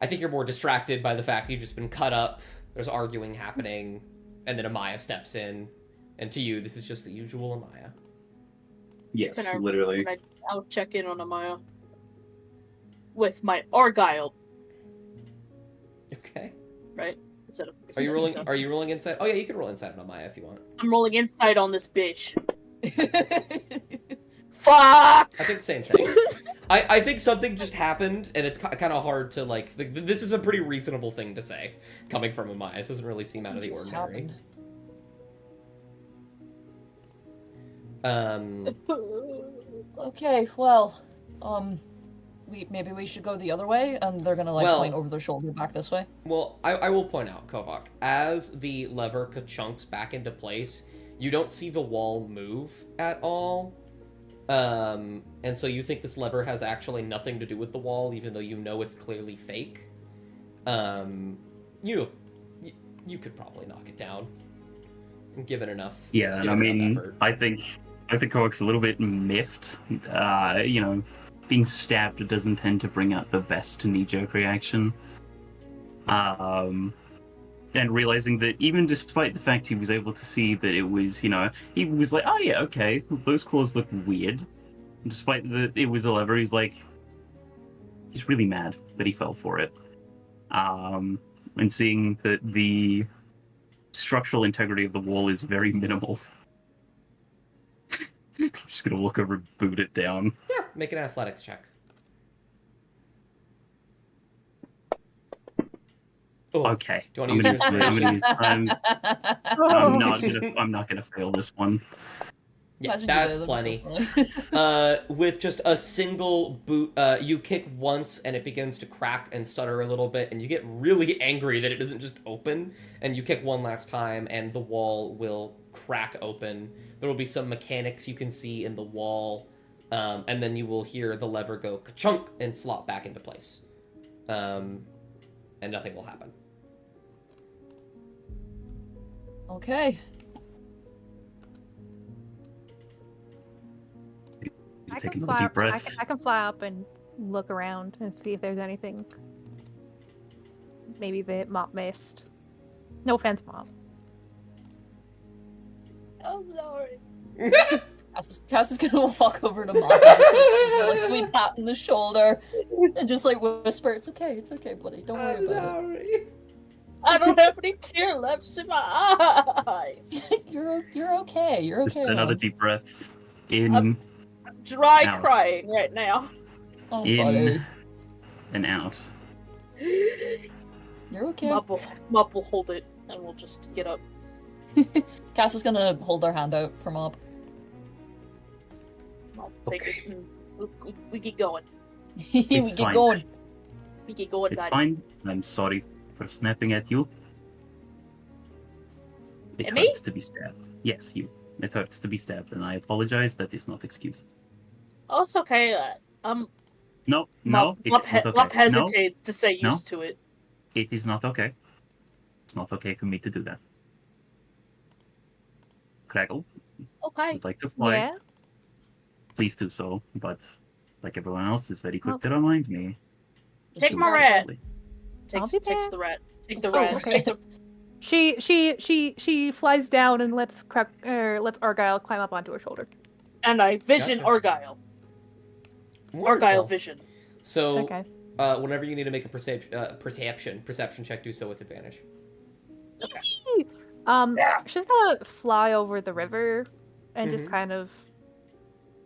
I think you're more distracted by the fact you've just been cut up, there's arguing happening, and then Amaya steps in. And to you, this is just the usual Amaya. Yes, literally. I'll check in on Amaya. With my Argyle. Okay. Right? Are you rolling insight? Oh yeah, you can roll insight on Amaya if you want. I'm rolling insight on this bitch. Fuck! I think same thing. I think something just happened, and it's kind of hard to, like... This is a pretty reasonable thing to say, coming from Amaya. This doesn't really seem out of the ordinary. Okay, well, maybe we should go the other way, and they're gonna, point over their shoulder back this way? Well, I will point out, Kovac, as the lever ka-chunks back into place, you don't see the wall move at all. And so you think this lever has actually nothing to do with the wall, even though you know it's clearly fake. You could probably knock it down. Given enough. Yeah, and I mean, I think Kovac's a little bit miffed. Being stabbed doesn't tend to bring out the best knee-jerk reaction. And realizing that even despite the fact he was able to see that it was, he was like, oh yeah, okay, those claws look weird. Despite that it was a lever, he's really mad that he fell for it. And seeing that the structural integrity of the wall is very minimal. Just gonna walk over and boot it down. Yeah, make an athletics check. Oh, okay. Do you want to use I'm not gonna fail this one. Yeah, that's plenty. With just a single boot, you kick once and it begins to crack and stutter a little bit, and you get really angry that it doesn't just open, and you kick one last time and the wall will crack open. There will be some mechanics you can see in the wall, and then you will hear the lever go ka-chunk and slot back into place. And nothing will happen. Okay. Take another deep breath. I can fly up and look around and see if there's anything. Maybe the Mop missed. No offense, Mop. I'm sorry. Cass is gonna walk over to Mop and just we pat on the shoulder and just whisper, it's okay, buddy. Don't worry about it. I don't have any tear left in my eyes. You're okay. You're okay. Just another deep breath. In. Dry out. crying right now. Oh, In buddy. and out. You're okay. Mop will hold it, and we'll just get up. Cass is gonna hold her hand out for Mop. I'll take Okay. it, and we get going. We It's get fine. going. We get going, It's guys. fine. I'm sorry for snapping at you. It At me? hurts to be stabbed. Yes, you. It hurts to be stabbed, and I apologize. That is not excuse. Oh, it's okay. No, Mop it's not okay. hesitates to say No. used to it. No, it is not okay. It's not okay for me to do that. Craggle, Okay. would like to fly. Yeah. Please do so, but like everyone else, is very quick to remind me. Just Take be my careful. rat. I'll Takes be back. the rat. Take the Oh, rat. okay. Take the... She flies down and lets Argyle climb up onto her shoulder. And I vision Gotcha. Argyle. Wonderful. Argyle vision. So, Okay. whenever you need to make a perception check, do so with advantage. She's gonna fly over the river and just Mhm. kind of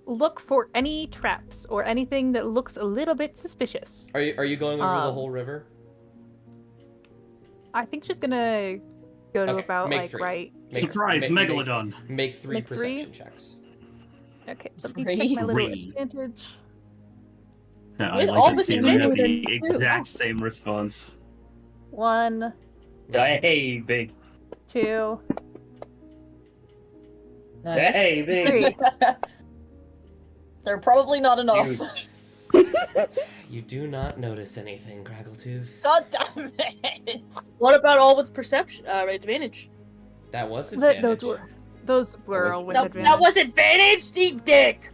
look for any traps or anything that looks a little bit suspicious. Are you going over the Um, whole river? I think she's gonna go to Okay, about make like three. right. Surprise, make- Megalodon! Make three Make three? perception checks. Okay, so let me Three? check my little Three. advantage. Yeah, I With like all to this see them have advantage, the too. exact same response. 1, Hey, big. 2, Nice. Hey, big. 3. They're probably not enough. Huge. You do not notice anything, Craggletooth. God damn it! What about all with perception? Advantage. That was advantage. Those were all with No, advantage. that was advantage, you dick.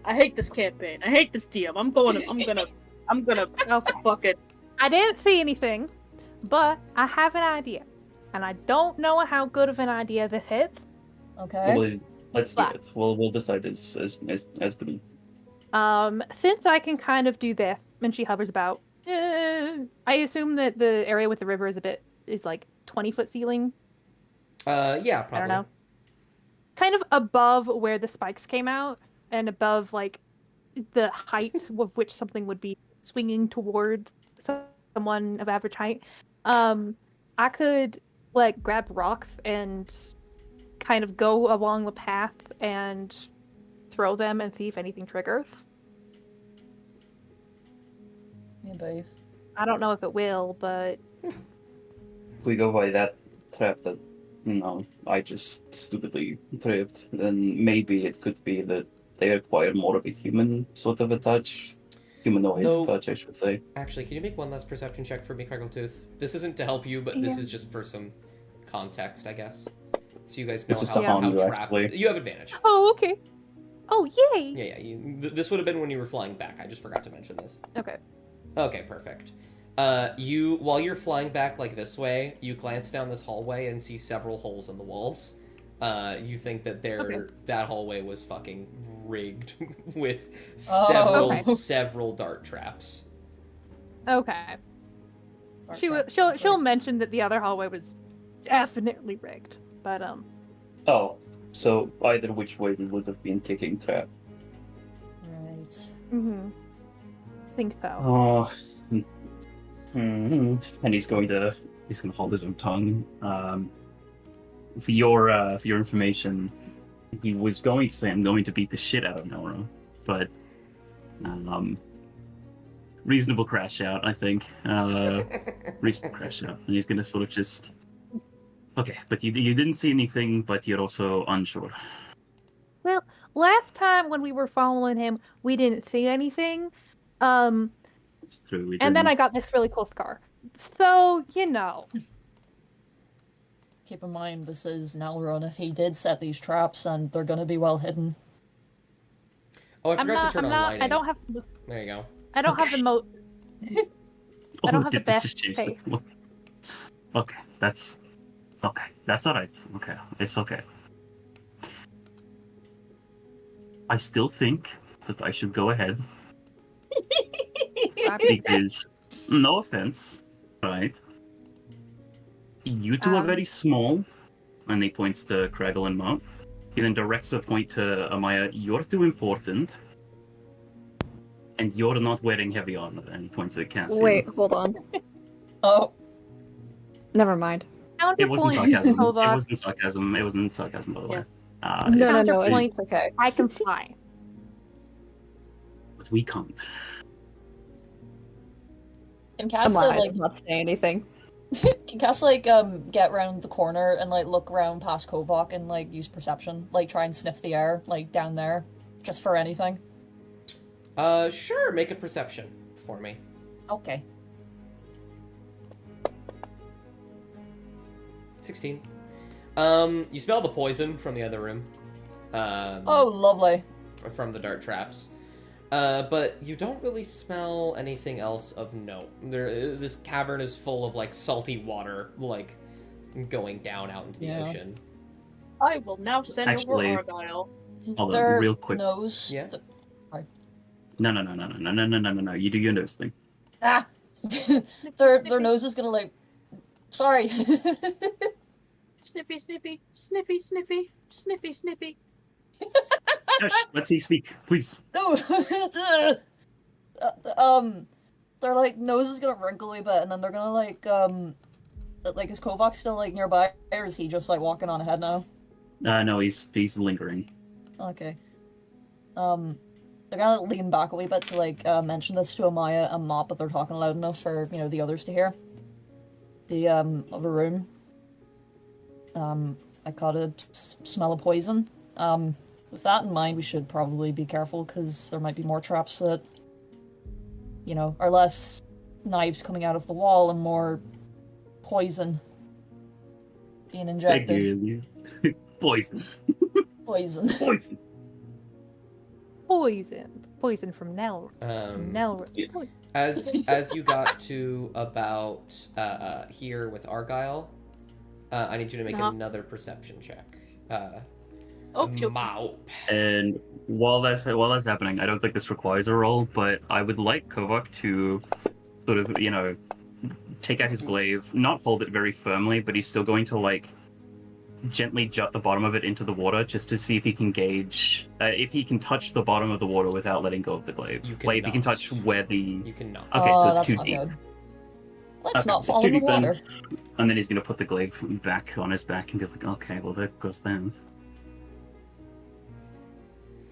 I hate this campaign. I hate this DM. I'm gonna Okay. fuck it. I didn't see anything, but I have an idea, and I don't know how good of an idea this is. Okay. Well, let's hear But- it. We'll decide as Blue. Since I can kind of do this, and she hovers about. I assume that the area with the river is like 20-foot ceiling. Yeah, probably. I don't know. Kind of above where the spikes came out, and above like the height of which something would be swinging towards someone of average height. I could like grab rocks and kind of go along the path and throw them and see if anything triggers. Maybe. I don't know if it will, but If we go by that trap that, I just stupidly tripped, then maybe it could be that they require more of a human sort of a touch. Humanoid Though- touch, I should say. Actually, can you make one last perception check for me, Craggletooth? This isn't to help you, but this Yeah. is just for some context, I guess. So you guys know This is how, to harm how you, trapped... actually. You have advantage. oh, okay. Oh, yay! Yeah. This would have been when you were flying back. I just forgot to mention this. Okay. Okay, perfect. While you're flying back like this way, you glance down this hallway and see several holes in the walls. You think that that hallway was fucking rigged with Oh. several dart traps. Okay. Dark She'll trap. mention that the other hallway was definitely rigged, but Oh, so either which way we would have been kicking trap. Right. think so. Oh, and he's gonna hold his own tongue. For your information, he was going to say, "I'm going to beat the shit out of Nellra," but reasonable crash out, I think. Reasonable crash out, and he's gonna sort of just. Okay, but you didn't see anything, but you're also unsure. Well, last time when we were following him, we didn't see anything. It's true. We And then I didn't. got this really cool scar. So, Keep in mind, this is Nellra, and if he did set these traps, and they're gonna be well hidden. Oh, I forgot to turn on lighting. I don't have There you go. I don't have the I don't have the did this best just change face. Okay, that's all right. Okay, it's okay. I still think that I should go ahead because, no offense, right? You two are very small, and he points to Craggle and Mount. He then directs a point to Amaya. You're too important. And you're not wearing heavy armor. And he points at Cassian. Wait, hold on. Oh, Never mind. It wasn't Counterpoint, sarcasm. It Kovac. wasn't sarcasm. It wasn't sarcasm, by the way. No, Counterpoint. it's okay. I can fly. But we can't. can Cass Amaya like does not say anything. can Cass like get around the corner and like look around past Kovac and like use perception, like try and sniff the air like down there, just for anything? Sure, make a perception for me. Okay. 16. You smell the poison from the other room. Oh, lovely. From the dart traps. But you don't really smell anything else of note. This cavern is full of, like, salty water, like, going down out into the Yeah. ocean. I will now send Actually- over Argyle. Hold on, Their real quick. nose. Yeah? No. You do your nose thing. Ah, their nose is gonna like. Sorry. Sniffy, sniffy, sniffy, sniffy, sniffy, sniffy. Shush, let's see speak, please. No. Their like nose is gonna wrinkle a bit, and then they're gonna like is Kovac still like nearby, or is he just like walking on ahead now? No, he's lingering. Okay. They're gonna lean back a wee bit to like mention this to Amaya and Mop, but they're talking loud enough for the others to hear. The other room. I caught a smell of poison. With that in mind, we should probably be careful because there might be more traps that, are less knives coming out of the wall and more poison being injected. Poison. Poison. Poison. Poison from Nellra. Nellra. Yeah. As you got to about here with Argyle, I need you to make another perception check. Okay. Maup. And while that's happening, I don't think this requires a roll, but I would like Kovac to sort of, take out his glaive, not hold it very firmly, but he's still going to like gently jut the bottom of it into the water just to see if he can gauge if he can touch the bottom of the water without letting go of the glaive. Like if he can cannot. touch where the You cannot. Okay, so it's that's too not deep. good. Let's Okay, not it's fall too in the deep then. water. And then he's gonna put the glaive back on his back and be like, okay, well there goes that.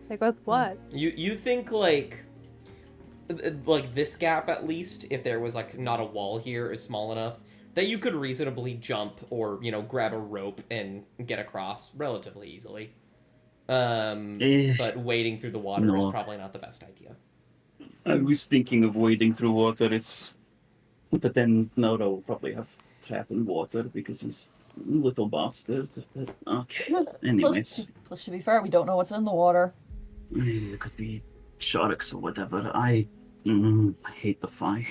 Like with what? You think like this gap at least, if there was like not a wall here, is small enough that you could reasonably jump or grab a rope and get across relatively easily. But wading through the water is No. probably not the best idea. I was thinking of wading through water, but then Nellra will probably have trap in water because he's a little bastard. But, okay. Anyways, Plus, to be fair, we don't know what's in the water. it could be sharks or whatever. I hate the fire.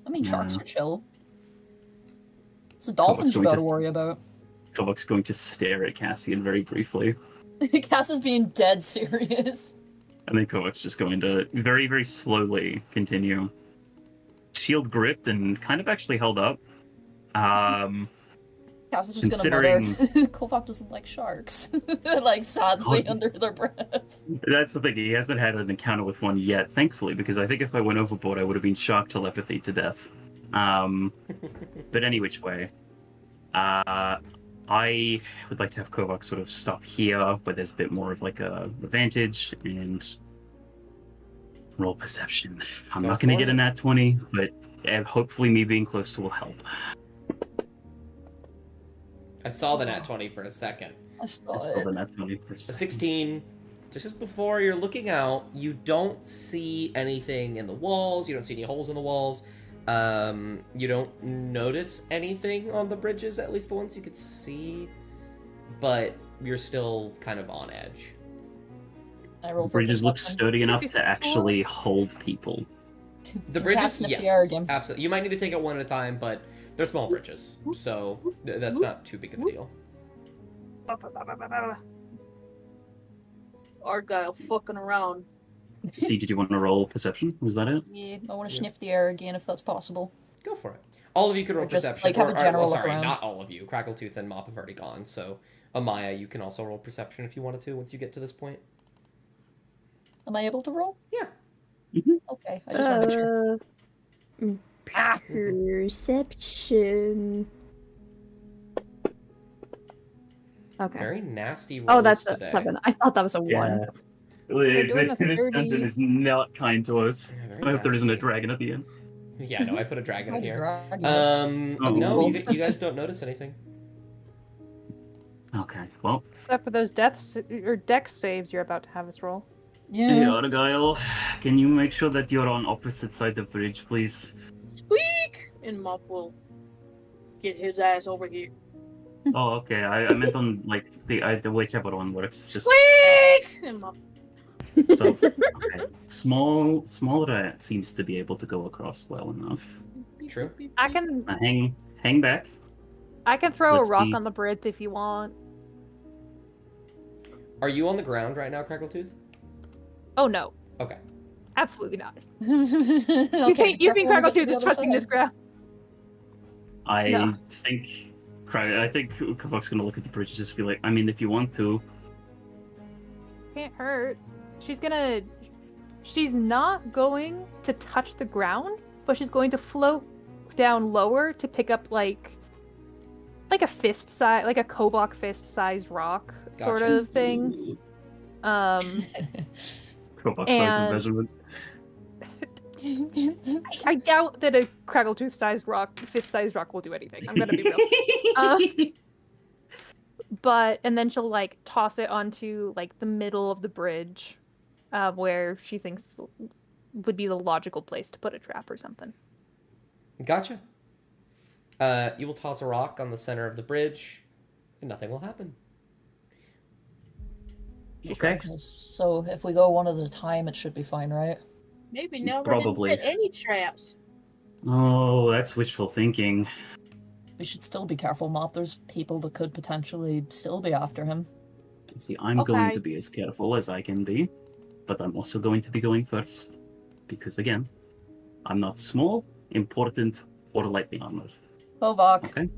I mean, sharks Yeah. are chill. It's the dolphins you going gotta to- worry about. Kovac's going to stare at Cassian very briefly, Cass is being dead serious. and then Kovac's just going to very, very slowly continue. Shield gripped and kind of actually held up. Cass is just Considering- gonna mutter, Kovac doesn't like sharks. Like, sadly, Oh. under their breath. That's the thing, he hasn't had an encounter with one yet, thankfully, because I think if I went overboard, I would have been shark telepathy to death. But any which way, I would like to have Kovac sort of stop here, where there's a bit more of like a advantage, and roll perception. I'm Go not going to for get it. a nat 20, but hopefully me being closer will help. I saw the nat 20 for a second. I saw I saw the it. nat 20 for a A second. 16. Just before you're looking out, you don't see anything in the walls. You don't see any holes in the walls. You don't notice anything on the bridges, at least the ones you could see. But you're still kind of on edge. I roll for Bridges look perception. sturdy enough to actually hold people. The Can bridges, Cass sniff the yes, air again? absolutely. You might need to take it one at a time, but they're small bridges, so that's not too big of a deal. Argyle fucking around. See, did you want to roll perception? Was that it? Yeah, I want to Yeah. sniff the air again if that's possible. Go for it. All of you can roll Or just, perception. like, have a general look sorry, around. not all of you. Crackletooth and Mop have already gone, so Amaya, you can also roll perception if you wanted to once you get to this point. Am I able to roll? Yeah. Okay, I just want to make sure. Perception. Okay. Very nasty rolls Oh, that's a today. 7. I thought that was a 1. Yeah. doing a This 30. dungeon is not kind to us. Yeah, very I hope there isn't a nasty. dragon at the end. Yeah, no, I put a dragon in I'd here. drag you. Oh. No, Cool. you guys don't notice anything. Okay, well. Except for those dex saves you're about to have us roll. Hey, Yeah. Argyle, can you make sure that you're on opposite side of the bridge, please? Squeak! And Mop will get his ass over here. Oh, okay. I meant on like the whichever one works. Just Squeak! And Mop. so okay. Small rat seems to be able to go across well enough. True. I can Hang back. throw Let's a rock see. on the bridge if you want. Are you on the ground right now, Crackletooth? Oh no, Okay. absolutely not. You You think Crackletooth is trusting this ground? I No. think Kavok's gonna look at the bridge and just be like, I mean, if you want to. Can't hurt. She's not going to touch the ground, but she's going to float down lower to pick up like a fist size, like a Kobok fist sized rock sort Gotcha. of thing. Kavok size And- of measurement. I doubt that a Craggletooth sized rock, fist sized rock will do anything. I'm gonna be real. And then she'll like toss it onto like the middle of the bridge, where she thinks would be the logical place to put a trap or something. Gotcha. You will toss a rock on the center of the bridge, and nothing will happen. Okay. So if we go one at a time, it should be fine, right? Maybe Nellra Probably. didn't set any traps. Oh, that's wishful thinking. We should still be careful, Mop. There's people that could potentially still be after him. See, I'm going Okay. to be as careful as I can be, but I'm also going to be going first. Because again, I'm not small, important, or lightly armored. Kovak. Okay.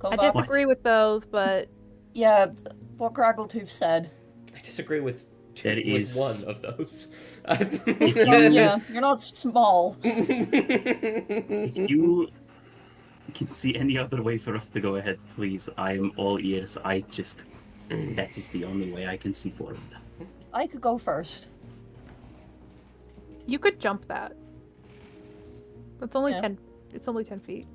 I Kovak. disagree with those, but Yeah, what Craggletooth said. I disagree with It is- one of those. Yeah, you're not small. If you can see any other way for us to go ahead, please, I am all ears. That is the only way I can see forward. I could go first. you could jump that. It's only Yeah. 10. It's only 10 feet.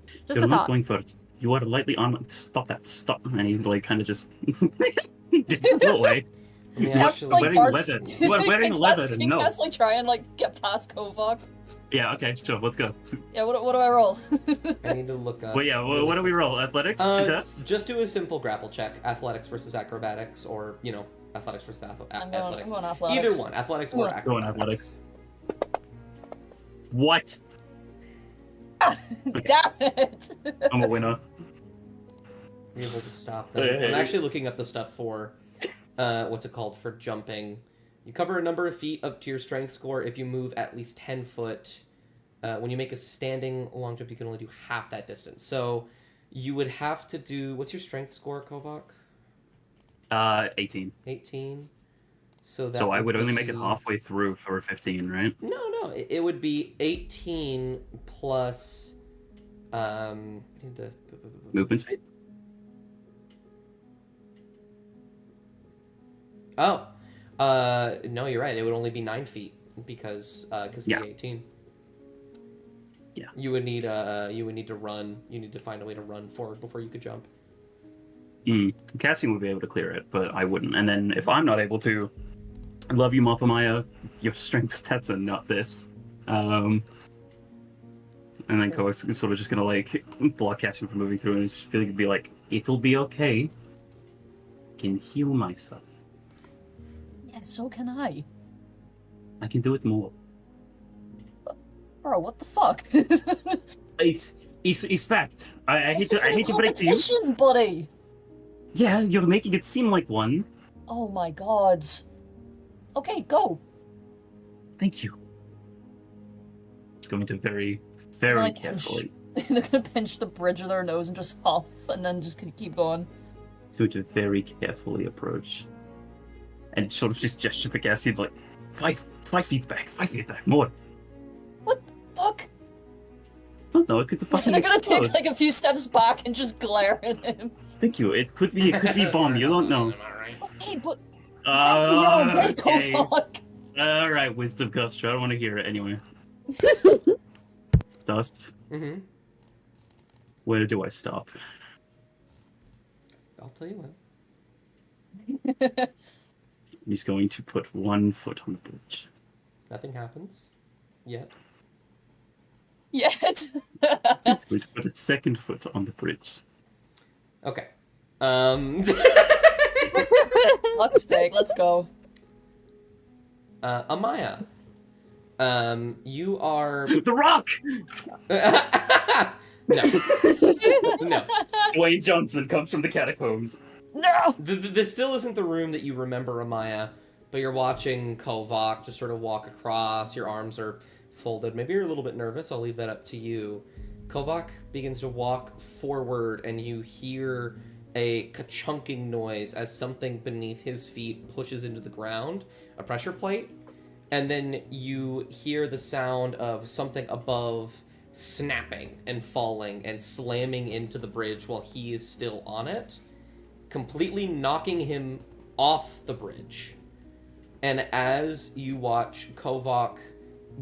Just You're a not thought. going first. You are lightly armored. Stop that. Stop. And he's like kind of just just go away. Let me What's actually- wearing leather? You are wearing leather. Can No. Cass, like, try and, like, get past Kovak? Yeah. Okay. Sure. Let's go. Yeah, what do I roll? I need to look up. Well, yeah. What do we roll? Athletics? Test? Just do a simple grapple check. Athletics versus acrobatics, or athletics versus I'm athletics. going athletics. Either one, athletics or Go on acrobatics. athletics. What? Damn it! I'm a winner. Be able to stop them. Hey. I'm actually looking up the stuff for, what's it called, for jumping. You cover a number of feet up to your strength score if you move at least 10 foot. When you make a standing long jump, you can only do half that distance. So you would have to do, what's your strength score, Kovak? 18. 18. So So I would only make it be- halfway through for 15, right? No, it would be 18 plus, I need to- Movement speed. Oh, no, you're right. It would only be 9 feet because Yeah. the 18. Yeah. You would need to run. You need to find a way to run forward before you could jump. Casting would be able to clear it, but I wouldn't. And then if I'm not able to, I love you, Mapamaya. Your strength stats are not this. And then Koak's sort of just gonna like block casting from moving through and just be like, it'll be okay. I can heal myself. Yeah, so can I. I can do it more. Bro, what the fuck? It's fact. I hate This to isn't a break to you. competition, buddy! Yeah, you're making it seem like one. Oh my god. Okay, go. Thank you. It's going to very, They're very like, carefully. They're gonna pinch the bridge of their nose and just huff, and then just keep going. It's going to very carefully approach. And sort of just gesture for Cassie, like, 5 feet back. 5 feet back. More. What the fuck? I don't know. It could fucking They're gonna explode. take like a few steps back and just glare at him. Thank you. It could be a bomb. You don't know. Hey, but you can't be yelling, "Hey, Okay. Kovac!" All right, wisdom gust. I don't want to hear it anyway. Dust. Mm-hmm. Where do I stop? I'll tell you when. He's going to put 1 foot on the bridge. Nothing happens yet. Yet. He's going to put a 2nd foot on the bridge. Okay. Let's take. Let's go. Amaya. You are. The Rock. No. No. Dwayne Johnson comes from the catacombs. No. This still isn't the room that you remember, Amaya, but you're watching Kovac just sort of walk across. Your arms are folded. Maybe you're a little bit nervous. I'll leave that up to you. Kovac begins to walk forward, and you hear a ka-chunking noise as something beneath his feet pushes into the ground, a pressure plate, and then you hear the sound of something above snapping and falling and slamming into the bridge while he is still on it, completely knocking him off the bridge. And as you watch Kovac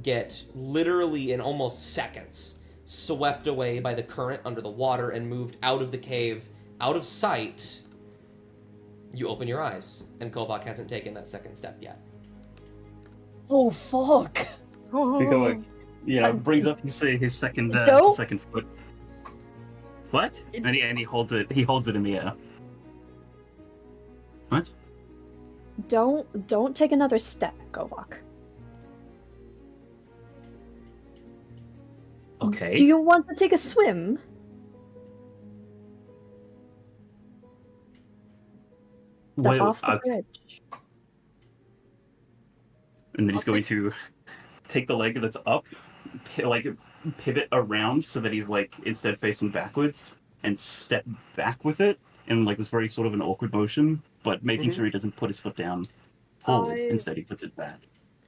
get literally in almost seconds swept away by the current under the water and moved out of the cave, out of sight, you open your eyes, and Kovac hasn't taken that 2nd step yet. Oh fuck. Brings up his second Don't- second foot. What? And he holds it. He holds it in the air. What? Don't take another step, Kovac. Okay. Do you want to take a swim? Step Well, off the bridge. and then he's going to take the leg that's up, pivot around so that he's like instead facing backwards and step back with it in like this very sort of an awkward motion, but making sure he doesn't put his foot down forward. Instead, he puts it back.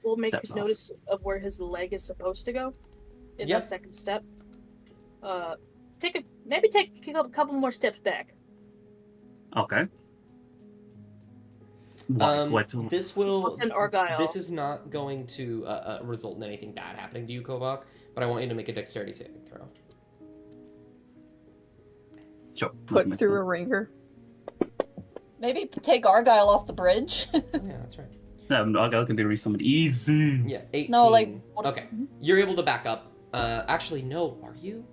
We'll make Steps off. notice of where his leg is supposed to go in Yep. that 2nd step. Take a couple more steps back. Okay. What? This will. What's an Argyle? This is not going to result in anything bad happening to you, Kovac, but I want you to make a dexterity saving throw. Sure. Put through a ringer. Maybe take Argyle off the bridge. Yeah, that's right. Argyle can be resummoned easy. Yeah, 18. No, like, what- Okay, you're able to back up. Actually, no, are you?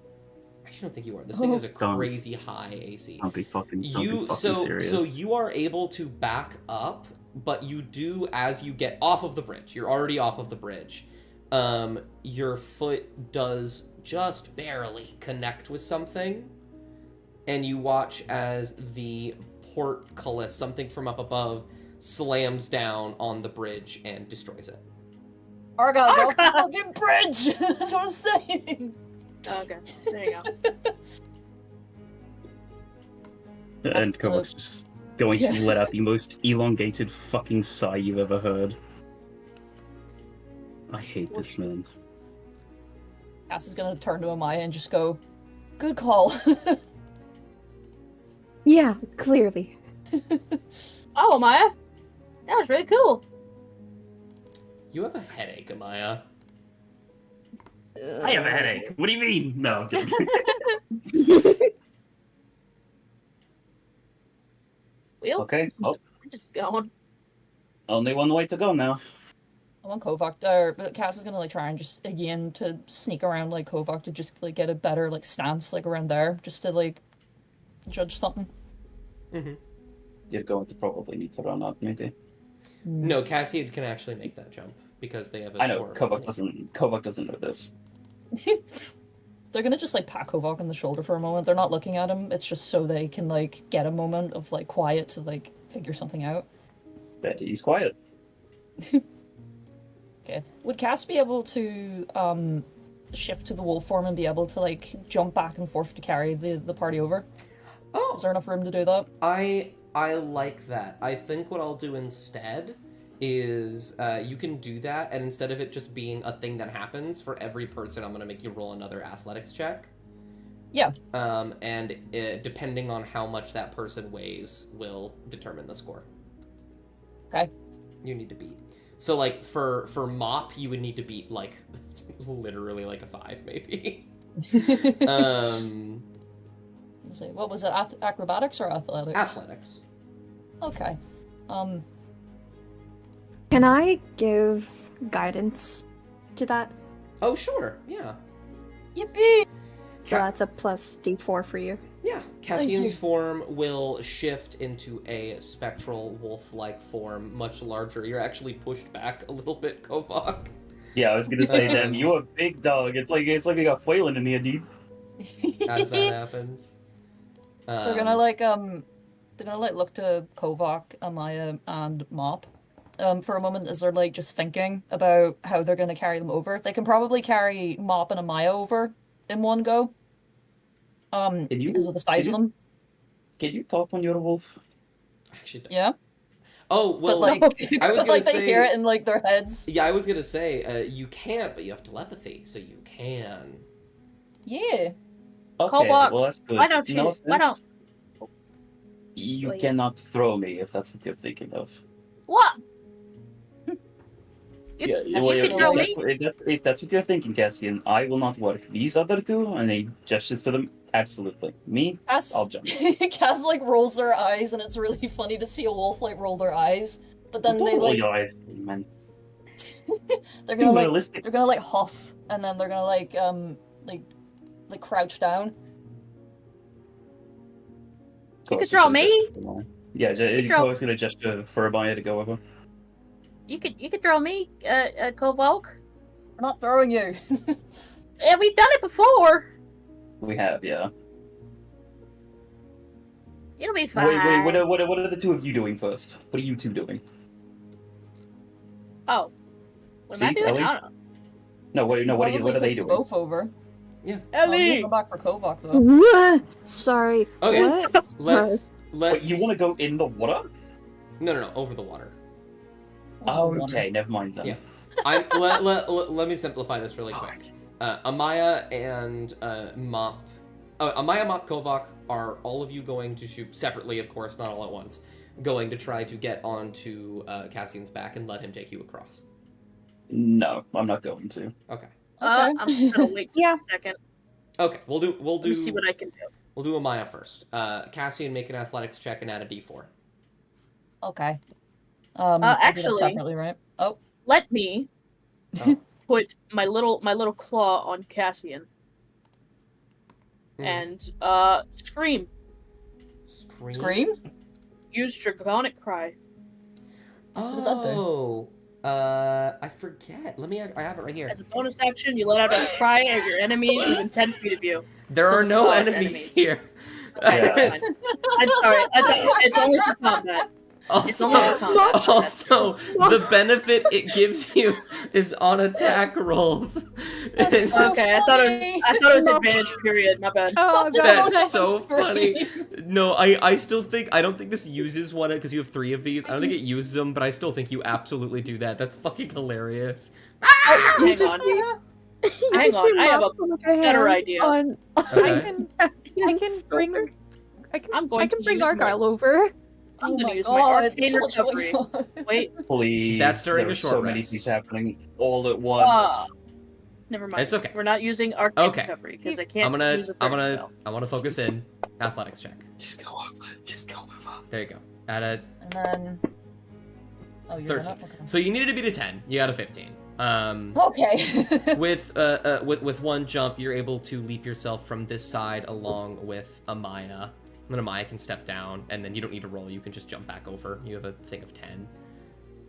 I don't think you are. This thing is a Don't. crazy high AC. I'll be fucking serious. So you are able to back up, but you do as you get off of the bridge. You're already off of the bridge. Your foot does just barely connect with something, and you watch as the portcullis, something from up above, slams down on the bridge and destroys it. Argyle, go off the fucking bridge! That's what I'm saying! Okay, there you go. And That's Kovac's just going to let out the most elongated fucking sigh you've ever heard. I hate this man. Cass is gonna turn to Amaya and just go, "Good call." Yeah, clearly. Oh, Maya, that was really cool. You have a headache, Amaya. I have a headache. What do you mean? No. I'm kidding. We'll Okay. Well, we're just going. only one way to go now. I want Kovac, but Cass is gonna like try and just again to sneak around like Kovac to just like get a better like stance like around there, just to like judge something. Mm-hmm. You're going to probably need to run up, maybe. No, Cassian can actually make that jump because they have a I know score. Kovac doesn't know this. They're gonna just like pat Kovac on the shoulder for a moment. They're not looking at him. It's just so they can like get a moment of like quiet to like figure something out. But he's quiet. Okay. Would Cass be able to shift to the wolf form and be able to like jump back and forth to carry the party over? Oh, Is there enough room to do that? I like that. I think what I'll do instead is you can do that, and instead of it just being a thing that happens, for every person, I'm going to make you roll another athletics check. Yeah. And depending on how much that person weighs will determine the score. Okay. You need to beat. So, like, for Mop, you would need to beat, like, literally, like, a 5, maybe. Let's see, what was it? Acrobatics or athletics? Athletics. Okay. Can I give guidance to that? Oh, sure. Yeah. Yippee! So that's a plus D4 for you. Yeah. Cassian's you. form will shift into a spectral wolf-like form, much larger. You're actually pushed back a little bit, Kovak. Yeah, I was gonna say, damn, you a big dog. It's like we got Phelan in here, dude. As that happens. They're gonna like look to Kovak, Amaya, and Mop for a moment as they're like just thinking about how they're gonna carry them over. They can probably carry Mop and Amaya over in one go. Because of the size of them. Can you talk when you're a wolf? Actually, Yeah. Oh, well, But like, I was but, gonna like say, they hear it in like their heads. Yeah, I was gonna say, you can't, but you have telepathy, so you can. Yeah. Okay, Cobalt, well that's good. why don't No you- why offense. You Wait. cannot throw me if that's what you're thinking of. What? Yeah, you well, can throw me? if that's what you're thinking, Cassian, I will not work. These other two, and he gestures to them, absolutely. Me, Cass, I'll jump. Cass like rolls their eyes, and it's really funny to see a wolf like roll their eyes. But then Don't they roll like your eyes, man. they're Be gonna like realistic. they're gonna like huff, and then they're gonna like crouch down. You could throw me? Yeah, could throw- Kova's gonna gesture for Amaya to go over. You could throw me, Kovalk. We're not throwing you. Yeah, we've done it before. We have, yeah. You'll be fine. Wait, what are the two of you doing first? What are you two doing? Oh. What am I See, doing? Ellie? I don't know. No, what Probably are they take you doing? both over. Yeah. We'll Ellie! come back for Kovak though. What? Sorry. Okay. What? Let's. Wait, you want to go in the water? No, over the water. Oh, okay, never mind then. Yeah. Let me simplify this really quick. Amaya and Mop. Amaya, Mop, Kovak are all of you going to shoot separately, of course, not all at once. Going to try to get onto Cassian's back and let him take you across. No, I'm not going to. Okay. I'm just gonna wait just Yeah. a second. Okay, we'll do. Let me see what I can do. We'll do Amaya first. Cassian, make an athletics check and add a D4. Okay. I'll do that actually- separately, right? Oh, Let me Oh. put my little claw on Cassian Hmm. and scream. scream? Use Draconic Cry. Oh, does that do? I forget. I have it right here. As a bonus action, you let out a cry at your enemies within 10 feet of you. There So are the no smallest enemies enemy. here. Okay, Yeah. fine. I'm sorry. It's only for combat. It's Also, only for combat. also, the benefit it gives you is on attack rolls. That's so Okay, I funny. thought it was advantage period. My bad. Oh god. That's so Scream. funny. No, I still think, I don't think this uses one because you have 3 of these. I don't think it uses them, but I still think you absolutely do that. That's fucking hilarious. Hang just on. see- You Hang just on, see I have Mop put a better hand idea. On Okay. I can bring I'm going I can to bring use Argyle over. I'm Oh gonna my use my god, arcane so much going recovery. on. Wait, Please. That's during there a are short so many rest. things happening all at once. never mind. It's okay. We're not using arcane Okay. recovery because I can't I'm gonna use a third spell. I wanna focus in. Athletics check. Just go over. Just go over. There you go. Add a And then. Oh, you're 13. not? So you needed to beat a 10. You got a 15. Okay. With one jump, you're able to leap yourself from this side along with Amaya. And then Amaya can step down, and then you don't need to roll. You can just jump back over. You have a thing of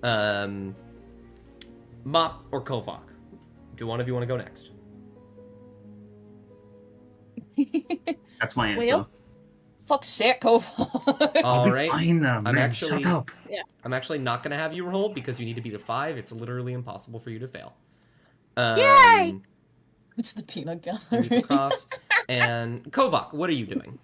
10. Mop or Kovak? Do one of you want to go next? That's my answer. Well, Fuck's sake, Kovak. All I'll be right. fine now, man. actually- Shut up. I'm actually not going to have you roll because you need to beat a 5. It's literally impossible for you to fail. Yay! To the peanut You leap gallery. across. And Kovak, what are you doing?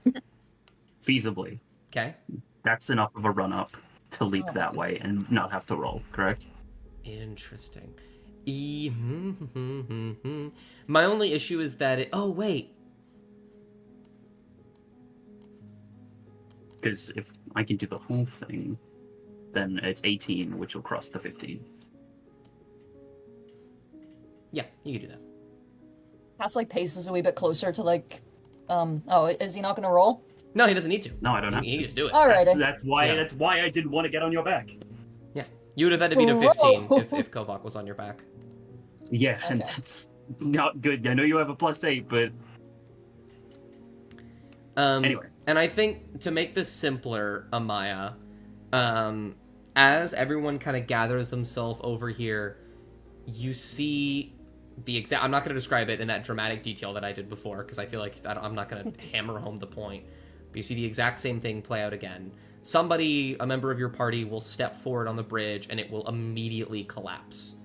Feasibly. Okay. That's enough of a run up to leap that way and not have to roll, correct? Interesting. My only issue is that it... Oh, wait. Because if I can do the whole thing, then it's 18, which will cross the 15. Yeah, you can do that. Cass like paces a wee bit closer to like, oh, is he not gonna roll? No, he doesn't need to. No, I don't have He can to. just do it. Alrighty. That's why. Yeah. That's why I didn't want to get on your back. Yeah. You would have had to beat a 15 Whoa. if Kovak was on your back. Yeah, and Okay. that's not good. I know you have a +8, but anyway. And I think to make this simpler, Amaya, as everyone kind of gathers themselves over here, you see the exact... I'm not going to describe it in that dramatic detail that I did before, because I feel like I'm not going to hammer home the point. But you see the exact same thing play out again. Somebody, a member of your party, will step forward on the bridge, and it will immediately collapse.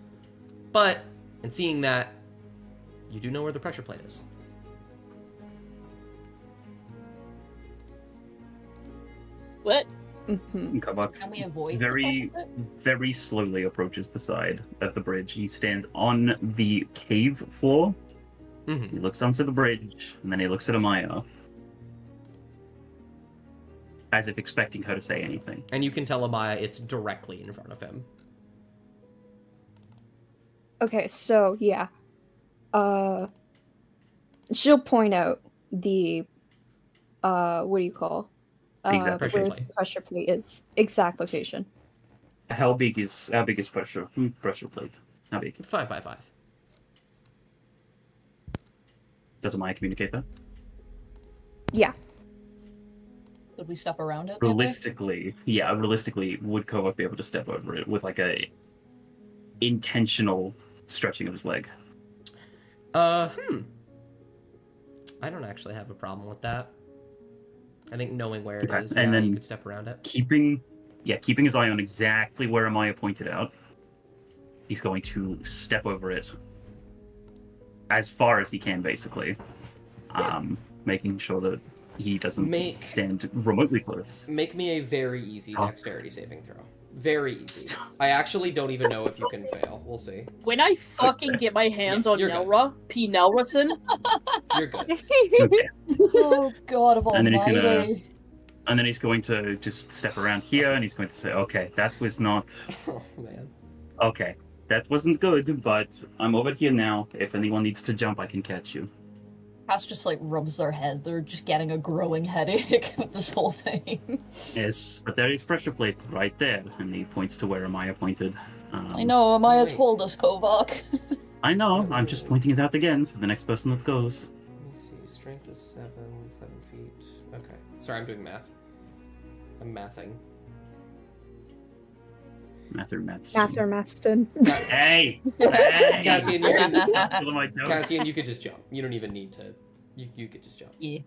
But, in seeing that, you do know where the pressure plate is. What? Mhm. Kabak Can we avoid very, the very slowly approaches the side of the bridge. He stands on the cave floor. Mm-hmm. He looks onto the bridge, and then he looks at Amaya, as if expecting her to say anything. And you can tell Amaya it's directly in front of him. Okay, so yeah. She'll point out the what do you call? Exact pressure where plate. the pressure plate is. Exact location. How big is pressure plate? How big? 5 by 5. Does Amaya communicate that? Yeah. Would we step around it? maybe? Realistically, would Kovac be able to step over it with like a intentional stretching of his leg? I don't actually have a problem with that. I think knowing where it Okay, is, and yeah, then you could step around it. Keeping his eye on exactly where Amaya pointed out, he's going to step over it as far as he can, basically, making sure that he doesn't stand remotely close. Make me a very easy dexterity saving throw. Very easy. I actually don't even know if you can fail. We'll see. When I fucking get my hands on you're good. Nellra, P. Nellrason, You're good. Okay. Oh God of And then Almighty! he's And then he's going to just step around here, and he's going to say, "Okay, that was not. Oh man. Okay, that wasn't good, but I'm over here now. If anyone needs to jump, I can catch you." Cass just like rubs their head. They're just getting a growing headache with this whole thing. Yes, but there is pressure plate right there, and he points to where Amaya pointed. I know, Amaya Wait. told us, Kovac. I know. I'm just pointing it out again for the next person that goes. Let me see. Strength is 7 feet. Okay. Sorry, I'm doing math. I'm mathing. Maths. Athermaston. Hey! Hey! Cassian, you can, Stop stealing my joke. Cassian, you could just jump. You don't even need to. You could just jump. Yeah.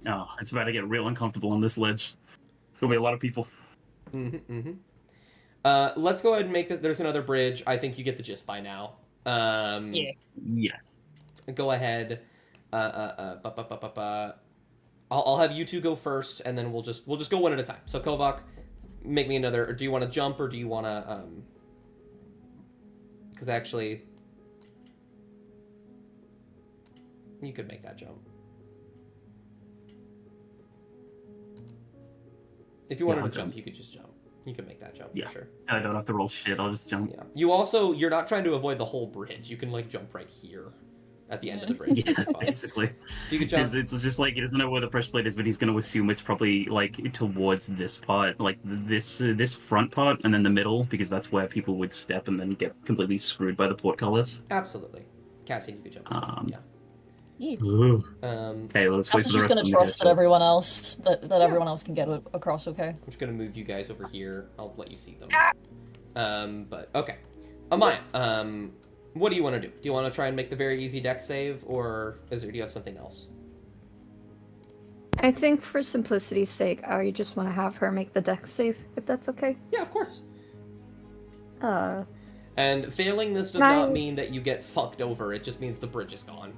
Oh, it's about to get real uncomfortable on this ledge. There's gonna be a lot of people. Let's go ahead and make this. There's another bridge. I think you get the gist by now. Yeah. Yes. Go ahead. I'll have you two go first, and then we'll just go one at a time. So Kovac, make me another. Or do you want to jump, or do you want to Because actually, you could make that jump. If you wanted I'll to jump, jump. you could just jump. You can make that jump Yeah. for sure. I don't have to roll shit. I'll just jump. Yeah. You're not trying to avoid the whole bridge. You can like jump right here at the end of the bridge. Yeah, You'll be fine. basically. So you could jump. Because it's just like he doesn't know where the pressure plate is, but he's going to assume it's probably like towards this part, like this front part, and then the middle, because that's where people would step and then get completely screwed by the portcullis. Absolutely. Cassian, you could jump as well. Yeah. Ooh. Um, Okay, let's wait Cass for is the rest just gonna of them trust to that everyone else everyone else can get across. Okay. I'm just gonna move you guys over here. I'll let you see them. But okay. Amaya, what do you want to do? Do you want to try and make the very easy deck save, or do you have something else? I think for simplicity's sake, I just want to have her make the dex save, if that's okay. Yeah, of course. Uh, And failing this does not mean that you get fucked over. It just means the bridge is gone.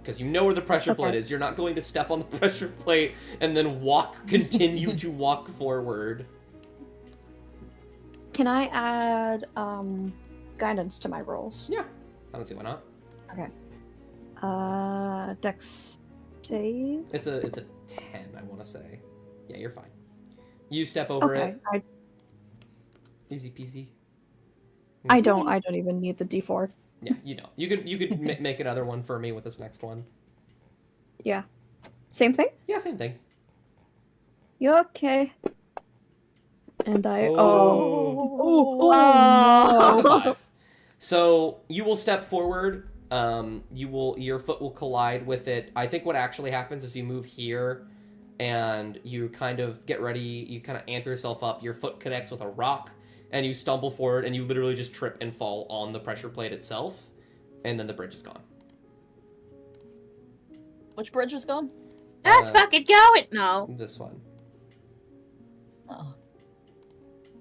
because you know where the pressure plate is. You're not going to step on the pressure plate and then continue to walk forward. Can I add guidance to my rolls? Yeah, I don't see why not. Okay. Dex save. It's a 10, I want to say. Yeah, you're fine. You step over it. Easy peasy. I don't even need the D4. Yeah, you know. You could make another one for me with this next one. Yeah. Same thing? Yeah, same thing. You okay? And I That's a 5. So you will step forward. Your foot will collide with it. I think what actually happens is you move here, and you kind of get ready. You kind of amp yourself up. Your foot connects with a rock, and you stumble forward, and you literally just trip and fall on the pressure plate itself, and then the bridge is gone. Which bridge is gone? Let's fucking go it now. This one. Oh.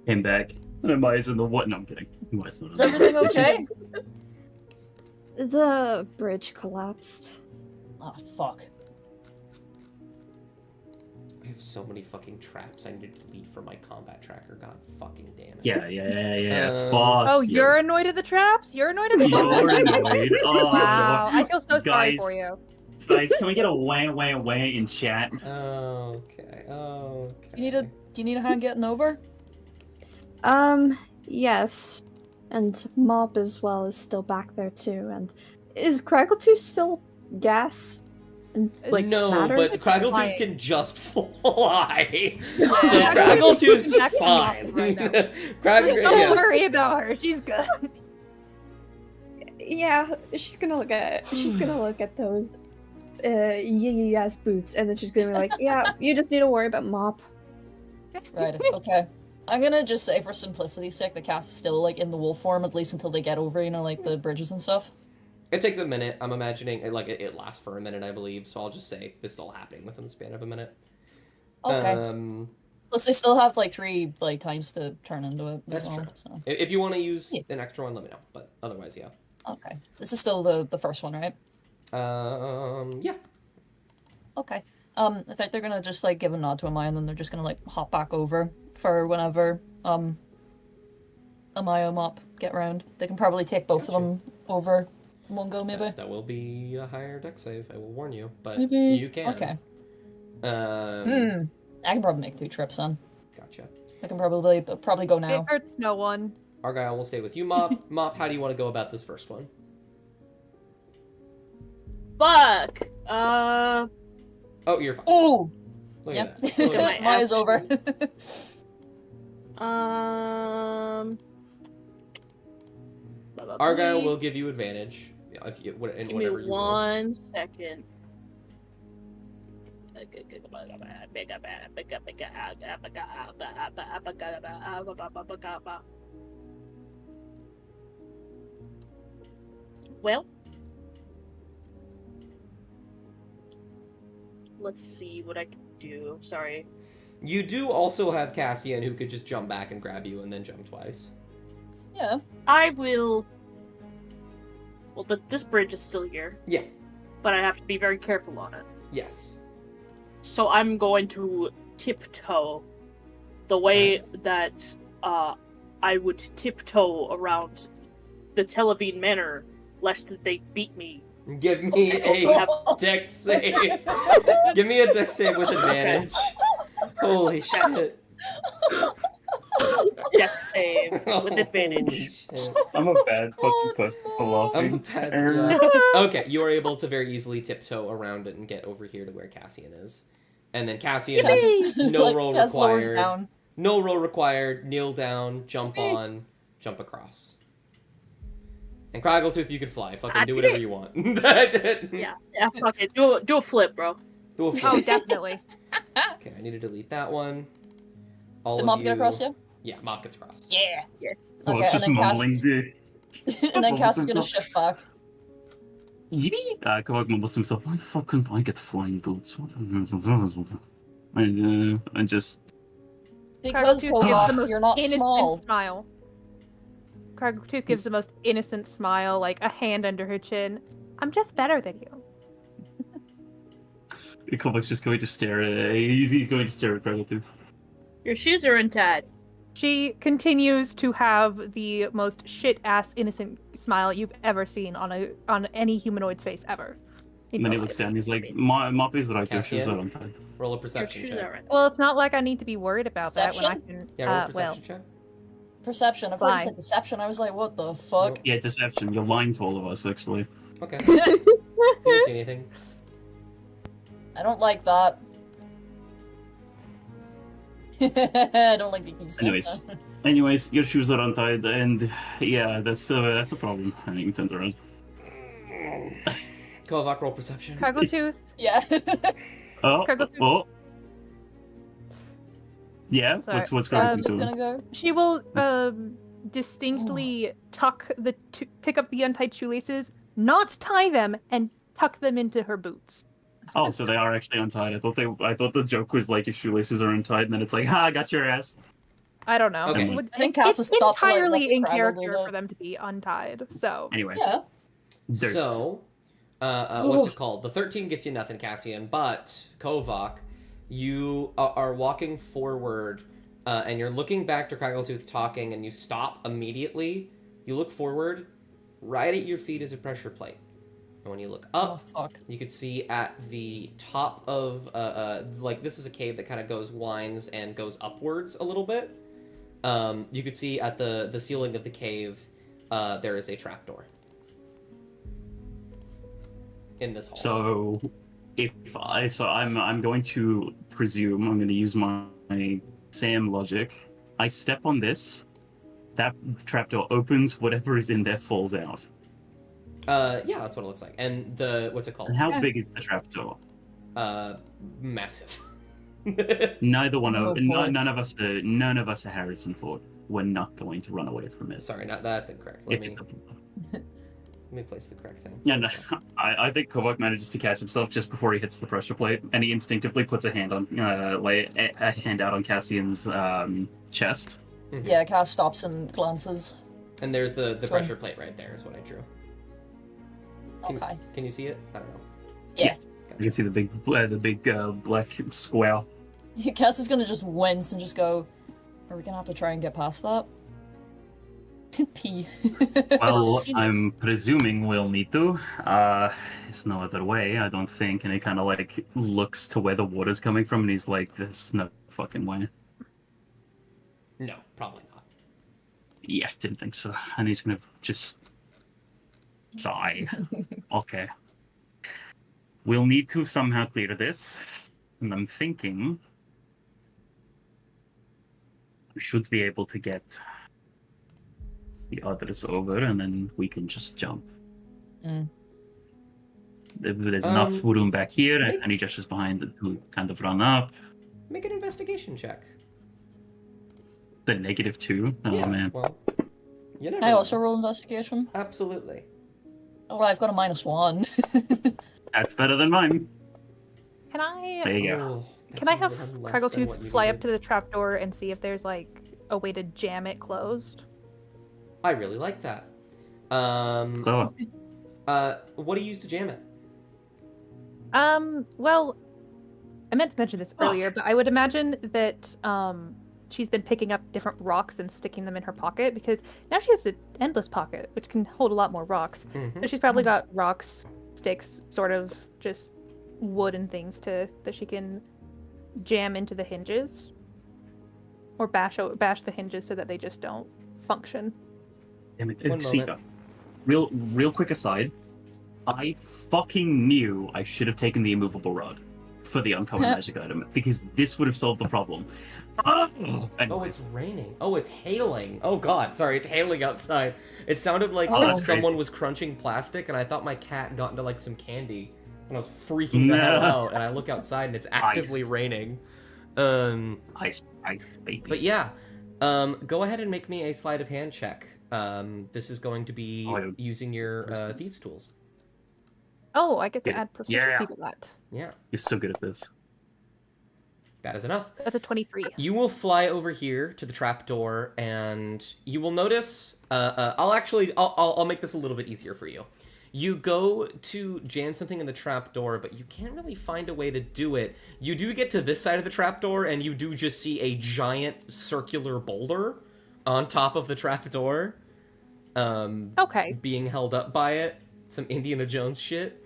Came back. And Amaya's in the what? No, I'm kidding. Is everything okay? The bridge collapsed. Oh, fuck. I have so many fucking traps I need to delete from my combat tracker. God fucking damn it. Yeah. Fuck. Oh, you. you're annoyed at the traps? You're annoyed at the You're traps? annoyed. Oh, Wow, I feel so sorry guys. for you. Guys, can we get a wah in chat? Okay. Do you need a hand getting over? Yes. And Mop as well is still back there too. And is Craggletooth still gas? And, no, matter? but Craggletooth can just fly. So Yeah. Craggletooth's Back to fine. Mop right now. Yeah. Don't worry about her. She's good. Yeah, she's gonna look at those yee ass boots, and then she's gonna be like, yeah, you just need to worry about Mop. Right, okay. I'm gonna just say for simplicity's sake, the cast is still like in the wolf form, at least until they get over, like the bridges and stuff. It takes a minute. I'm imagining it lasts for a minute, I believe. So I'll just say it's all happening within the span of a minute. Okay. Plus they still have like 3 times to turn into it. That's true. So. If you want to use an extra one, let me know. But otherwise, yeah. Okay. This is still the first one, right? Yeah. Okay. I think they're gonna just give a nod to Amaya, and then they're just gonna hop back over for whenever Amaya and Mop get round. They can probably take both of them over in one go, maybe. That will be a higher deck save. I will warn you, but Maybe. you can. Okay. I can probably make 2 trips then. Gotcha. I can probably go now. It hurts no one. Argyle will stay with you, Mop. Mop, how do you want to go about this first one? Fuck. Oh, you're fine. Oh. Look Yep. at that. Look at that. Maya's over. Argyle will give you advantage if you, in Give me whatever you roll. 1 second. Well, let's see what I can do. Sorry. You do also have Cassian who could just jump back and grab you and then jump twice. Yeah. I will. Well, but this bridge is still here. Yeah. But I have to be very careful on it. Yes. So I'm going to tiptoe the way that I would tiptoe around the Televine Manor, lest they beat me. Give me a deck save. Give me a deck save with advantage. Holy shit. Deck save with Holy advantage. shit. I'm a bad fucking person for I'm laughing. bad, yeah. Okay, you are able to very easily tiptoe around it and get over here to where Cassian is. And then Cassian has no roll Cass lowers required. down. No roll required. Kneel down, jump on, jump across. And Craggletooth, you can fly. Fucking do whatever you want. Yeah, fuck it. Do a flip, bro. Do a Oh, flip. definitely. Okay, I need to delete that one. All Did of Mop you... get across you? Yeah, Mop gets across. Yeah. Oh, Okay, it's and just then mumbling. Cass, and then Cass is gonna shift back. Yippee! Kowak mumbles to himself, why the fuck couldn't I get the flying boots? And just... Because Craggletooth gives the Kowak, most you're not innocent small. smile. Craggletooth gives the most innocent smile, like a hand under her chin. I'm just better than you. Kovac's just going to stare at. He's going to stare at Cradletooth. Your shoes are untied. She continues to have the most shit-ass innocent smile you've ever seen on any humanoid's face ever. And then he looks down. He's like, "Mop is right. Your shoes are Cassian? untied." Roll a Your perception shoes check. are untied. Well, it's not like I need to be worried about that when I can. Yeah, roll a well, perception check. Perception. I thought you Fine. said deception. I was like, what the fuck? Yeah, deception. You're lying to all of us, actually. Okay. You don't see anything. I don't like that. I don't like that you said Anyways. that. Anyways, your shoes are untied, and yeah, that's a problem. And he turns around. Kovac, roll perception. Craggletooth. Yeah. Oh, Craggletooth. oh. Yeah, Sorry. what's I'm Craggletooth just doing? gonna go. She will distinctly pick up the untied shoelaces, not tie them, and tuck them into her boots. Oh, so they are actually untied. I thought the joke was like your shoelaces are untied, and then it's like, ha, I got your ass. I don't know. Okay. Would- I think Cass has it's stopped to, like, entirely let the in Craggle do character that. for them to be untied. So Anyway, Yeah. Durst. So, what's it called? The 13 gets you nothing, Cassian, but Kovac, you are walking forward, and you're looking back to Craggletooth talking, and you stop immediately. You look forward. Right at your feet is a pressure plate. And when you look Oh up, fuck. you can see at the top of, like, this is a cave that kind of winds and goes upwards a little bit. You could see at the ceiling of the cave, there is a trapdoor. In this hall. So, I'm going to presume I'm going to use my Sam logic. I step on this, that trapdoor opens, whatever is in there falls out. Yeah, that's what it looks like. And what's it called? And how Yeah. big is the trapdoor? Massive. Neither one Oh, of boy. none of us are Harrison Ford. We're not going to run away from it. Sorry, that's incorrect. If Let it's me place the correct thing. Yeah, no, I think Kovac manages to catch himself just before he hits the pressure plate, and he instinctively puts a hand on, a hand out on Cassian's chest. Mhm. Yeah, Cass stops and glances. And there's the Sure. pressure plate right there is what I drew. Okay. Can you see it? I don't know. Yes. You can see the big black square. Cass is gonna just wince and just go, are we gonna have to try and get past that? Pee. Well, I'm presuming we'll need to. There's no other way, I don't think. And he kind of like looks to where the water's coming from, and he's like, "There's no fucking way." No, probably not. Yeah, didn't think so. And he's gonna just sigh. Okay. We'll need to somehow clear this. And I'm thinking we should be able to get the others over, and then we can just jump. Mm. There's enough room back here, make- and he just is behind it to kind of run up. Make an investigation check. The -2. Oh yeah, man. well, you never I know. also roll investigation. Absolutely. Oh, I've got a -1. That's better than mine. can I There you go. Oh, can that's I have one less than what Craggletooth you fly up needed. to the trapdoor and see if there's like a way to jam it closed? I really like that. So, What do you use to jam it? Well, I meant to mention this Fuck. earlier, but I would imagine that she's been picking up different rocks and sticking them in her pocket because now she has an endless pocket, which can hold a lot more rocks. Mhm. So she's probably got rocks, sticks, sort of just wood and things that she can jam into the hinges, or bash the hinges so that they just don't function. damn it. One See, moment. real quick aside. I fucking knew I should have taken the immovable rod for the uncommon magic item because this would have solved the problem. Oh, Anyways. it's raining. Oh, it's hailing. Oh god, sorry, it's hailing outside. It sounded like Oh, that's someone crazy. was crunching plastic, and I thought my cat got into like some candy, and I was freaking the hell No. out. And I look outside, and it's actively Ice. raining. Ice, baby. But yeah, go ahead and make me a sleight of hand check. This is going to be Oh, using your Yes. thieves tools. Oh, I get to Yeah. add proficiency Yeah. to that. Yeah, You're so good at this. That is enough. That's a 23. You will fly over here to the trapdoor, and you will notice. I'll make this a little bit easier for you. You go to jam something in the trapdoor, but you can't really find a way to do it. You do get to this side of the trapdoor, and you do just see a giant circular boulder on top of the trapdoor. Okay. Being held up by it. Some Indiana Jones shit.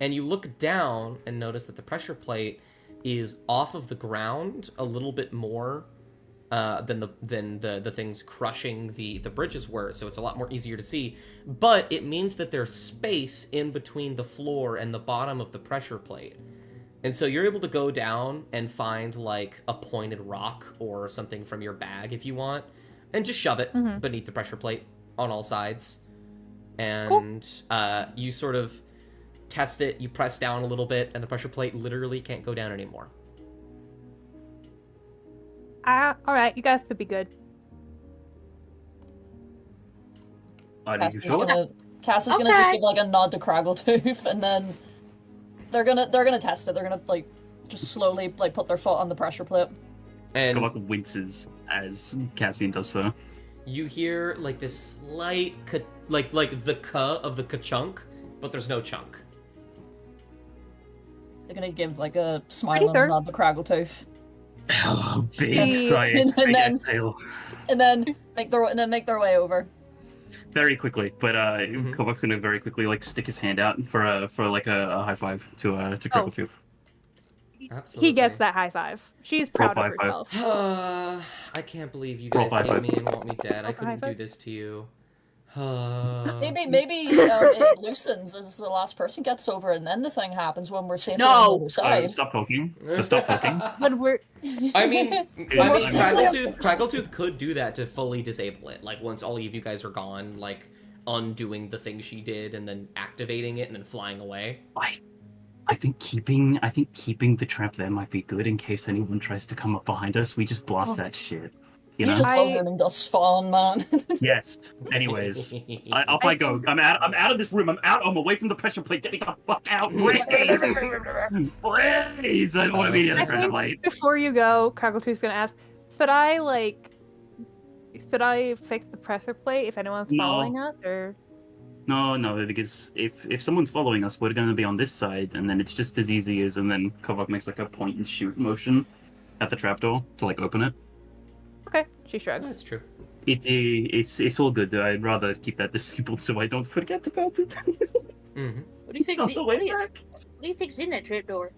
And you look down and notice that the pressure plate is off of the ground a little bit more than the things crushing the bridges were, so it's a lot more easier to see. But it means that there's space in between the floor and the bottom of the pressure plate. And so you're able to go down and find, like, a pointed rock or something from your bag if you want, and just shove it beneath the pressure plate on all sides. And you sort of test it, you press down a little bit, and the pressure plate literally can't go down anymore. Alright, you guys could be good. Are you sure? Cass is gonna just give like a nod to Craggletooth, and then they're gonna test it. They're gonna like just slowly like put their foot on the pressure plate. And Kavak winces as Cassian does so. you hear like this slight like the ka of the ka-chunk, but there's no chunk. They're gonna give like a smile and nod to Craggletooth. Oh, big science. And then make their way over. Very quickly, but Kovak's gonna very quickly like stick his hand out for like a high five to Craggletooth. Absolutely. He gets that high five. She's proud of herself. I can't believe you guys hate me and want me dead. I couldn't do this to you. Maybe it loosens as the last person gets over, and then the thing happens when we're safe on the other side. Stop talking. So stop talking. When we're I mean, Craggletooth could do that to fully disable it. Like, once all of you guys are gone, like, undoing the thing she did and then activating it and then flying away. I think keeping the trap there might be good in case anyone tries to come up behind us. We just blast that shit. You know? just love learning to spawn, man. Yes. Anyways, up I go. I'm out of this room. I'm out. I'm away from the pressure plate. Get me the fuck out, please. Please. I don't want to be near the pressure plate. Before you go, Craggletooth's gonna ask, should I fix the pressure plate if anyone's following us, or? No, because if someone's following us, we're gonna be on this side, and then it's just as easy as, and then Kovak makes like a point and shoot motion at the trapdoor to like open it. Okay, she shrugs. That's true. It's all good. I'd rather keep that disabled so I don't forget about it. Mm-hmm. What do you think's Not the way back. What do you think's in that trapdoor?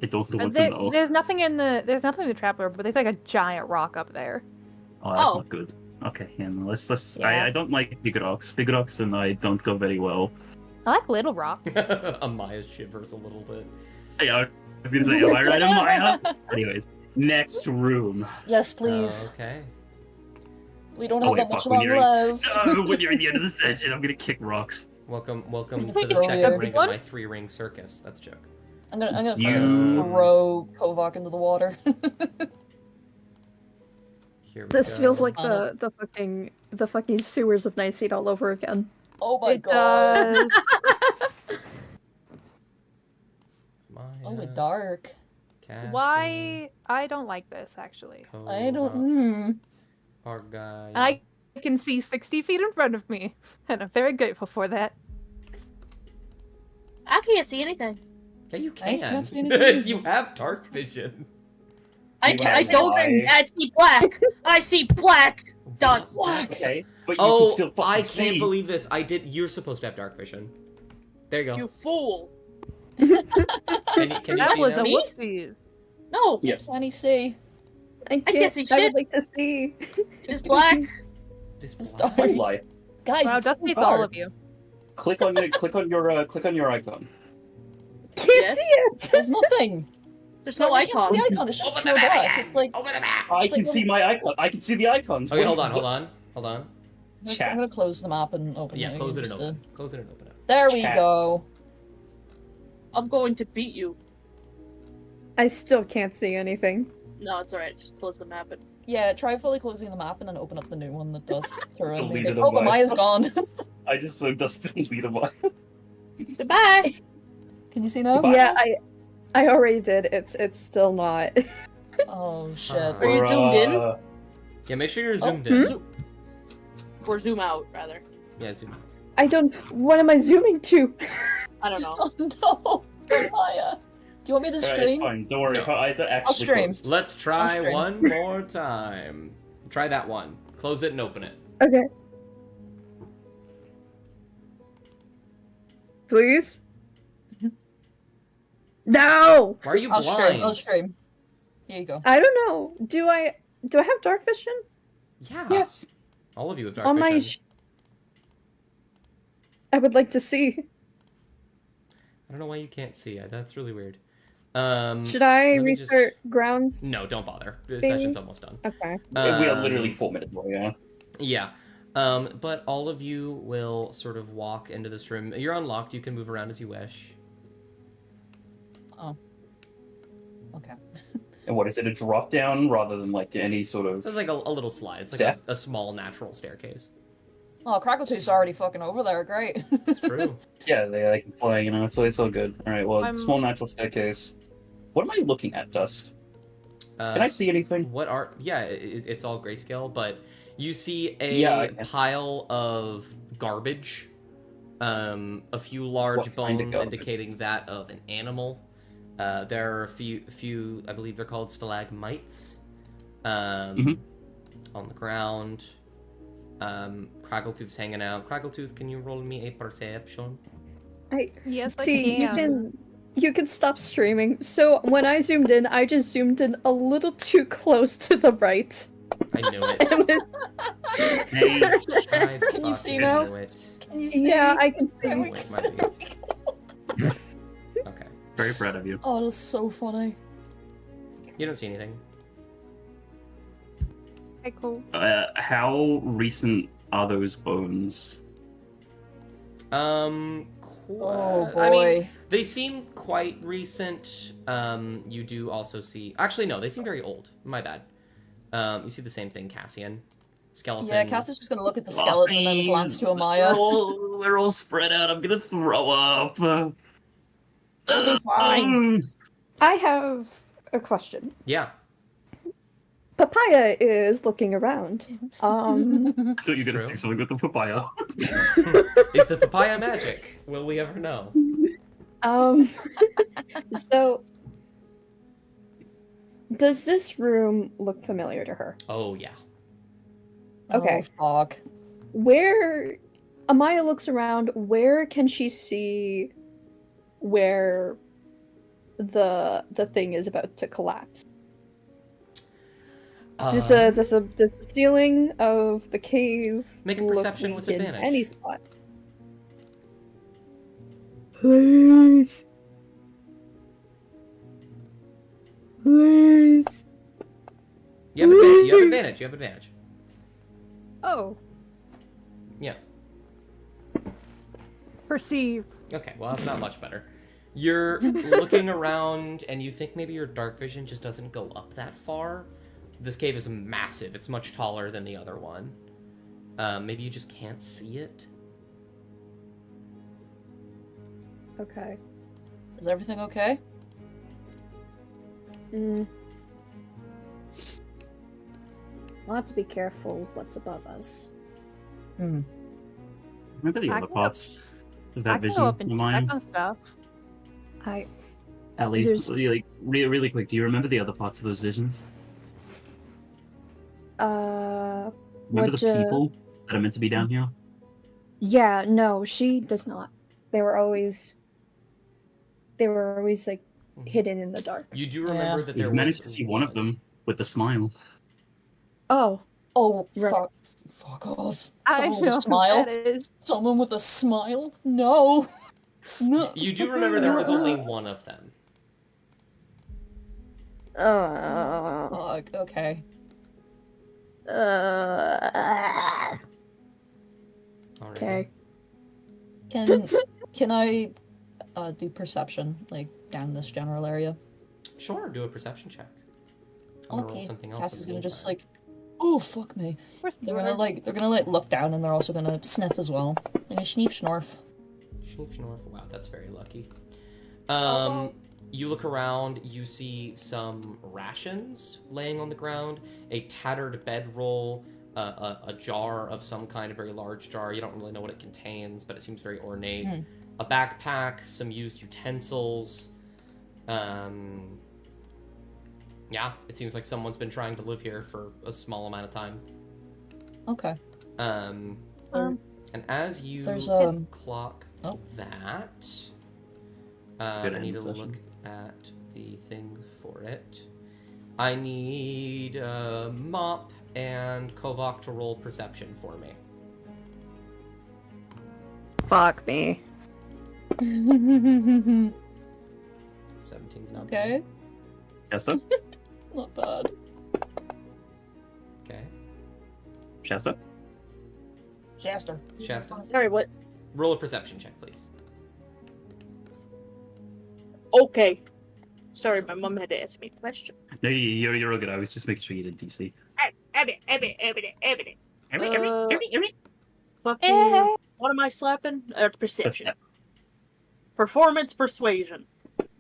I don't want to know. There's nothing in the trapdoor, but there's like a giant rock up there. Oh, that's not good. Okay, yeah, no, let's. Yeah. I don't like big rocks. Big rocks and I don't go very well. I like little rocks. Amaya shivers a little bit. Yeah, I was gonna say, am I right, Amaya? Anyways, next room. Yes, please. Okay. We don't have that much when long left. when you're at the end of the session, I'm gonna kick rocks. Welcome to Take the it second earlier. ring of my 3-ring circus. That's a joke. I'm gonna You- throw Kovak into the water. Here we This go. feels like the fucking sewers of Niceseed all over again. Oh my It god. does. Maya, Oh, it's dark. Cassie, Why? I don't like this, actually. I don't. Kovak, Argyle. I can see 60 feet in front of me, and I'm very grateful for that. I can't see anything. Yeah, you I can. can't see anything. You have dark vision. I don't. I see black. I see black dots. Okay, but you Oh, can still fucking I see. can't believe this. You're supposed to have dark vision. There you go. You fool. Can you That see was now? a whoopsies. No. Yes. Can he see? I can't see I shit. would like to see. It's black. It's It's black. dark. Lie. Guys, Wow, it's Dusty, too it's all dark. of you. Click on your icon. Can't Yes. see it. There's nothing. There's no It's icon. the icon. It's just Open pure the map black. again. It's like. Open the map. I It's can like see my icon. I can see the icons. Okay, Wait, hold on. I'm gonna close the map and open Yeah, it. close it and just open. Close it and open it. There we Chat. go. I'm going to beat you. I still can't see anything. No, it's alright. Just close the map and. Yeah, try fully closing the map and then open up the new one that does. For Delete it oh, away. Amaya's gone. I just so Dustin lead a while. Goodbye. Can you see now? Goodbye. Yeah, I already did. It's still not. Oh shit. Are you zoomed in? Yeah, make sure you're Oh, zoomed in. Or zoom out, rather. Yeah, zoom. I don't. What am I zooming to? I don't know. Oh no, Maya. Do you want me to Alright, it's stream? fine. Don't worry. No. Her eyes are actually stream. closed. Let's try stream. one more time. Try that one. Close it and open it. Okay. Please. No. Why are you I'll blind? stream. I'll stream. Here you go. I don't know. Do I have dark vision? Yeah. Yes. All of you with dark On my. vision. I would like to see. I don't know why you can't see. That's really weird. Should I let me restart grounds? No, don't bother. The Thing? session's almost done. Okay. We are Um, literally 4 minutes away, yeah. Yeah. But all of you will sort of walk into this room. You're unlocked. You can move around as you wish. Oh. Okay. And what is it, a drop down rather than like any sort of... It's like a little slide. It's like Step? a small natural staircase. Oh, Crackletooth's already fucking over there. Great. It's true. Yeah, they can fly, you know, it's all good. Alright, well, I'm- small natural staircase. What am I looking at, Dust? Can I see anything? What are... Yeah, it's all grayscale, but you see a Yeah, I can. pile of garbage. A few large What kind of bones garbage? indicating that of an animal. There are a few, I believe they're called stalagmites, Mhm. on the ground. Craggletooth's hanging out. Craggletooth, can you roll me a perception? Yes, See, I can. you can stop streaming. So when I zoomed in, I just zoomed in a little too close to the right. I knew it. It was... Hey, I Can you see fucking now? knew it. Can you see? Yeah, I can There see. we Wait, go. might be. There we go. Okay. very proud of you. Oh, that's so funny. You don't see anything. Okay, cool. How recent are those bones? Oh boy. I mean, they seem quite recent. You do also see... Actually, no, they seem very old. My bad. You see the same thing, Cassian. Skeleton. Yeah, Cassie's just gonna look at the skeleton and then glance to Amaya. We're all spread out. I'm gonna throw up. It'll be fine. I have a question. Yeah. Papaya is looking around. I thought you were gonna True. do something with the papaya. Is the papaya magic? Will we ever know? So does this room look familiar to her? Oh, yeah. Okay. Oh, fuck. Where Amaya looks around, where can she see where the thing is about to collapse? Does the ceiling of the cave Make a look perception with weak in advantage. any spot? Please. Please. You have advantage. You have advantage. Oh. Yeah. Perceive. Okay, well, that's not much better. You're looking around, and you think maybe your dark vision just doesn't go up that far. This cave is massive. It's much taller than the other one. Maybe you just can't see it. Okay. Is everything okay? Mm. We'll have to be careful what's above us. Hmm. Remember the I other can parts of I that can vision go up and of check mine? on stuff. Ellie, There's- like, really quick, do you remember the other parts of those visions? Remember Remember the people that are meant to be down here? Yeah, no, she does not. They were always like hidden in the dark. You do remember Yeah. that there You was managed to see one of them with a smile. Oh, Oh, Right. fuck off. I Someone know with a smile? that is. Someone with a smile? No. No. You do remember there was only one of them. Fuck, okay. Alrighty. okay. Can I do perception, like, down this general area? Sure, do a perception check. I'm gonna roll Okay. something else. Cass is in the gonna just, meantime. like, oh, fuck me. Where's They're the gonna look down and they're also gonna sniff as well. They're gonna sneef schnorf. Schnorf, schnorf. Wow, that's very lucky. Oh. You look around, you see some rations laying on the ground, a tattered bedroll, a jar of some kind, a very large jar. You don't really know what it contains, but it seems very ornate. A backpack, some used utensils. Yeah, it seems like someone's been trying to live here for a small amount of time. Okay. And as you There's, clock oh. that, Good I need to end look session. at the thing for it. I need Mop and Kovak to roll perception for me. Fuck me. 17's not Okay. Shasta? Not bad. Okay. Shasta? Shasta. Shasta, Sorry, what? roll a perception check, please. Okay. Sorry, my mom had to ask me a question. No, you're all good. I was just making sure you did DC. Fucking, what am I slapping? Perception. Performance persuasion.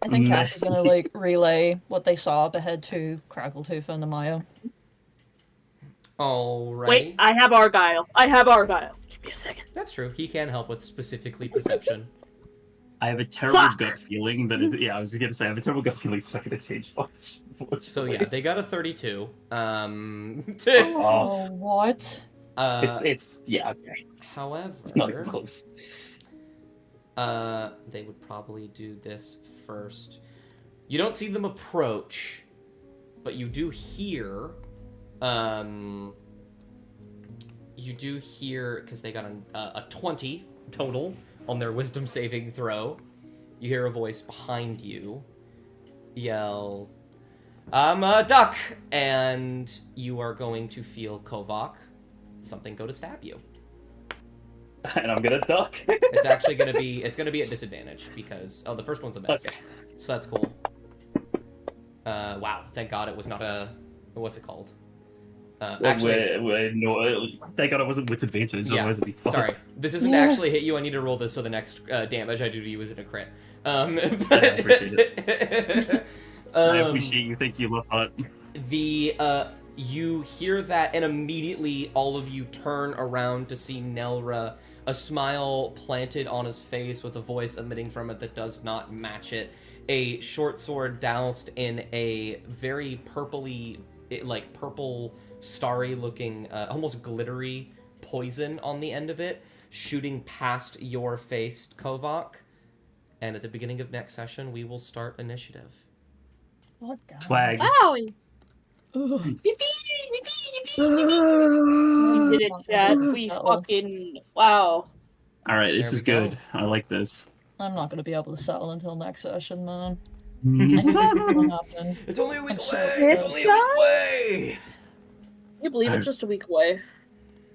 I think Meh. Cass is gonna like relay what they saw up ahead to Crackletooth and Amaya. Alright. Wait, I have Argyle. Give me a second. That's true. He can help with specifically perception. I have a terrible Fuck! gut feeling that it's, yeah, I was gonna say I have a terrible gut feeling it's not gonna change much. So yeah, they got a 32. Oh, what? It's yeah, okay. However, Not even close. they would probably do this first. You don't see them approach, but you do hear, because they got a 20 total on their wisdom saving throw. You hear a voice behind you yell, "I'm a duck!" And you are going to feel Kovak, something go to stab you. And I'm gonna duck. It's actually gonna be at disadvantage because the first one's a miss. Okay. So that's cool. Wow, thank God it was not a what's it called? Actually, No, thank God I wasn't with advantage. Yeah, Otherwise it'd be fucked. sorry, this isn't actually hit you. I need to roll this so the next damage I do to you isn't a crit. But I appreciate it. I appreciate you. Thank you, love heart. You hear that, and immediately all of you turn around to see Nellra, a smile planted on his face with a voice emitting from it that does not match it. A short sword doused in a very purpley, like purple, starry-looking, almost glittery poison on the end of it, shooting past your face, Kovak. And at the beginning of next session, we will start initiative. What the? Swag. Wow! Ugh. We did it, Chad. We fucking... Wow. All right, this There is we go. good. I like this. I'm not gonna be able to settle until next session, man. I Mhm. knew this was gonna happen. It's only a week I'm so away! excited. It's only a week away! Can you believe it's just a week away?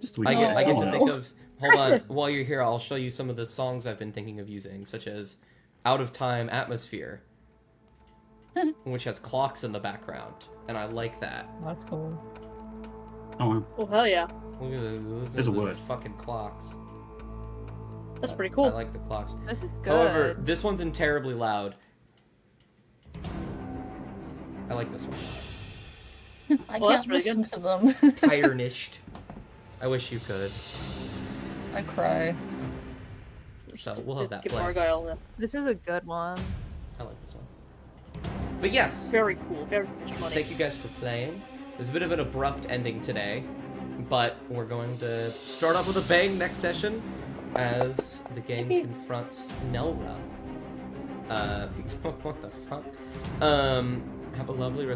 Just we I get to No. think of... Hold on, Christmas. while you're here, I'll show you some of the songs I've been thinking of using, such as Out of Time Atmosphere, which has clocks in the background, and I like that. That's cool. Oh, wow. Oh, hell yeah. Look at those There's a the word. fucking clocks. That's pretty I cool. like the clocks. This is good. However, this one's in terribly loud. I like this one. I Well, that's can't really listen to them. Tirenished. I wish you could. I cry. So we'll have that Give play. Argyle that. This is a good one. I like this one. But yes, Very cool. Very much money. thank you guys for playing. There's a bit of an abrupt ending today, but we're going to start off with a bang next session as the game confronts Nellra. What the fuck? Have a lovely rest